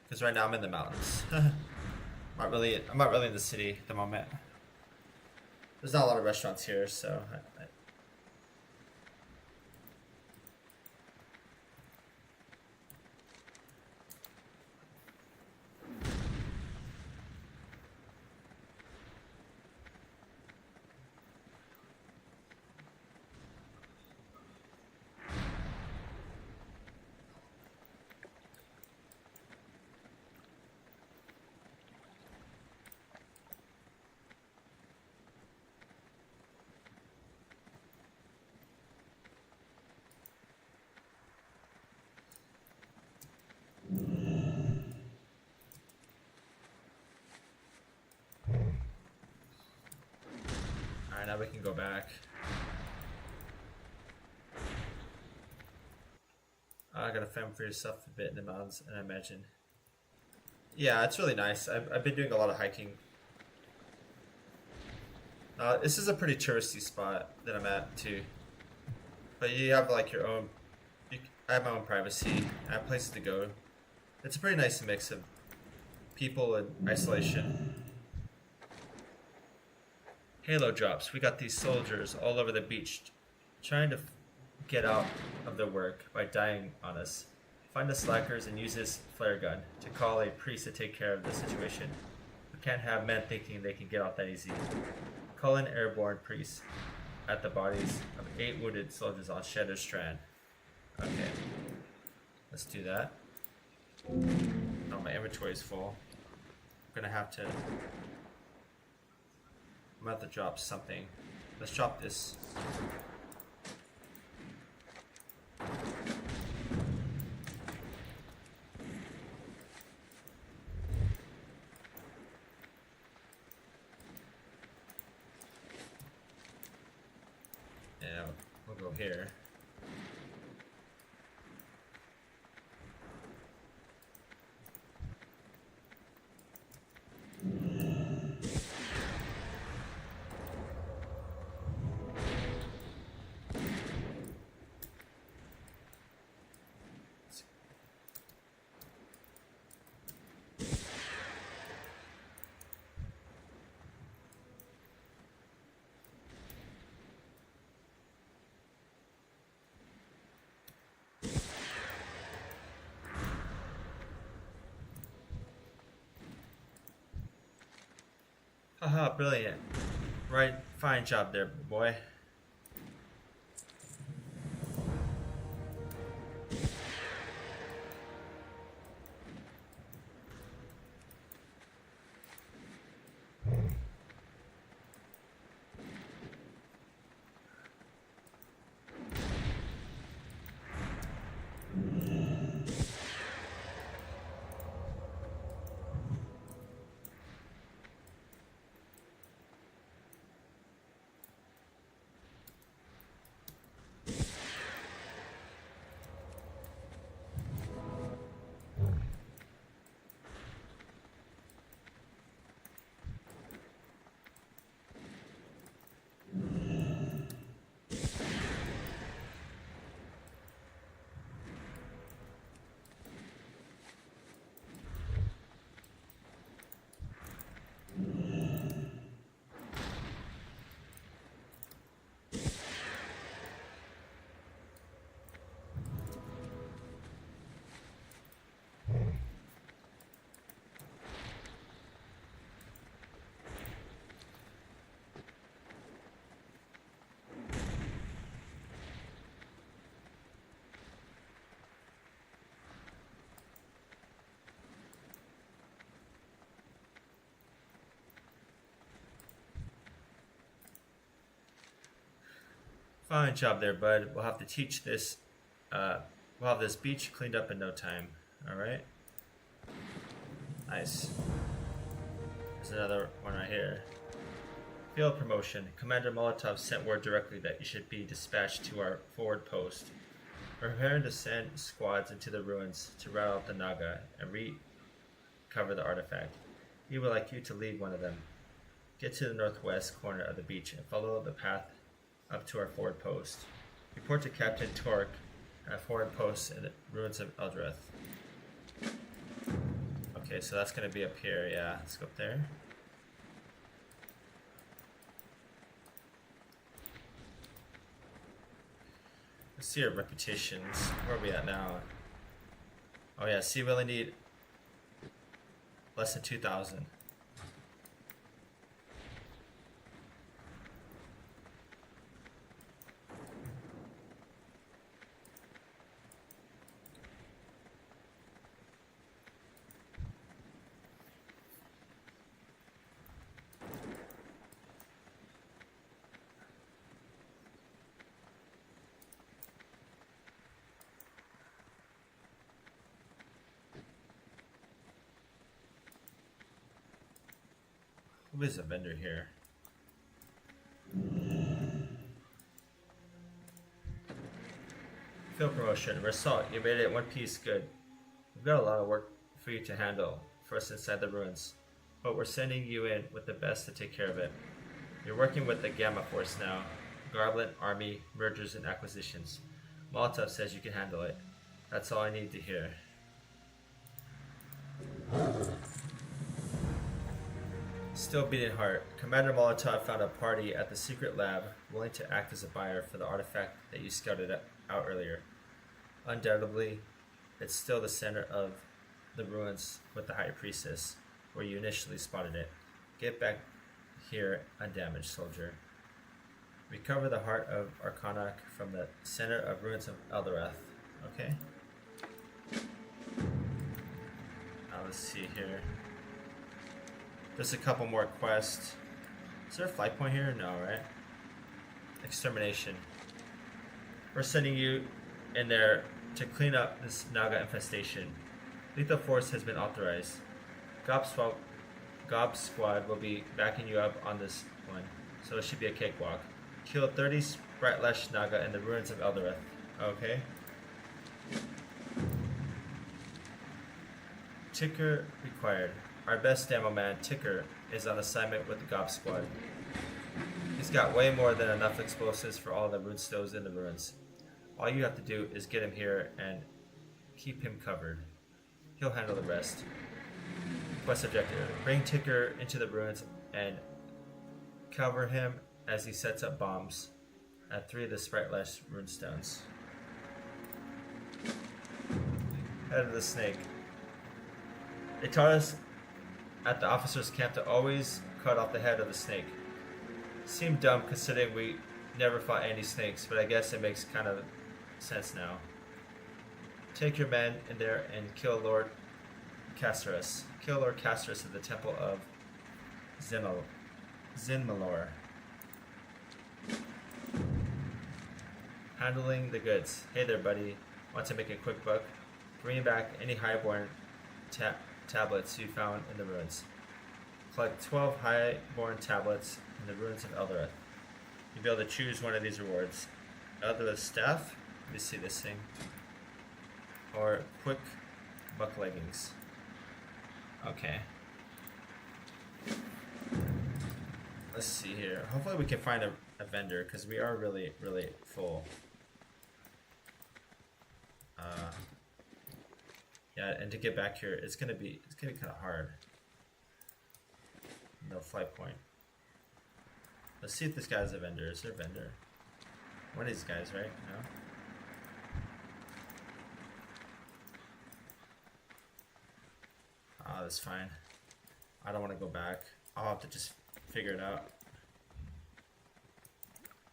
Because right now I'm in the mountains. I'm not really in the city at the moment. There's not a lot of restaurants here, so Alright, now we can go back. I gotta fend for yourself a bit in the mountains, and I imagine. Yeah, it's really nice. I've been doing a lot of hiking. This is a pretty touristy spot that I'm at too. But you have like your own. I have my own privacy. I have places to go. It's a pretty nice mix of people and isolation. Halo drops. We got these soldiers all over the beach trying to get out of their work by dying on us. Find the slackers and use this flare gun to call a priest to take care of the situation. We can't have men thinking they can get out that easy. Call in airborne priests at the bodies of 8 wounded soldiers on Shadow Strand. Okay. Let's do that. Oh, my inventory is full. I'm gonna have to... I'm about to drop something. Let's drop this. Yeah, we'll go here. Haha, brilliant. Right, fine job there, boy. Fine job there, bud. We'll have to teach this. We'll have this beach cleaned up in no time. Alright? Nice. There's another one right here. Field promotion. Commander Molotov sent word directly that you should be dispatched to our forward post. We're preparing to send squads into the ruins to rout out the Naga and recover the artifact. We would like you to lead one of them. Get to the northwest corner of the beach and follow the path up to our forward post. Report to Captain Torque at forward post in the ruins of Eldreth. Okay, so that's going to be up here. Yeah, let's go up there. Let's see our reputations. Where are we at now? Oh yeah, see, we only need less than 2,000. Who is a vendor here? Field promotion. Result. You made it one piece good. We've got a lot of work for you to handle for us inside the ruins, but we're sending you in with the best to take care of it. You're working with the Gamma Force now. Goblin Army, mergers and acquisitions. Molotov says you can handle it. That's all I need to hear. Still beating heart, Commander Molotov found a party at the secret lab willing to act as a buyer for the artifact that you scouted out earlier. Undoubtedly, it's still the center of the ruins with the High Priestess, where you initially spotted it. Get back here undamaged, soldier. Recover the heart of Arcanak from the center of ruins of Eldoreth. Okay? Now let's see here. There's a couple more quests. Is there a flight point here? No, right? Extermination. We're sending you in there to clean up this Naga infestation. Lethal force has been authorized. Gob Squad will be backing you up on this one, so it should be a cakewalk. Kill 30 Sprite-Lash Naga in the ruins of Eldoreth. Okay. Ticker required. Our best demo man, Ticker, is on assignment with the Gob Squad. He's got way more than enough explosives for all the rune stoves in the ruins. All you have to do is get him here and keep him covered. He'll handle the rest. Quest objective. Bring Ticker into the ruins and cover him as he sets up bombs at 3 of the Sprite-Lash runestones. Head of the Snake. They taught us at the officers' camp to always cut off the head of the snake. Seemed dumb considering we never fought any snakes, but I guess it makes kind of sense now. Take your men in there and kill Lord Casterus. Kill Lord Casterus at the Temple of Zinmalor. Handling the goods. Hey there, buddy. Want to make a quick buck? Bring back any highborn tablets you found in the ruins. Collect 12 highborn tablets in the ruins of Eldoreth. You'll be able to choose one of these rewards. Eldoreth staff. Let me see this thing. Or quick buck leggings. Okay. Let's see here. Hopefully we can find a vendor because we are really, really full. Yeah, and to get back here, it's gonna be kind of hard. No flight point. Let's see if this guy's a vendor. Is there a vendor? One of these guys, right? No. Ah, that's fine. I don't want to go back. I'll have to just figure it out.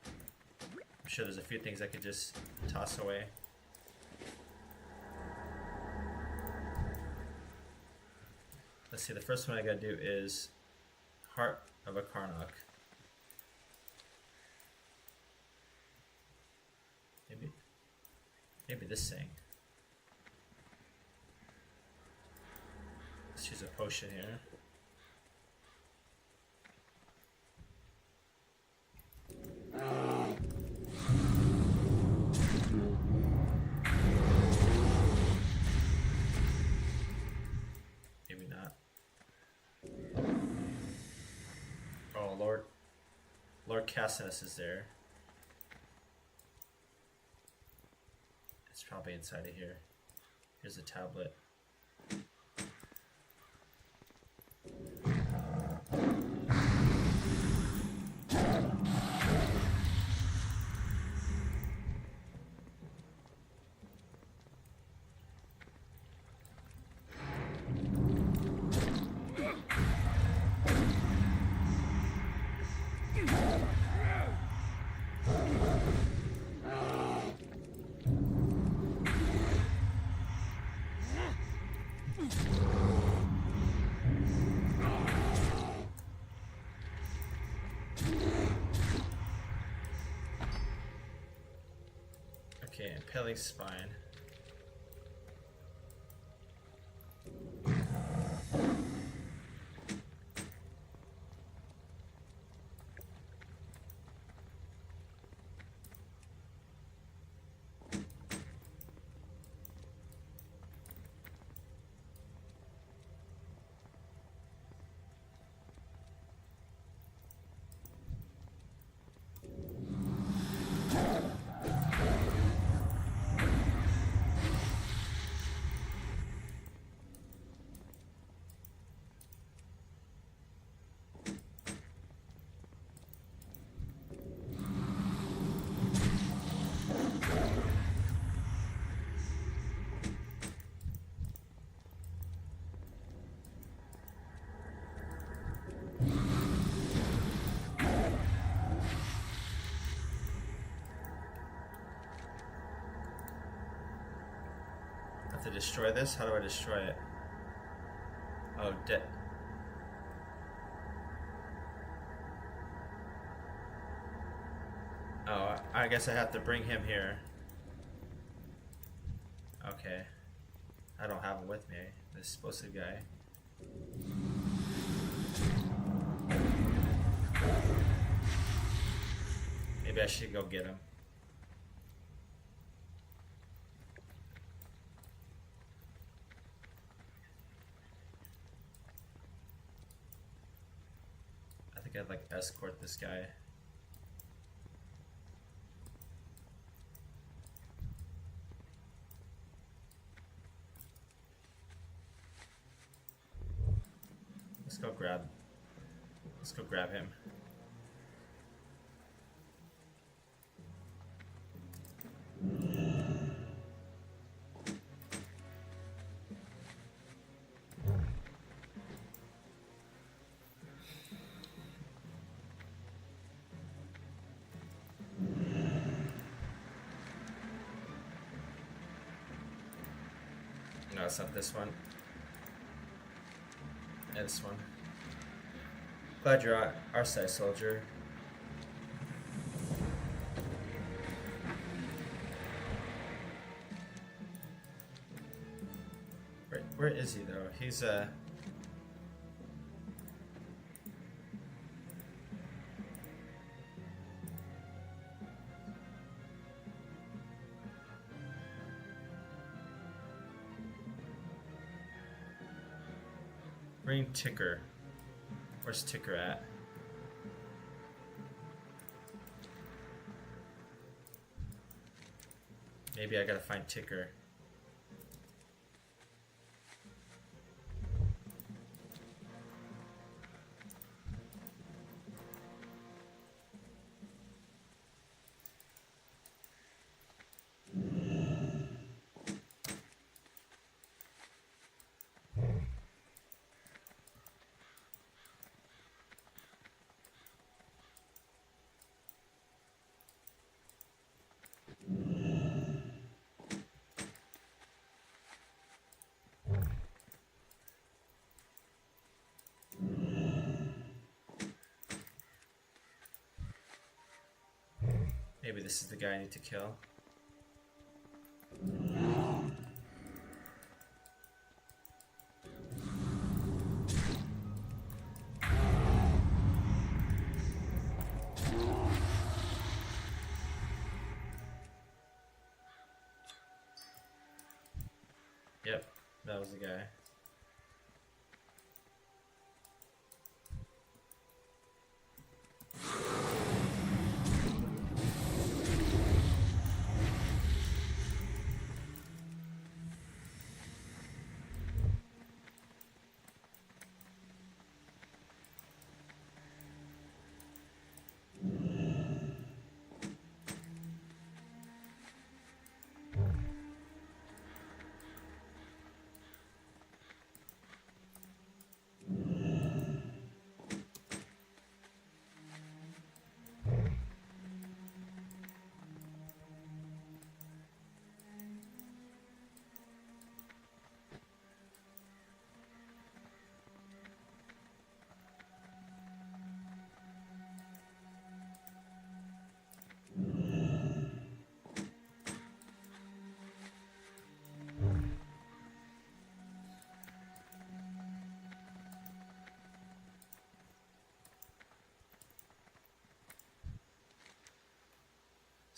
I'm sure there's a few things I could just toss away. Let's see, the first one I gotta do is Heart of a Karnak. Maybe this thing. Let's use a potion here. Lord Cassius is there. It's probably inside of here. Here's a tablet. Okay, impaling spine. To destroy this? How do I destroy it? Oh, oh, I guess I have to bring him here. Okay. I don't have him with me. This supposed guy. Maybe I should go get him. I'd like escort this guy. Let's go grab him. No, it's not this one. Yeah, this one. Glad you're our side, soldier. Where is he though? He's bring Ticker. Where's Ticker at? Maybe I gotta find Ticker. Maybe this is the guy I need to kill. Yep, that was the guy.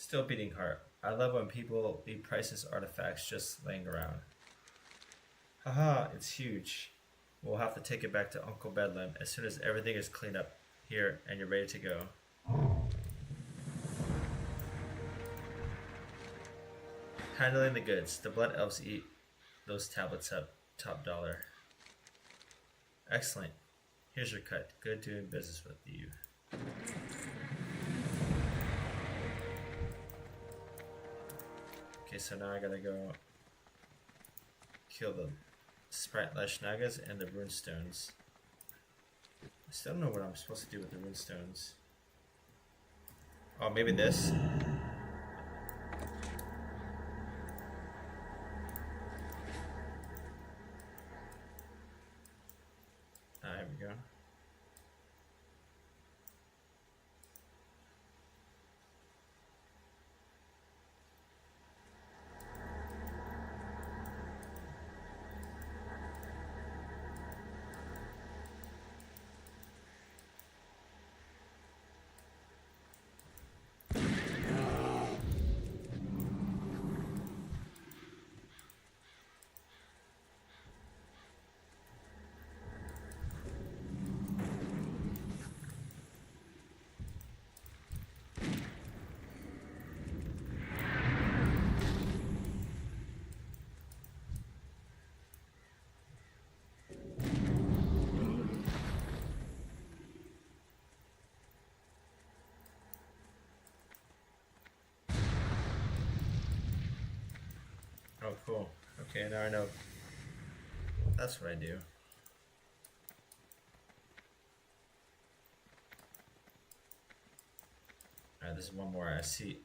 Still beating heart. I love when people leave priceless artifacts just laying around. Haha, it's huge. We'll have to take it back to Uncle Bedlam as soon as everything is cleaned up here and you're ready to go. Handling the goods. The blood elves eat those tablets up. Top dollar. Excellent. Here's your cut. Good doing business with you. Okay, so now I gotta go kill the Sprite-Lash Nagas and the Runestones. I still don't know what I'm supposed to do with the Runestones. Oh, maybe this? There we go. Oh, cool. Okay, now I know. That's what I do. Alright, there's one more I see.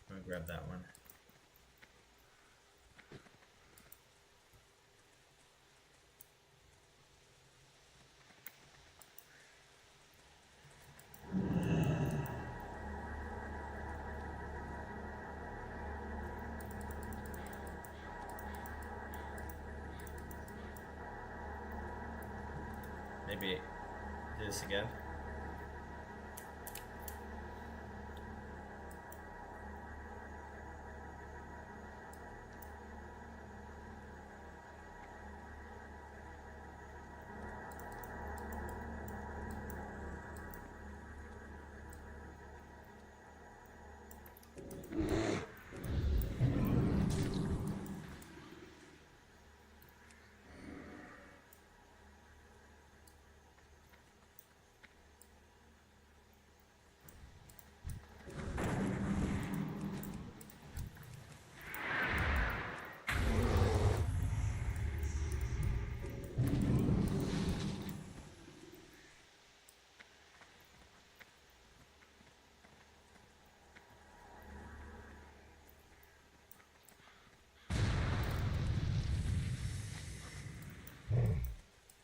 I'm gonna grab that one. Maybe do this again.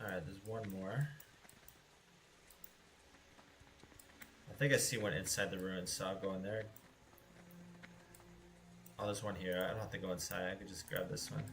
Alright, there's one more. I think I see one inside the ruins, so I'll go in there. Oh, there's one here. I don't have to go inside. I could just grab this one.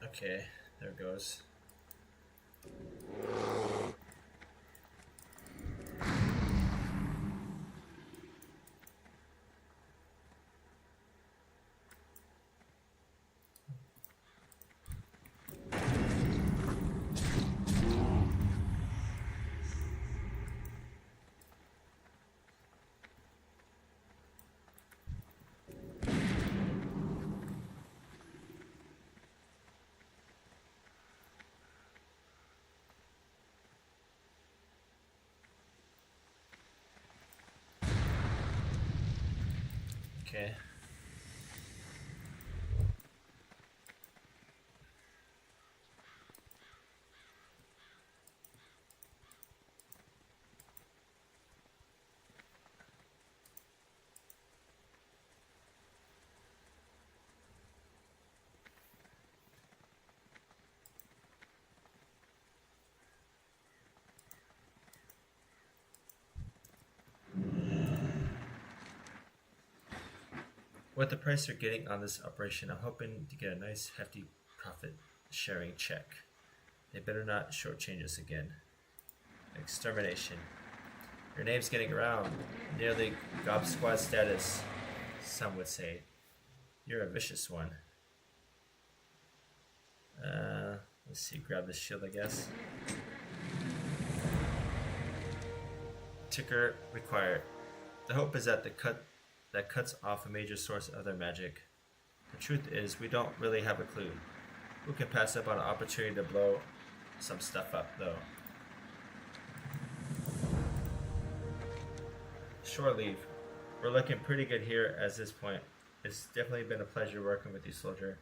Okay, there it goes. Okay. With the price they're getting on this operation, I'm hoping to get a nice hefty profit sharing check. They better not shortchange us again. Extermination. Your name's getting around. Nearly gob squad status, some would say. You're a vicious one. Let's see, grab this shield, I guess. Ticker required. The hope is that that cuts off a major source of their magic. The truth is, we don't really have a clue. Who can pass up on an opportunity to blow some stuff up, though? Shore leave. We're looking pretty good here at this point. It's definitely been a pleasure working with you, soldier.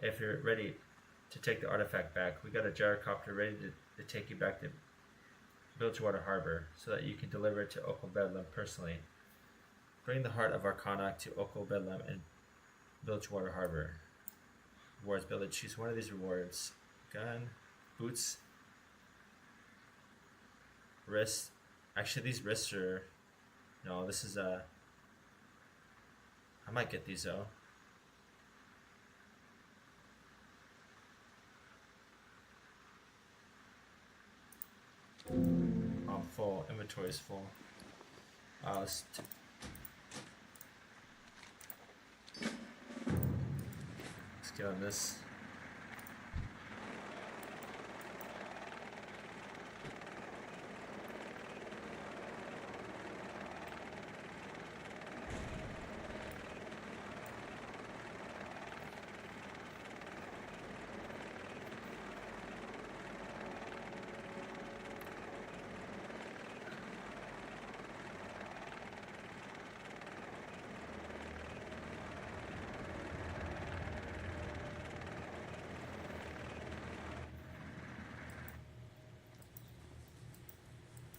If you're ready to take the artifact back, we got a gyrocopter ready to take you back to Bilgewater Harbor so that you can deliver it to Okal Bedlam personally. Bring the Heart of Arcana to Okal Bedlam and Bilgewater Harbor. Rewards builder. Choose one of these rewards. Gun, boots, wrist. Actually, these wrists are... No, this is I might get these though. I'm full. Inventory is full. Let's get on this.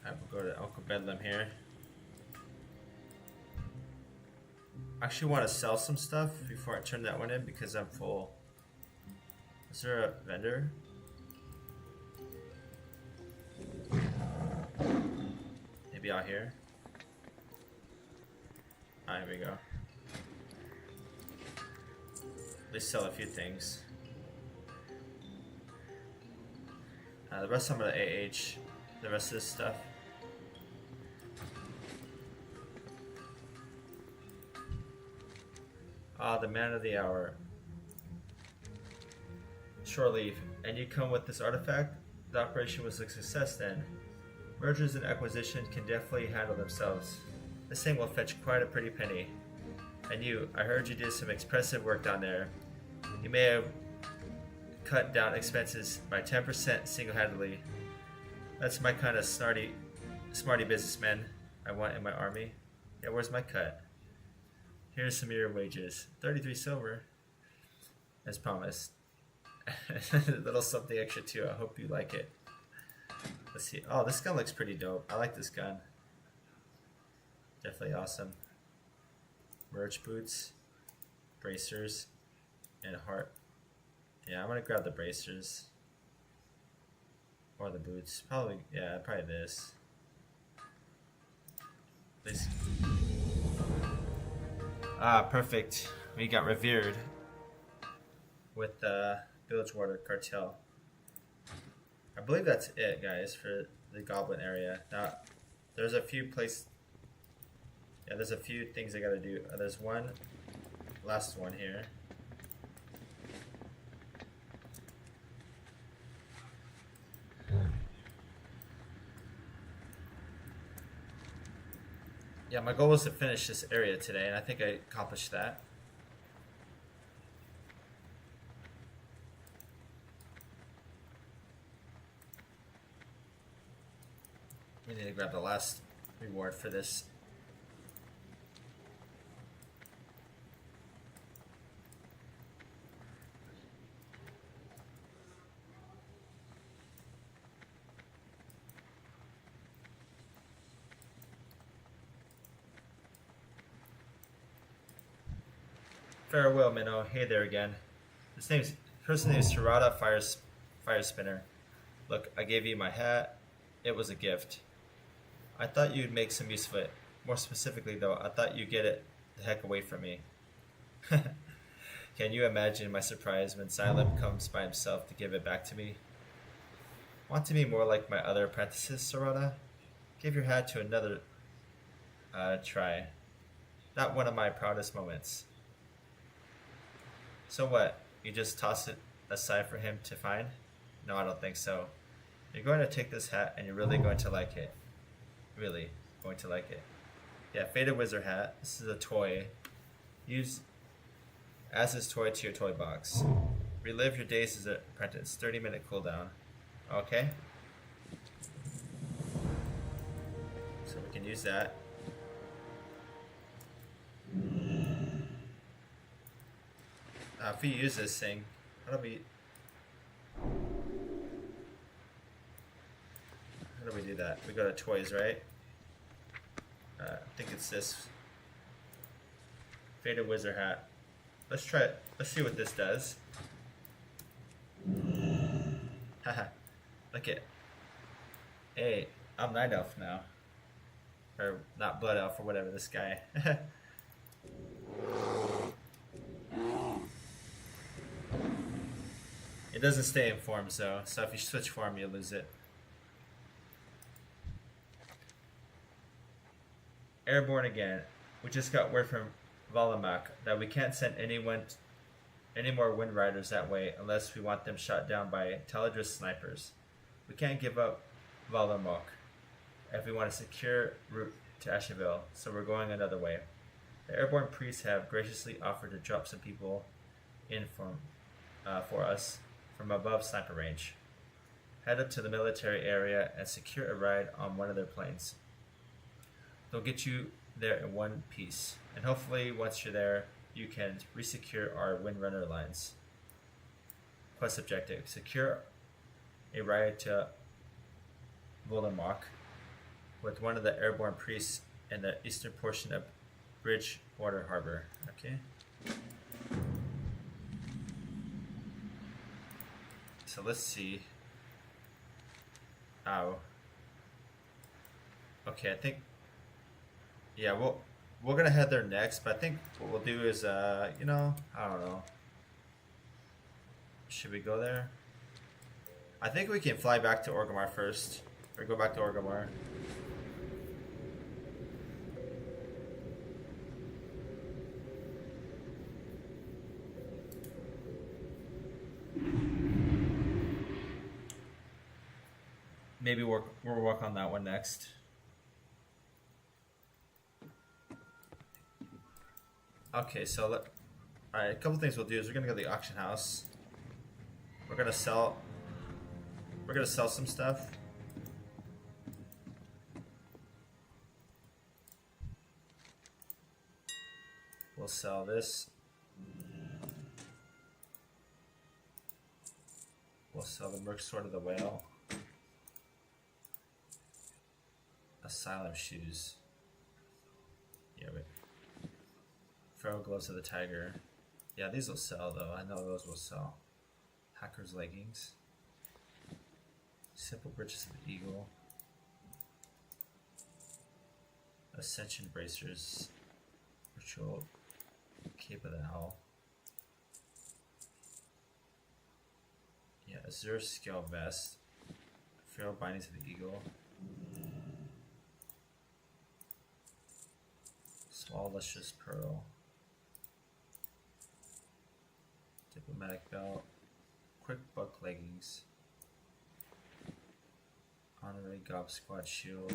I will go to Okal Bedlam here. I actually want to sell some stuff before I turn that one in because I'm full. Is there a vendor? Maybe out here. Ah, here we go. At least sell a few things. The rest I'm gonna AH. The rest of this stuff. Ah, the man of the hour. Shore leave. And you come with this artifact? The operation was a success then. Mergers and acquisitions can definitely handle themselves. This thing will fetch quite a pretty penny. And you, I heard you did some expressive work down there. You may have cut down expenses by 10% single-handedly. That's my kind of smarty businessman I want in my army. Yeah, where's my cut? Here's some of your wages. 33 silver. As promised. A little something extra too. I hope you like it. Let's see. Oh, this gun looks pretty dope. I like this gun. Definitely awesome. Merch boots. Bracers. And heart. Yeah, I'm gonna grab the bracers. Or the boots. Probably, yeah, probably this. This. Ah, perfect. We got revered with the Bilgewater Cartel. I believe that's it, guys, for the Goblin area. Now, there's a few places. Yeah, there's a few things I gotta do. There's one, last one here. Yeah, my goal was to finish this area today, and I think I accomplished that. We need to grab the last reward for this. Farewell, Minnow. Hey there again. Person name is Tirada Fire Spinner. Look, I gave you my hat. It was a gift. I thought you'd make some use of it. More specifically, though, I thought you'd get it the heck away from me. Can you imagine my surprise when Xylem comes by himself to give it back to me? Want to be more like my other apprentices, Sarada? Give your hat to another try. Not one of my proudest moments. So what? You just toss it aside for him to find? No, I don't think so. You're going to take this hat and you're really going to like it. Really going to like it. Yeah, Faded Wizard hat. This is a toy. Use as his toy to your toy box. Relive your days as an apprentice. 30-minute cooldown. Okay. So we can use that. If we use this thing, how do we do that? We go to toys, right? I think it's this Faded Wizard hat. Let's try it. Let's see what this does. Haha. Look it. Hey, I'm Night Elf now. Or not Blood Elf or whatever this guy. It doesn't stay in forms though, so if you switch form you lose it. Airborne again. We just got word from Valamak that we can't send any more Wind Riders that way unless we want them shot down by Teledris snipers. We can't give up Valamak if we want a secure route to Ashaville, so we're going another way. The airborne priests have graciously offered to drop some people in for us from above sniper range. Head up to the military area and secure a ride on one of their planes. They'll get you there in one piece, and hopefully once you're there, you can resecure our Windrunner lines. Quest objective: secure a ride to Volamok with one of the airborne priests in the eastern portion of Bridgewater Harbor. Okay. So let's see. Oh. Okay, I think. Yeah, we're gonna head there next, but I think what we'll do is, you know, I don't know. Should we go there? I think we can fly back to Orgrimmar first, or go back to Orgrimmar. Maybe we'll work on that one next. Okay, so alright, a couple things we'll do is we're gonna go to the auction house. We're gonna sell some stuff. We'll sell this. We'll sell the Merc Sword of the Whale. Asylum shoes. Yeah, wait. Feral gloves of the tiger. Yeah, these will sell though. I know those will sell. Hacker's leggings. Simple breeches of the eagle. Ascension bracers. Ritual cape of the owl. Yeah, Azure scale vest. Feral bindings of the eagle. Small lustrous pearl. Diplomatic belt. Quick buck leggings. Honorary gob squad shield.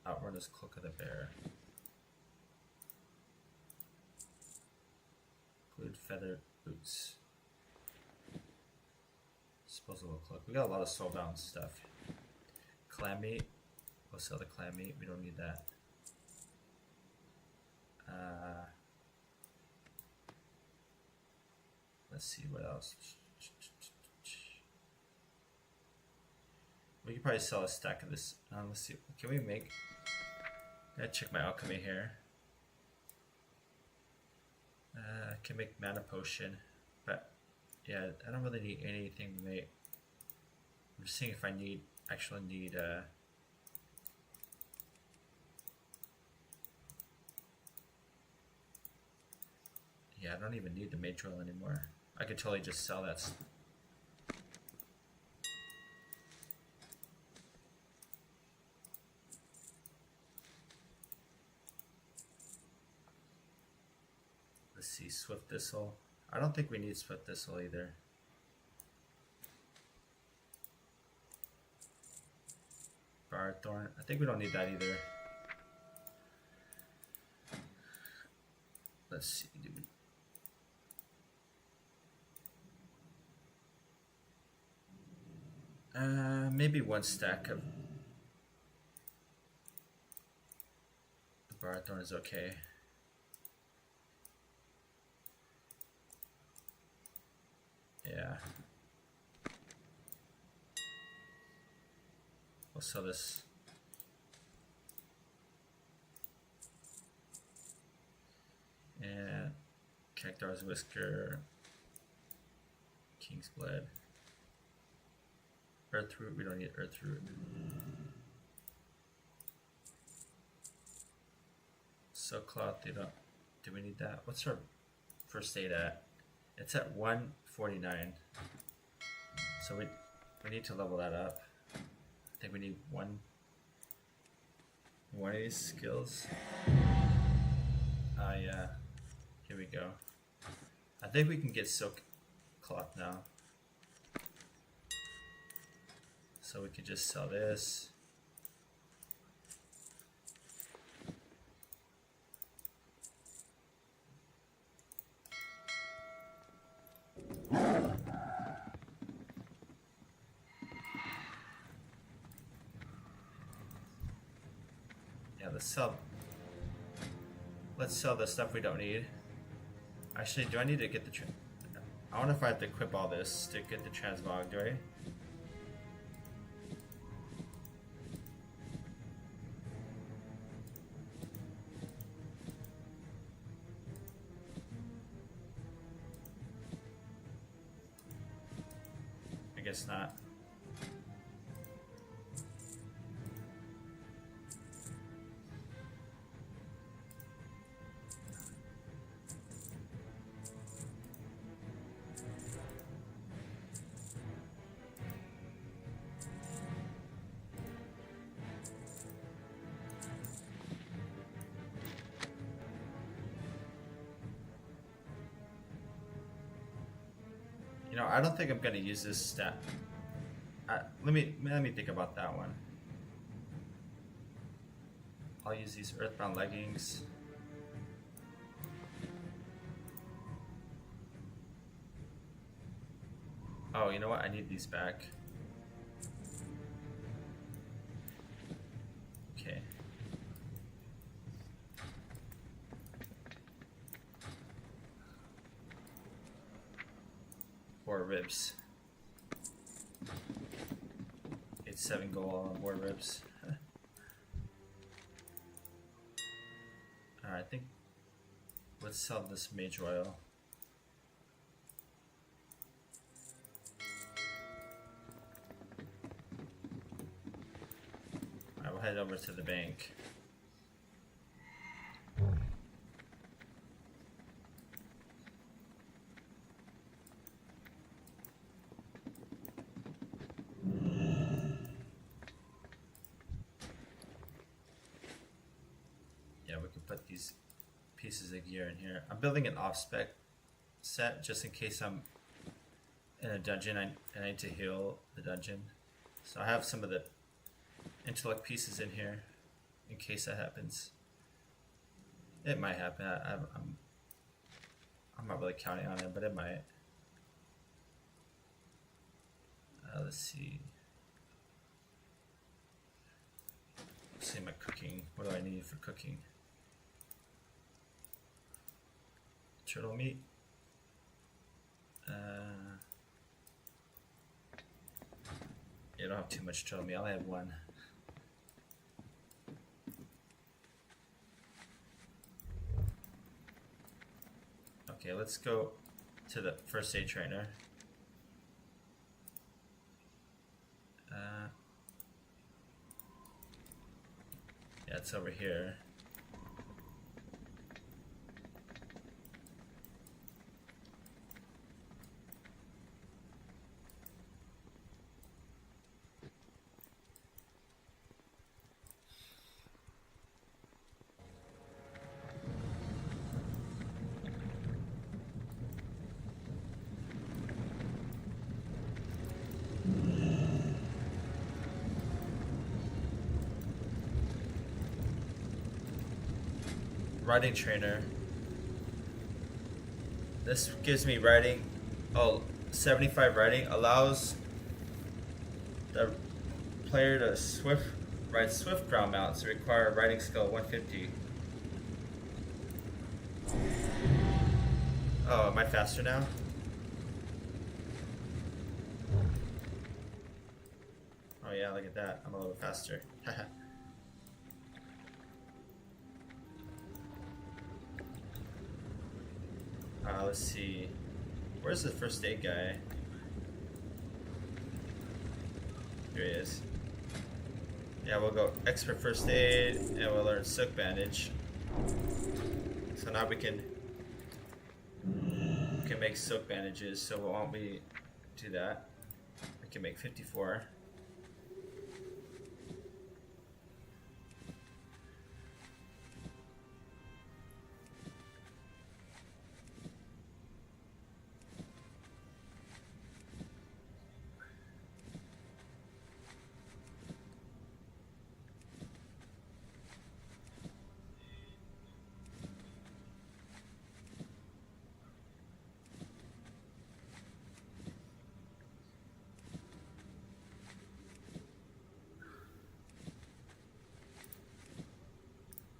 Outrunner's cloak of the bear. Glued feather boots. Disposable cloak. We got a lot of soulbound stuff. Clam meat. We'll sell the clam meat. We don't need that. Let's see what else. We could probably sell a stack of this. Let's see. Can we make? I gotta check my alchemy here. I can make mana potion, but yeah, I don't really need anything to make. I'm just seeing if I actually need yeah, I don't even need the mage oil anymore. I could totally just sell that. Let's see, Swift Thistle. I don't think we need Swift Thistle either. Bar Thorn. I think we don't need that either. Let's see. Maybe one stack of the Bar Thorn is okay. Yeah. We'll sell this. And Cactar's Whisker, King's Blood, Earthroot. We don't need Earthroot. Silk Cloth. Do we need that? What's our first aid at? It's at 149. So we need to level that up. I think we need one of these skills. Yeah. Here we go. I think we can get Silk Cloth now. So we could just sell this. Yeah, let's sell the stuff we don't need. Actually, do I need to get the I wonder if I have to equip all this to get the transmog, do I? I guess not. You know, I don't think I'm gonna use this stat. Let me think about that one. I'll use these Earthbound leggings. Oh, you know what? I need these back. Okay. Boar ribs. It's 7 gold on boar ribs. Alright, I think let's sell this mage oil. I will head over to the bank. Yeah, we can put these pieces of gear in here. I'm building an off-spec set just in case I'm in a dungeon and I need to heal the dungeon. So I have some of the intellect pieces in here in case that happens. It might happen. I'm not really counting on it, but it might. Let's see. Let's see my cooking. What do I need for cooking? Turtle meat. I don't have too much turtle meat. I only have one. Okay, let's go to the first aid trainer. Yeah, it's over here. Riding trainer. This gives me riding. Oh, 75 riding allows the player to ride swift ground mounts to require a riding skill of 150. Oh, am I faster now? Oh yeah, look at that. I'm a little faster. Let's see. Where's the first aid guy? Here he is. Yeah, we'll go expert first aid and we'll learn silk bandage. So now we can make silk bandages. So why don't we do that? We can make 54.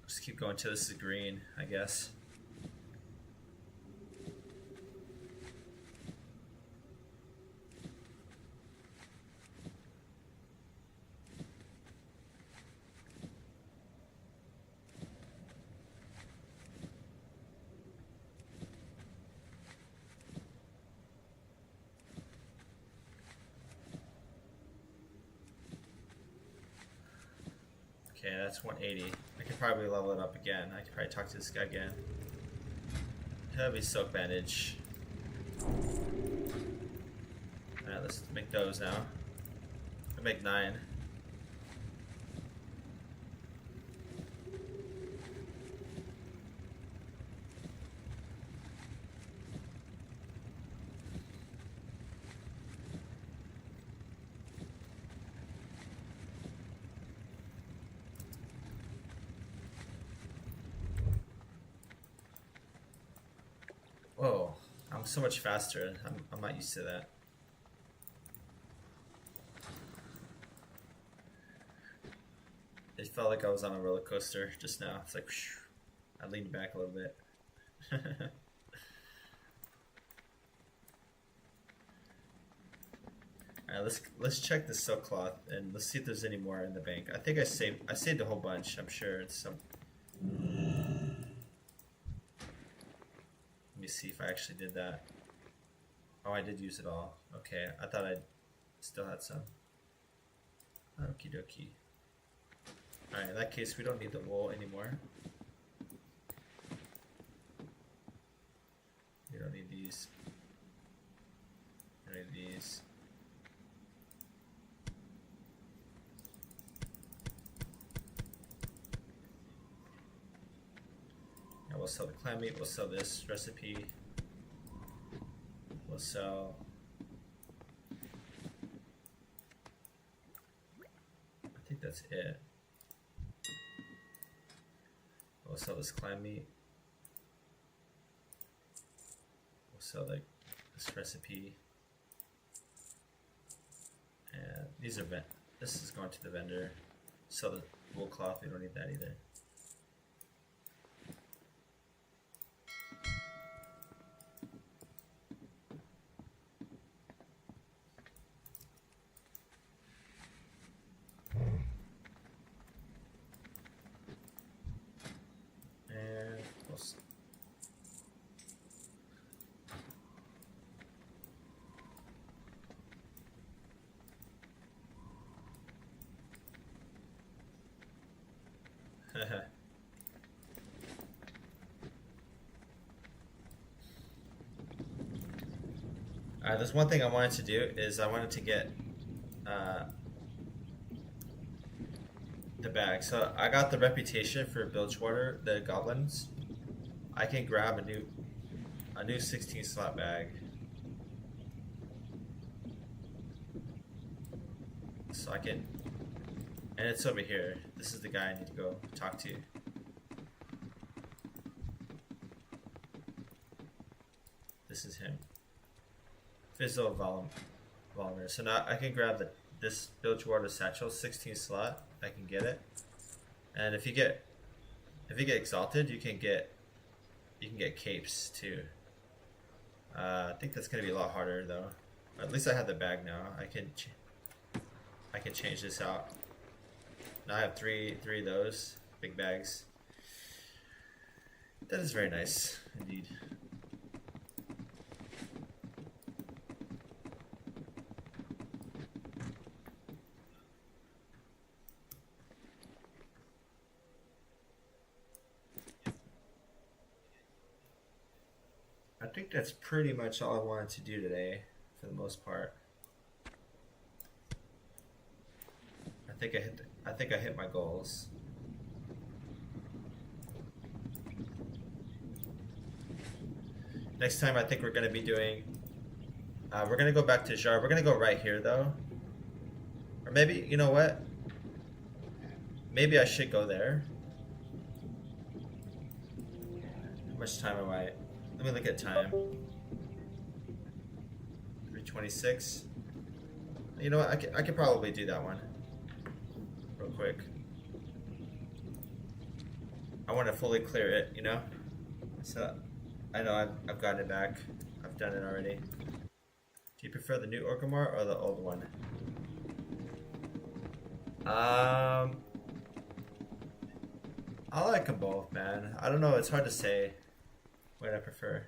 Just keep going till this is green, I guess. Okay, that's 180. I could probably level it up again. I could probably talk to this guy again. Heavy silk bandage. Alright, let's make those now. I'll make 9. Whoa, I'm so much faster. I'm not used to that. It felt like I was on a roller coaster just now. It's like, whoosh, I leaned back a little bit. Alright, let's check the silk cloth and let's see if there's any more in the bank. I think I saved a whole bunch. I'm sure it's some. Let me see if I actually did that. Oh, I did use it all. Okay, I thought I still had some. Okie dokie. Alright, in that case, we don't need the wool anymore. We don't need these. We don't need these. And we'll sell the clam meat, we'll sell this recipe. We'll sell... I think that's it. We'll sell this clam meat. We'll sell this recipe. And these are this is going to the vendor. Sell the wool cloth, we don't need that either. Alright, there's one thing I wanted to do is I wanted to get the bag. So I got the reputation for Bilgewater, the goblins. I can grab a new 16 slot bag. So I can, and it's over here. This is the guy I need to go talk to. This is him. Fizzle Volumer. So now I can grab this Bilgewater satchel, 16 slot. I can get it, and if you get exalted, you can get capes too. I think that's gonna be a lot harder though. At least I have the bag now. I can change this out. Now I have three of those big bags. That is very nice indeed. I think that's pretty much all I wanted to do today, for the most part. I think I hit my goals. Next time, I think we're going to be doing. We're going to go back to Jar. We're going to go right here though, or maybe you know what? Maybe I should go there. How much time am I? Let me look at time. 3:26. You know what? I could probably do that one real quick. I want to fully clear it, you know. So I know I've gotten it back. I've done it already. Do you prefer the new Orgrimmar or the old one? I like them both, man. I don't know. It's hard to say what I prefer.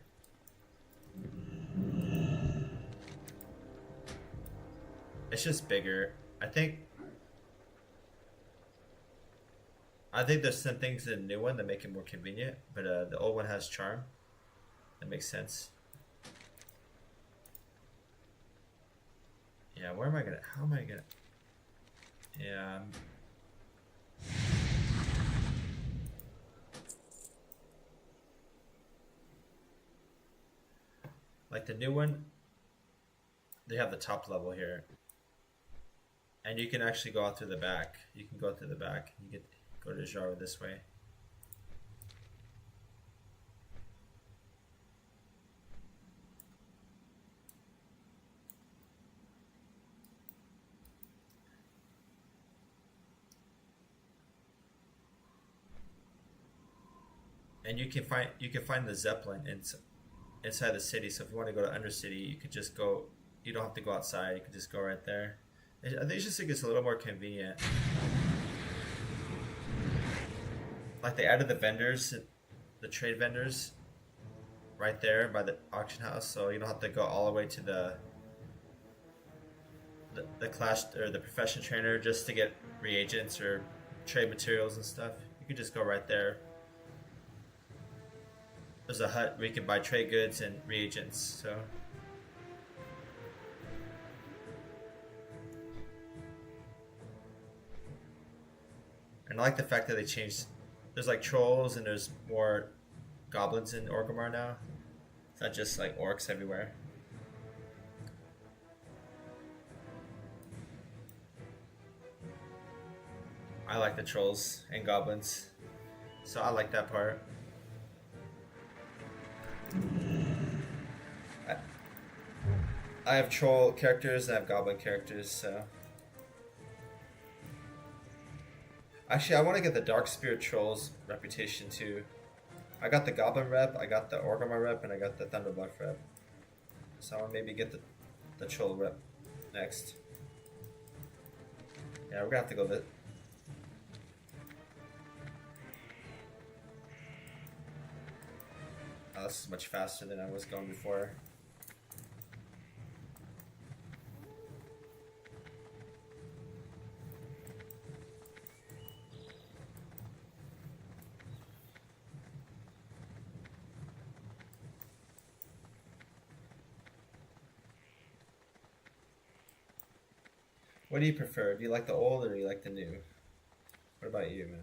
It's just bigger. I think there's some things in the new one that make it more convenient, but the old one has charm. That makes sense. Yeah, where am I gonna? How am I gonna? Yeah. Like the new one, they have the top level here, and you can actually go out through the back. You can go through the back. You go to Jar this way. And you can find the Zeppelin inside the city. So if you want to go to Undercity, you could just go. You don't have to go outside. You can just go right there. I think it's just a little more convenient. Like they added the vendors, the trade vendors, right there by the auction house, so you don't have to go all the way to the class or the profession trainer just to get reagents or trade materials and stuff. You can just go right there. There's a hut where you can buy trade goods and reagents, so. And I like the fact that they changed, there's like trolls and there's more goblins in Orgrimmar now. It's not just like orcs everywhere. I like the trolls and goblins, so I like that part. I have troll characters and I have goblin characters, so. Actually, I want to get the Dark Spirit Trolls reputation too. I got the Goblin rep, I got the Orgrimmar rep, and I got the Thunderbluff rep. So I want to maybe get the Troll rep next. Yeah, we're gonna have to go Oh, this is much faster than I was going before. What do you prefer? Do you like the old or do you like the new? What about you, man?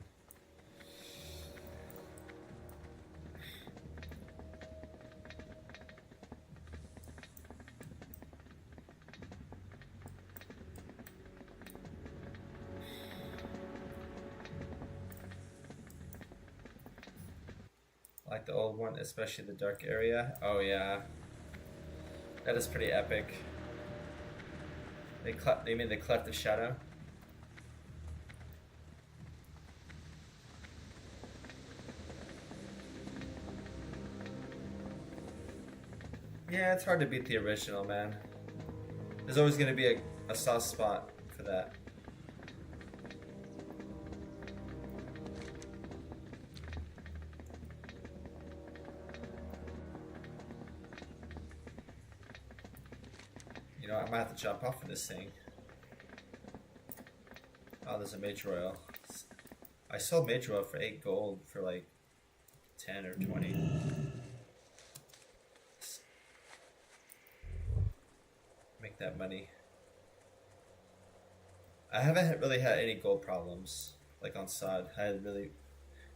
I like the old one, especially the dark area. Oh yeah, that is pretty epic. They made the Collective Shadow. Yeah, it's hard to beat the original, man. There's always going to be a soft spot for that. You know, I might have to jump off of this thing. Oh, there's a Mage Royal. I sold Mage Royal for 8 gold for like 10 or 20. Make that money. I haven't really had any gold problems like on SOD. It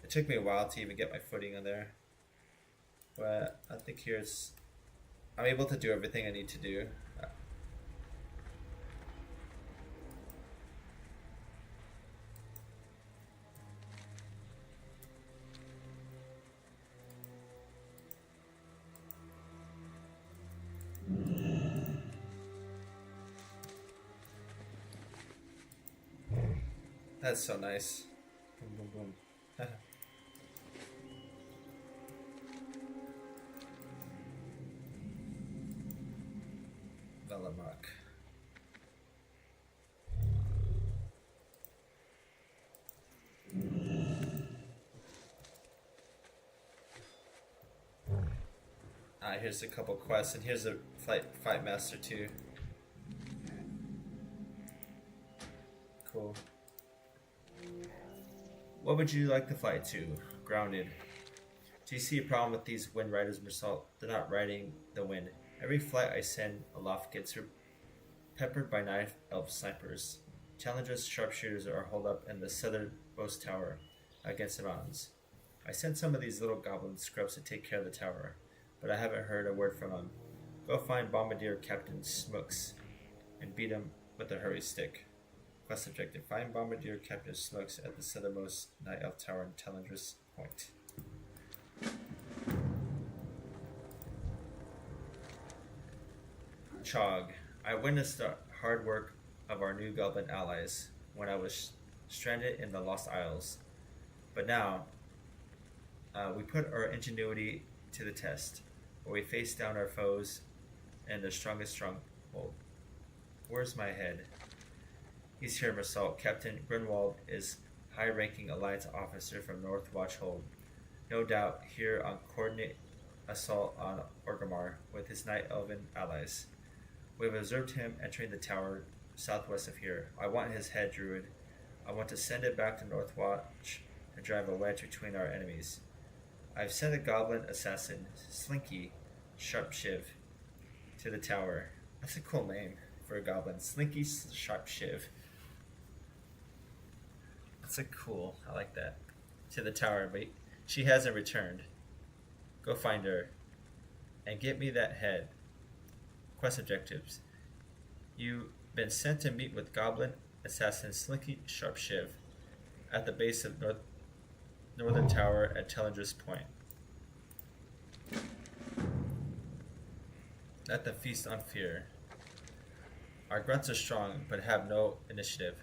took me a while to even get my footing on there. But I think I'm able to do everything I need to do. That's so nice. Boom, boom, boom. Velamark. Here's a couple quests, and here's a fight master too. Cool. What would you like to fight to? Grounded. Do you see a problem with these Wind Riders, Mersalt? They're not riding the wind. Every flight I send aloft gets peppered by 9 elf snipers. Challengers, sharpshooters are holed up in the southernmost tower against the mountains. I sent some of these little goblin scrubs to take care of the tower, but I haven't heard a word from them. Go find Bombardier Captain Smooks and beat him with a hurry stick. Quest objective: find Bombardier Captain Smooks at the southernmost Night Elf Tower in Telendris Point. Chog. I witnessed the hard work of our new goblin allies when I was stranded in the Lost Isles. But now, we put our ingenuity to the test, where we face down our foes in the strongest stronghold. Where's my head? He's here, Mersalt. Captain Grunwald is high-ranking Alliance officer from North Watchhold. No doubt here on coordinate assault on Orgrimmar with his Night Elven allies. We have observed him entering the tower southwest of here. I want his head, Druid. I want to send it back to North Watch and drive a wedge between our enemies. I've sent a goblin assassin, Slinky Sharpshiv, to the tower. That's a cool name for a goblin. Slinky Sharpshiv. That's a cool. I like that. To the tower, but she hasn't returned. Go find her and get me that head. Quest objectives: you've been sent to meet with goblin assassin Slinky Sharpshiv at the base of northern tower at Telendris Point. At the feast on fear. Our grunts are strong, but have no initiative.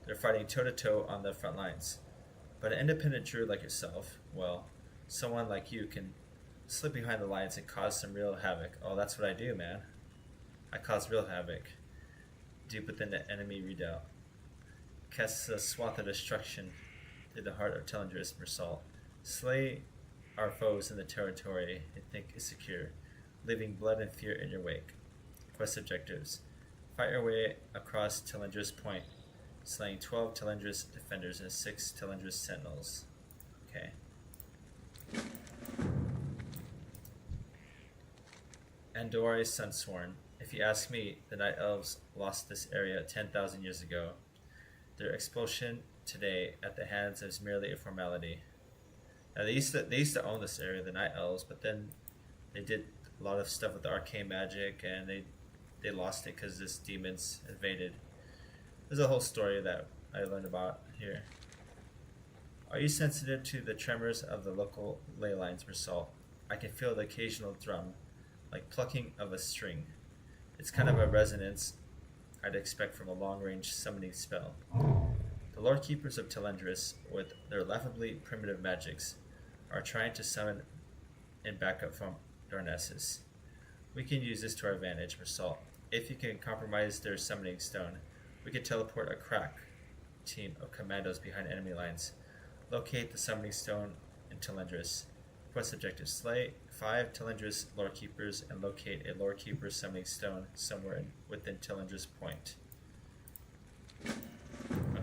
They're fighting toe-to-toe on the front lines. But an independent druid like yourself, well, someone like you can slip behind the lines and cause some real havoc. Oh, that's what I do, man. I cause real havoc. Deep within the enemy redoubt. Casts a swath of destruction through the heart of Telendris Mersalt. Slay our foes in the territory you think is secure, leaving blood and fear in your wake. Quest objectives: fight your way across Telendris Point, slaying 12 Telendris defenders and 6 Telendris sentinels. Okay. Andori Sunsworn. If you ask me, the Night Elves lost this area 10,000 years ago. Their expulsion today at the hands is merely a formality. Now they used to own this area, the Night Elves, but then they did a lot of stuff with the arcane magic, and they lost it because this demons invaded. There's a whole story that I learned about here. Are you sensitive to the tremors of the local ley lines, Mersalt? I can feel the occasional drum, like plucking of a string. It's kind of a resonance I'd expect from a long-range summoning spell. The Lord Keepers of Telendris, with their laughably primitive magics, are trying to summon in backup from Darnassus. We can use this to our advantage, Mersalt. If you can compromise their summoning stone, we can teleport a crack team of commandos behind enemy lines. Locate the summoning stone in Telendris. Quest objective: slay 5 Telendris Lore Keepers and locate a Lore Keeper summoning stone somewhere within Telendris Point.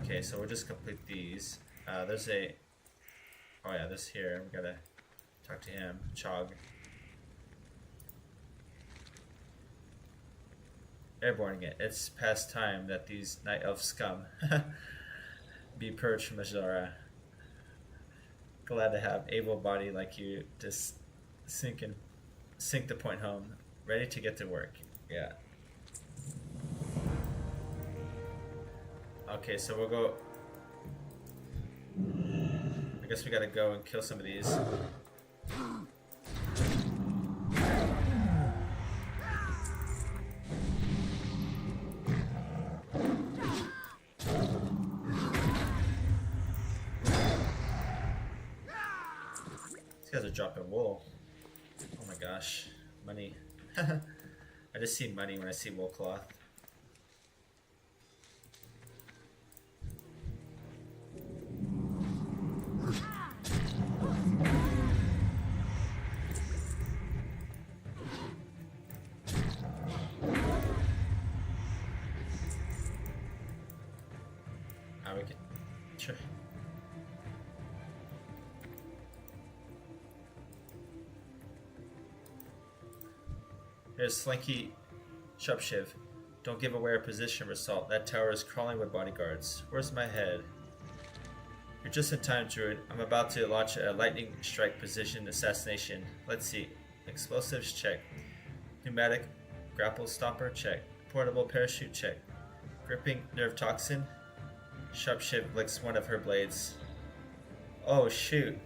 Okay, so we'll just complete these. There's a... Oh yeah, this here. We gotta talk to him. Chog. Airborne it. It's past time that these Night Elf scum be purged from Azora. Glad to have able body like you to sink the point home. Ready to get to work. Yeah. Okay, so we'll go. I guess we gotta go and kill some of these. These guys are dropping wool. Oh my gosh. Money. I just see money when I see wool cloth. We can try. Here's Slinky Shupshiv. Don't give away our position, Result. That tower is crawling with bodyguards. Where's my head? You're just in time, Druid. I'm about to launch a lightning strike position assassination. Let's see. Explosives, check. Pneumatic grapple stomper, check. Portable parachute, check. Gripping nerve toxin. Shupshiv licks one of her blades. Oh shoot.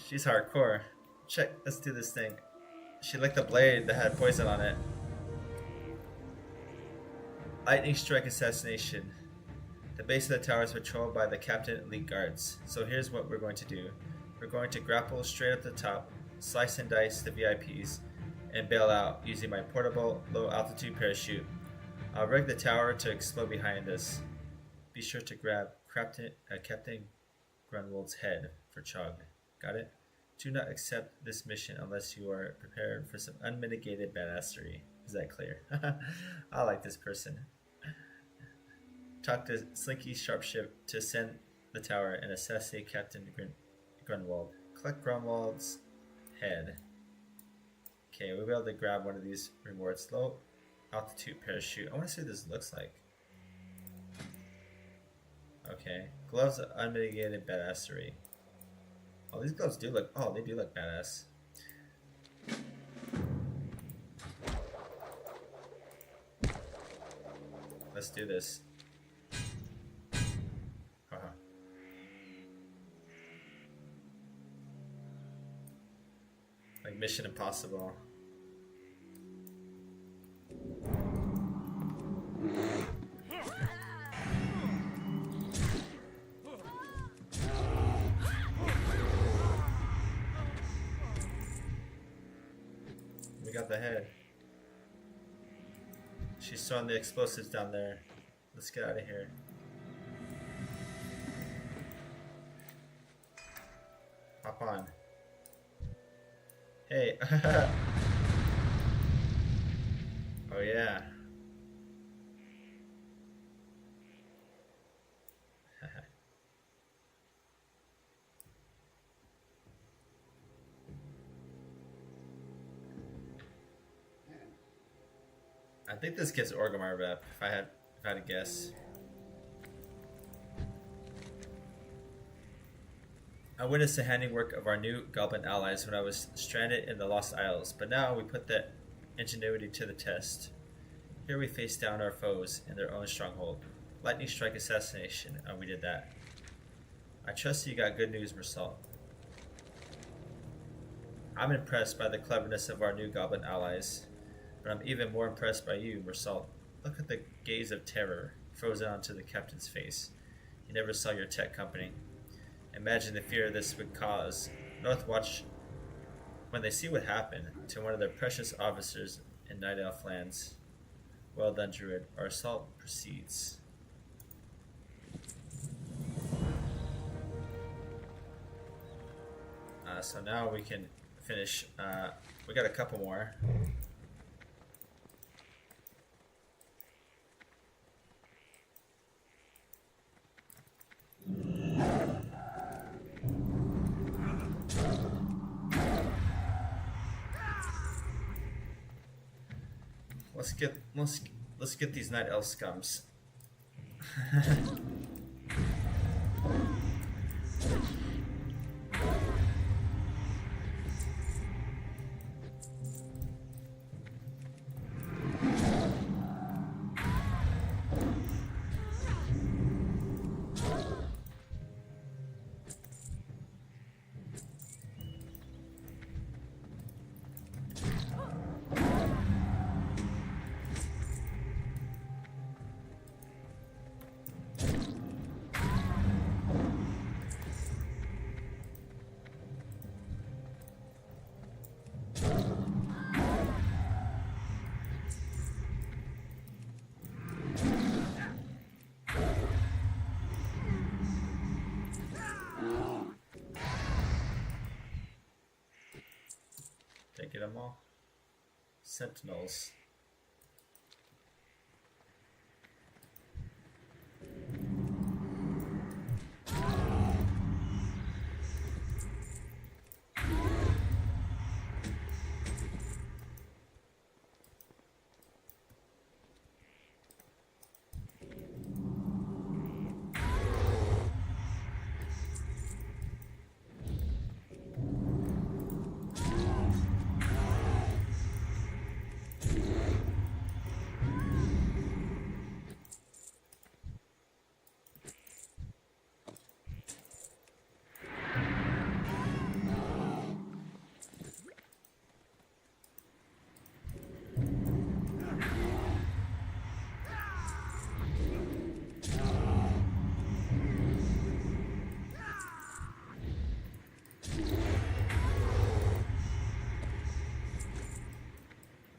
She's hardcore. Check, let's do this thing. She licked a blade that had poison on it. Lightning strike assassination. The base of the tower is patrolled by the Captain Elite Guards. So here's what we're going to do. We're going to grapple straight up the top, slice and dice the VIPs, and bail out using my portable low altitude parachute. I'll rig the tower to explode behind us. Be sure to grab Captain Grunwald's head for Chog. Got it? Do not accept this mission unless you are prepared for some unmitigated badassery. Is that clear? I like this person. Talk to Slinky Sharpship to ascend the tower and assassinate Captain Grunwald. Collect Grunwald's head. Okay, we'll be able to grab one of these rewards. Low altitude parachute. I want to see what this looks like. Okay. Gloves of unmitigated badassery. Oh, these gloves do look... Oh, they do look badass. Let's do this. Haha. Like Mission Impossible. We got the head. She's throwing the explosives down there. Let's get out of here. Hop on. Hey. Oh yeah. think this gets Orgrimmar rep, if I had to guess. I witnessed the handiwork of our new goblin allies when I was stranded in the Lost Isles, but now we put that ingenuity to the test. Here we face down our foes in their own stronghold. Lightning strike assassination, and we did that. I trust you got good news, Mersalt. I'm impressed by the cleverness of our new goblin allies, but I'm even more impressed by you, Mersalt. Look at the gaze of terror frozen onto the captain's face. You never saw your tech company. Imagine the fear this would cause Northwatch when they see what happened to one of their precious officers in Night Elf lands. Well done, Druid. Our assault proceeds. So now we can finish. We got a couple more. Let's get these Night Elf scums. Get them all. Sentinels.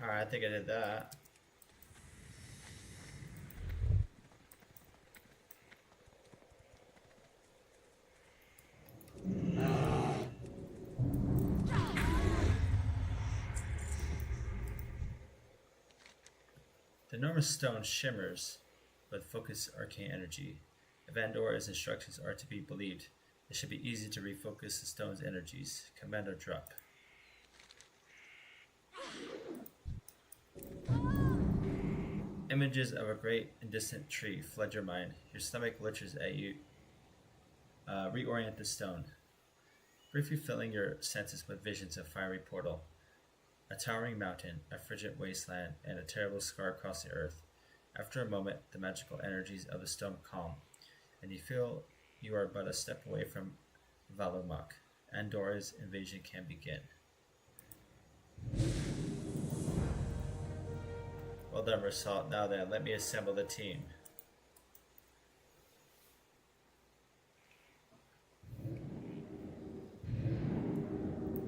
Alright, I think I did that. The enormous stone shimmers with focused arcane energy. If Andora's instructions are to be believed, it should be easy to refocus the stone's energies. Commando drop. Images of a great and distant tree flood your mind. Your stomach lurches at you. Reorient the stone. Briefly filling your senses with visions of fiery portal. A towering mountain, a frigid wasteland, and a terrible scar across the earth. After a moment, the magical energies of the stone calm, and you feel you are but a step away from Valomok. Andora's invasion can begin. Well done, Mersalt. Now then, let me assemble the team.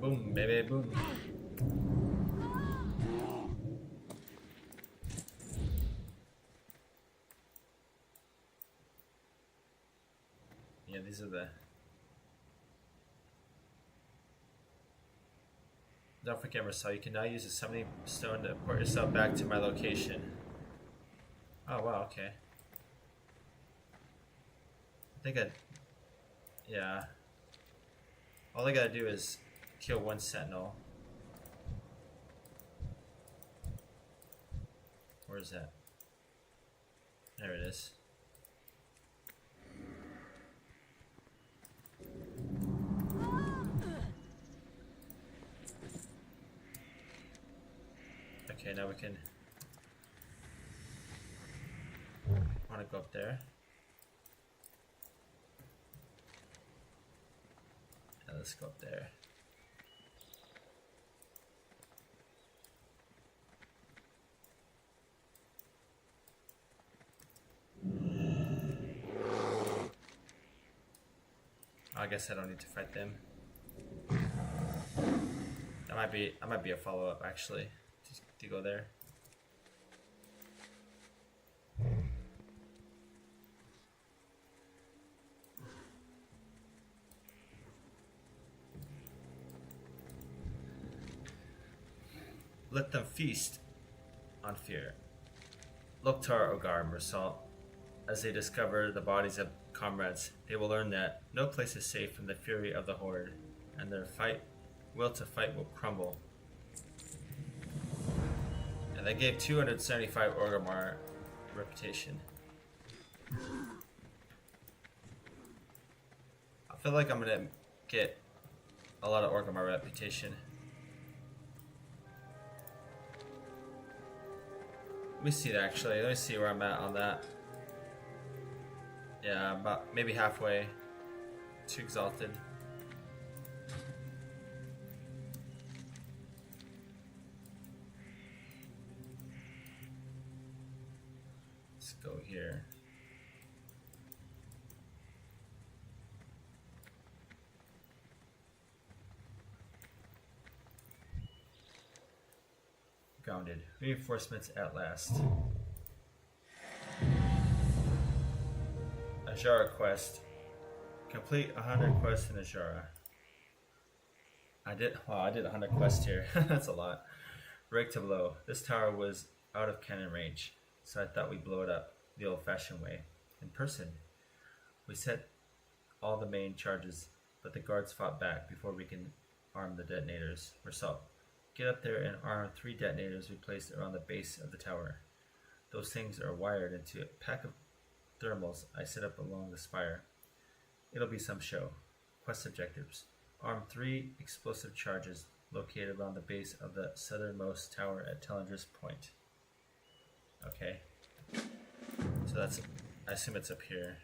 Boom, baby, boom. Yeah, these are the... Don't forget, Mersalt, you can now use the summoning stone to port yourself back to my location. Oh, wow, okay. I think yeah. All I gotta do is kill one sentinel. Where is that? There it is. Okay, now we can want to go up there. Yeah, let's go up there. I guess I don't need to fight them. That might be a follow-up actually to go there. Let them feast on fear. Loktar Ogar Mersalt. As they discover the bodies of comrades, they will learn that no place is safe from the fury of the horde, and their will to fight will crumble. And they gave 275 Orgrimmar reputation. I feel like I'm gonna get a lot of Orgrimmar reputation. Let me see it actually. Let me see where I'm at on that. Yeah, about maybe halfway. Too exalted. Let's go here. Grounded. Reinforcements at last. Ajara quest. Complete 100 quests in Ajara. I did 100 quests here. That's a lot. Break to blow. This tower was out of cannon range, so I thought we'd blow it up the old-fashioned way, in person. We set all the main charges, but the guards fought back before we can arm the detonators. Result: get up there and arm 3 detonators we placed around the base of the tower. Those things are wired into a pack of thermals I set up along the spire. It'll be some show. Quest objectives: arm 3 explosive charges located around the base of the southernmost tower at Tellendra's Point. Okay. So that's, I assume it's up here.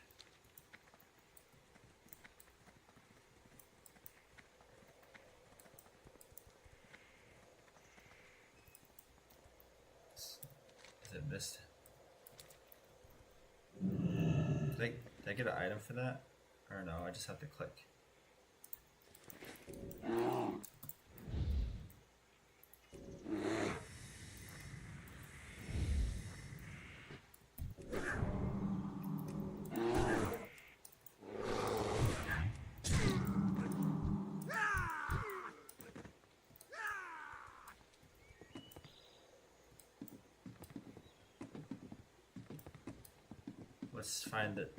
Is it missed? Did I get an item for that? Or no, I just have to click. Let's find it.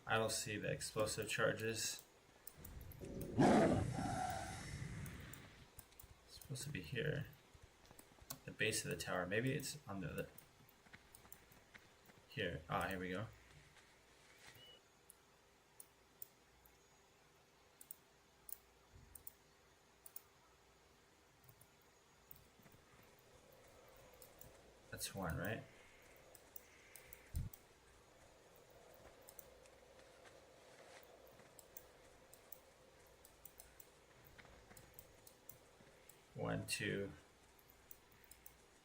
I don't see the explosive charges. It's supposed to be here. The base of the tower. Maybe it's on the other. Here. Ah, here we go. That's one, right? One, two,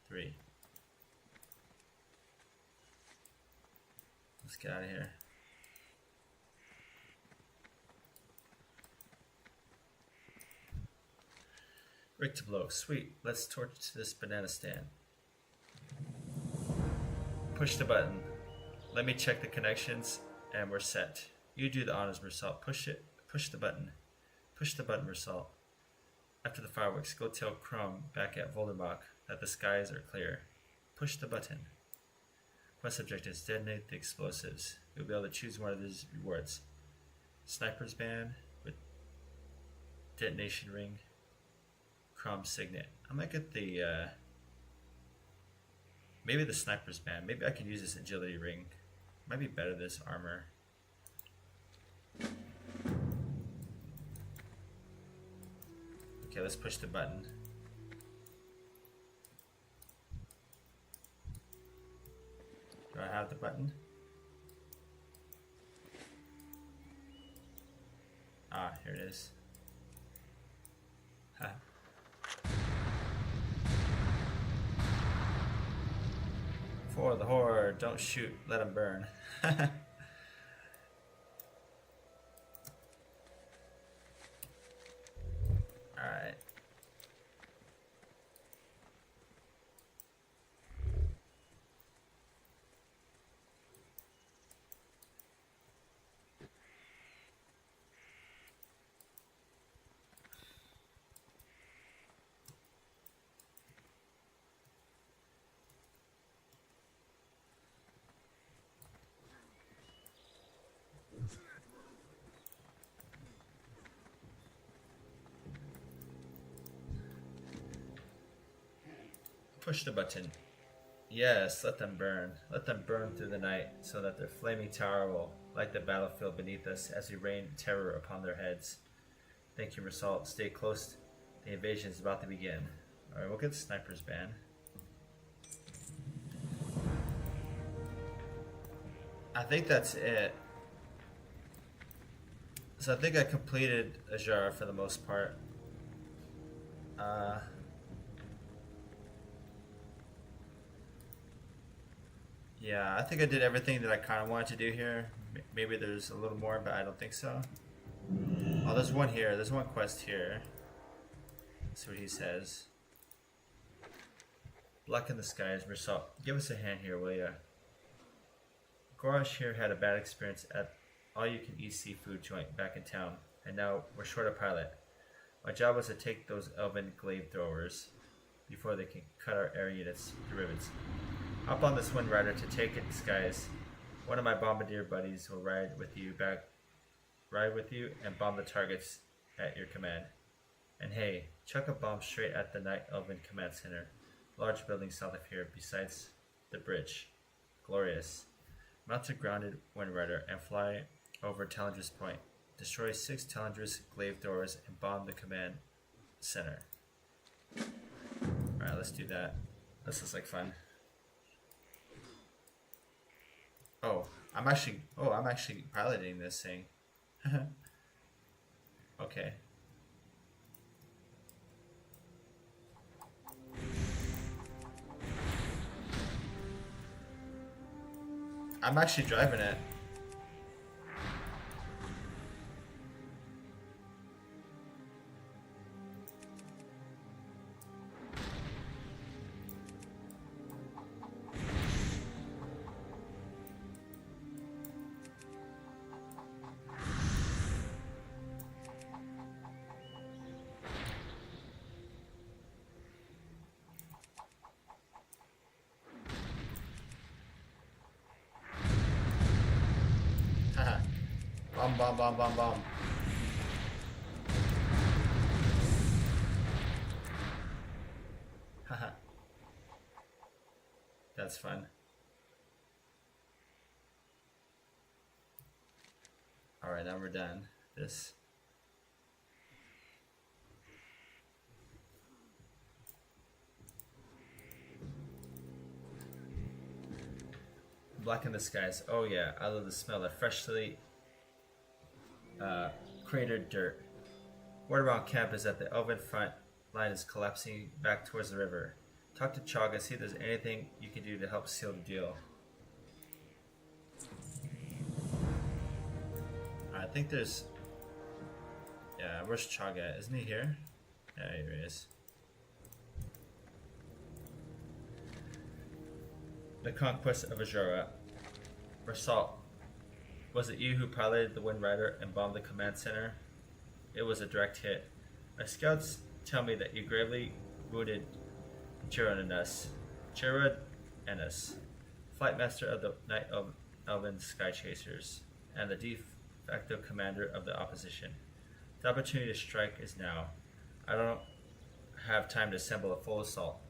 three. Let's get out of here. Break to blow. Sweet. Let's torch this banana stand. Push the button. Let me check the connections, and we're set. You do the honors, Mersalt. Push it. Push the button. Push the button, Mersalt. After the fireworks, go tell Crum back at Voldemort that the skies are clear. Push the button. Quest objectives: detonate the explosives. You'll be able to choose one of these rewards. Sniper's band with detonation ring. Crum signet. I might get the maybe the sniper's band. Maybe I can use this agility ring. Might be better than this armor. Okay, let's push the button. Do I have the button? Ah, here it is. Huh. For the horde, don't shoot, let them burn. Alright. Push the button. Yes, let them burn. Let them burn through the night, so that their flaming tower will light the battlefield beneath us as we rain terror upon their heads. Thank you, Mersalt. Stay close. The invasion is about to begin. Alright, we'll get Sniper's Band. I think that's it. So I think I completed Ajara for the most part. Yeah, I think I did everything that I kind of wanted to do here. Maybe there's a little more, but I don't think so. Oh, there's one here. There's one quest here. Let's see what he says. Black in the skies, Mersalt. Give us a hand here, will ya? Gorash here had a bad experience at all-you-can-eat seafood joint back in town, and now we're short a pilot. My job was to take those elven glaive throwers before they can cut our air units to ribbons. Hop on this Wind Rider to take it in skies. One of my bombardier buddies will ride with you and bomb the targets at your command. And hey, chuck a bomb straight at the Night Elven Command Center. Large building south of here, besides the bridge. Glorious. Mount a grounded Wind Rider and fly over Talendra's Point. Destroy 6 Talendra's glaive throwers and bomb the command center. Alright, let's do that. This looks like fun. Oh, I'm actually piloting this thing. Okay. I'm actually driving it. Bomb, bomb, bomb, bomb. Haha. That's fun. Alright, now we're done. This. Black in the skies. Oh yeah, I love the smell of freshly cratered dirt. Word around camp is that the elven front line is collapsing back towards the river. Talk to Chaga, see if there's anything you can do to help seal the deal. I think there's... Yeah, where's Chaga? Isn't he here? Yeah, here he is. The Conquest of Ajara. Rassault, was it you who piloted the Wind Rider and bombed the command center? It was a direct hit. My scouts tell me that you gravely wounded Gerard Ennis, flight master of the Night Elven Sky Chasers, and the de facto commander of the opposition. The opportunity to strike is now. I don't have time to assemble a full assault.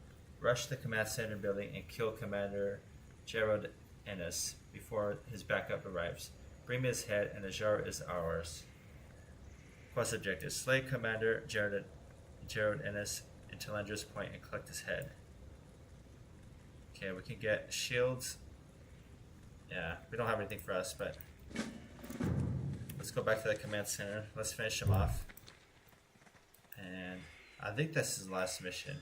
Rush the command center building and kill Commander Gerard Ennis before his backup arrives. Bring me his head, and the jar is ours. Quest objective: slay Commander Gerard Ennis into Landra's Point and collect his head. Okay, we can get shields. Yeah, we don't have anything for us, but let's go back to the command center. Let's finish him off. And I think this is the last mission.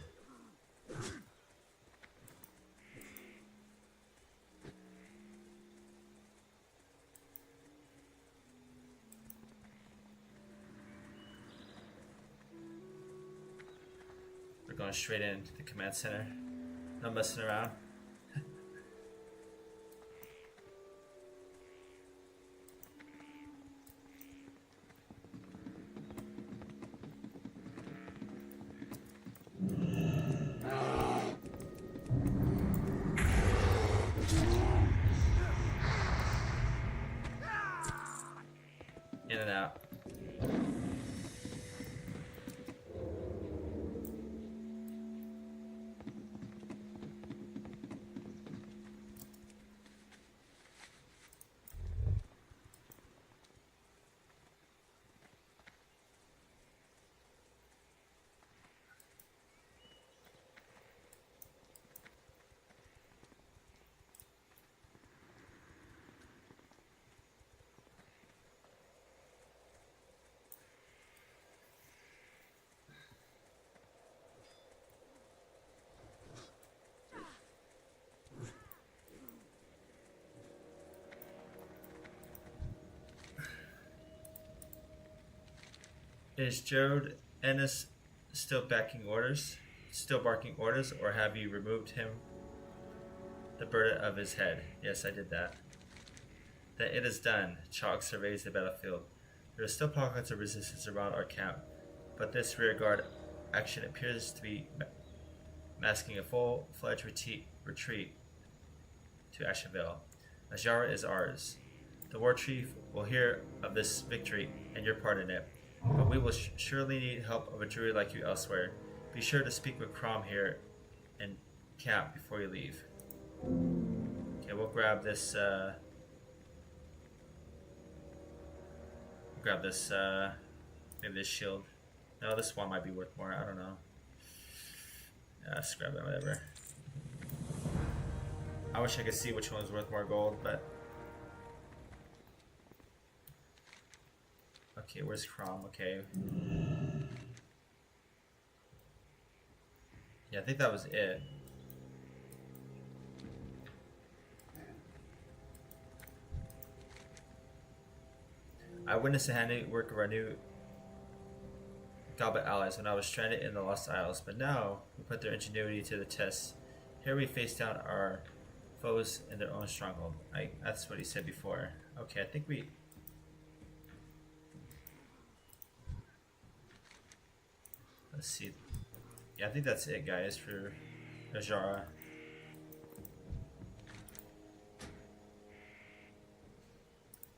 We're going straight into the command center. No messing around. In and out. Is Gerard Ennis still barking orders, or have you removed him the burden of his head? Yes, I did that. Then it is done. Chalk surveys the battlefield. There are still pockets of resistance around our camp, but this rearguard action appears to be masking a full-fledged retreat to Ashenvale. Azara is ours. The War Chief will hear of this victory and your part in it. But we will surely need help of a druid like you elsewhere. Be sure to speak with Crom here in camp before you leave. Okay, we'll grab this, maybe this shield. No, this one might be worth more, I don't know. Yeah, let's grab that, whatever. I wish I could see which one's worth more gold, but... Okay, where's Crom? Okay. Yeah, I think that was it. I witnessed the handiwork of our new Goblet allies when I was stranded in the Lost Isles, but now we put their ingenuity to the test. Here we face down our foes in their own stronghold. That's what he said before. Okay, I think we... Let's see. Yeah, I think that's it, guys, for Azara.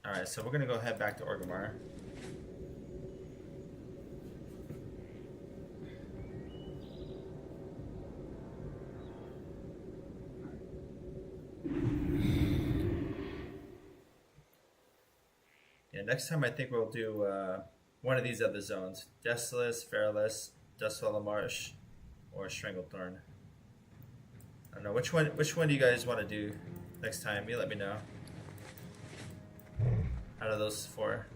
Alright, so we're going to go head back to Orgrimmar. Yeah, next time I think we'll do one of these other zones. Desolace, Feralus, Dustfall Marsh, or Stranglethorn. I don't know, which one do you guys want to do next time? You let me know. Out of those four.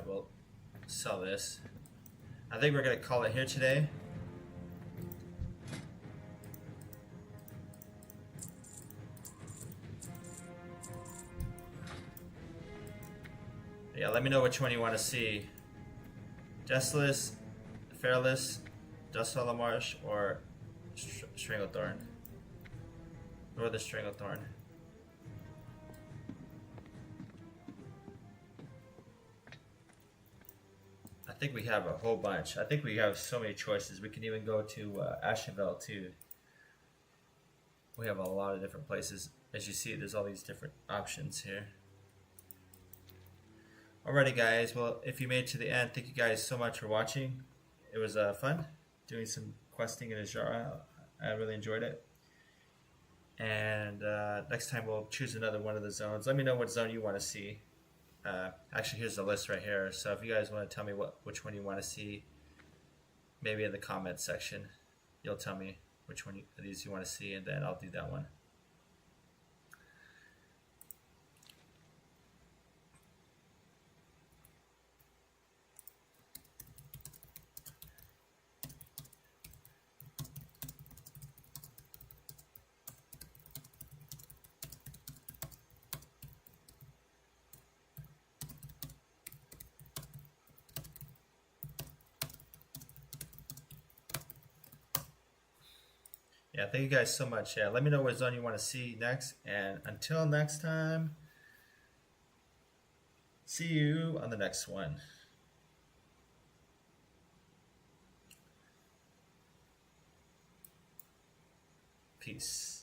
we'll sell this. I think we're gonna call it here today. Yeah, let me know which one you want to see. Desolus, Fairless, Dust on the Marsh, or Stranglethorn. Or the Stranglethorn. I think we have a whole bunch. I think we have so many choices. We can even go to Ashenvale too. We have a lot of different places. As you see, there's all these different options here. Alrighty guys, well if you made it to the end, thank you guys so much for watching. It was fun doing some questing in Azara. I really enjoyed it. And next time we'll choose another one of the zones. Let me know what zone you want to see. Actually, here's the list right here. So if you guys want to tell me which one you want to see, maybe in the comments section, you'll tell me which one of these you want to see, and then I'll do that one. Yeah, thank you guys so much. Yeah, let me know what zone you want to see next. And until next time, see you on the next one. Peace.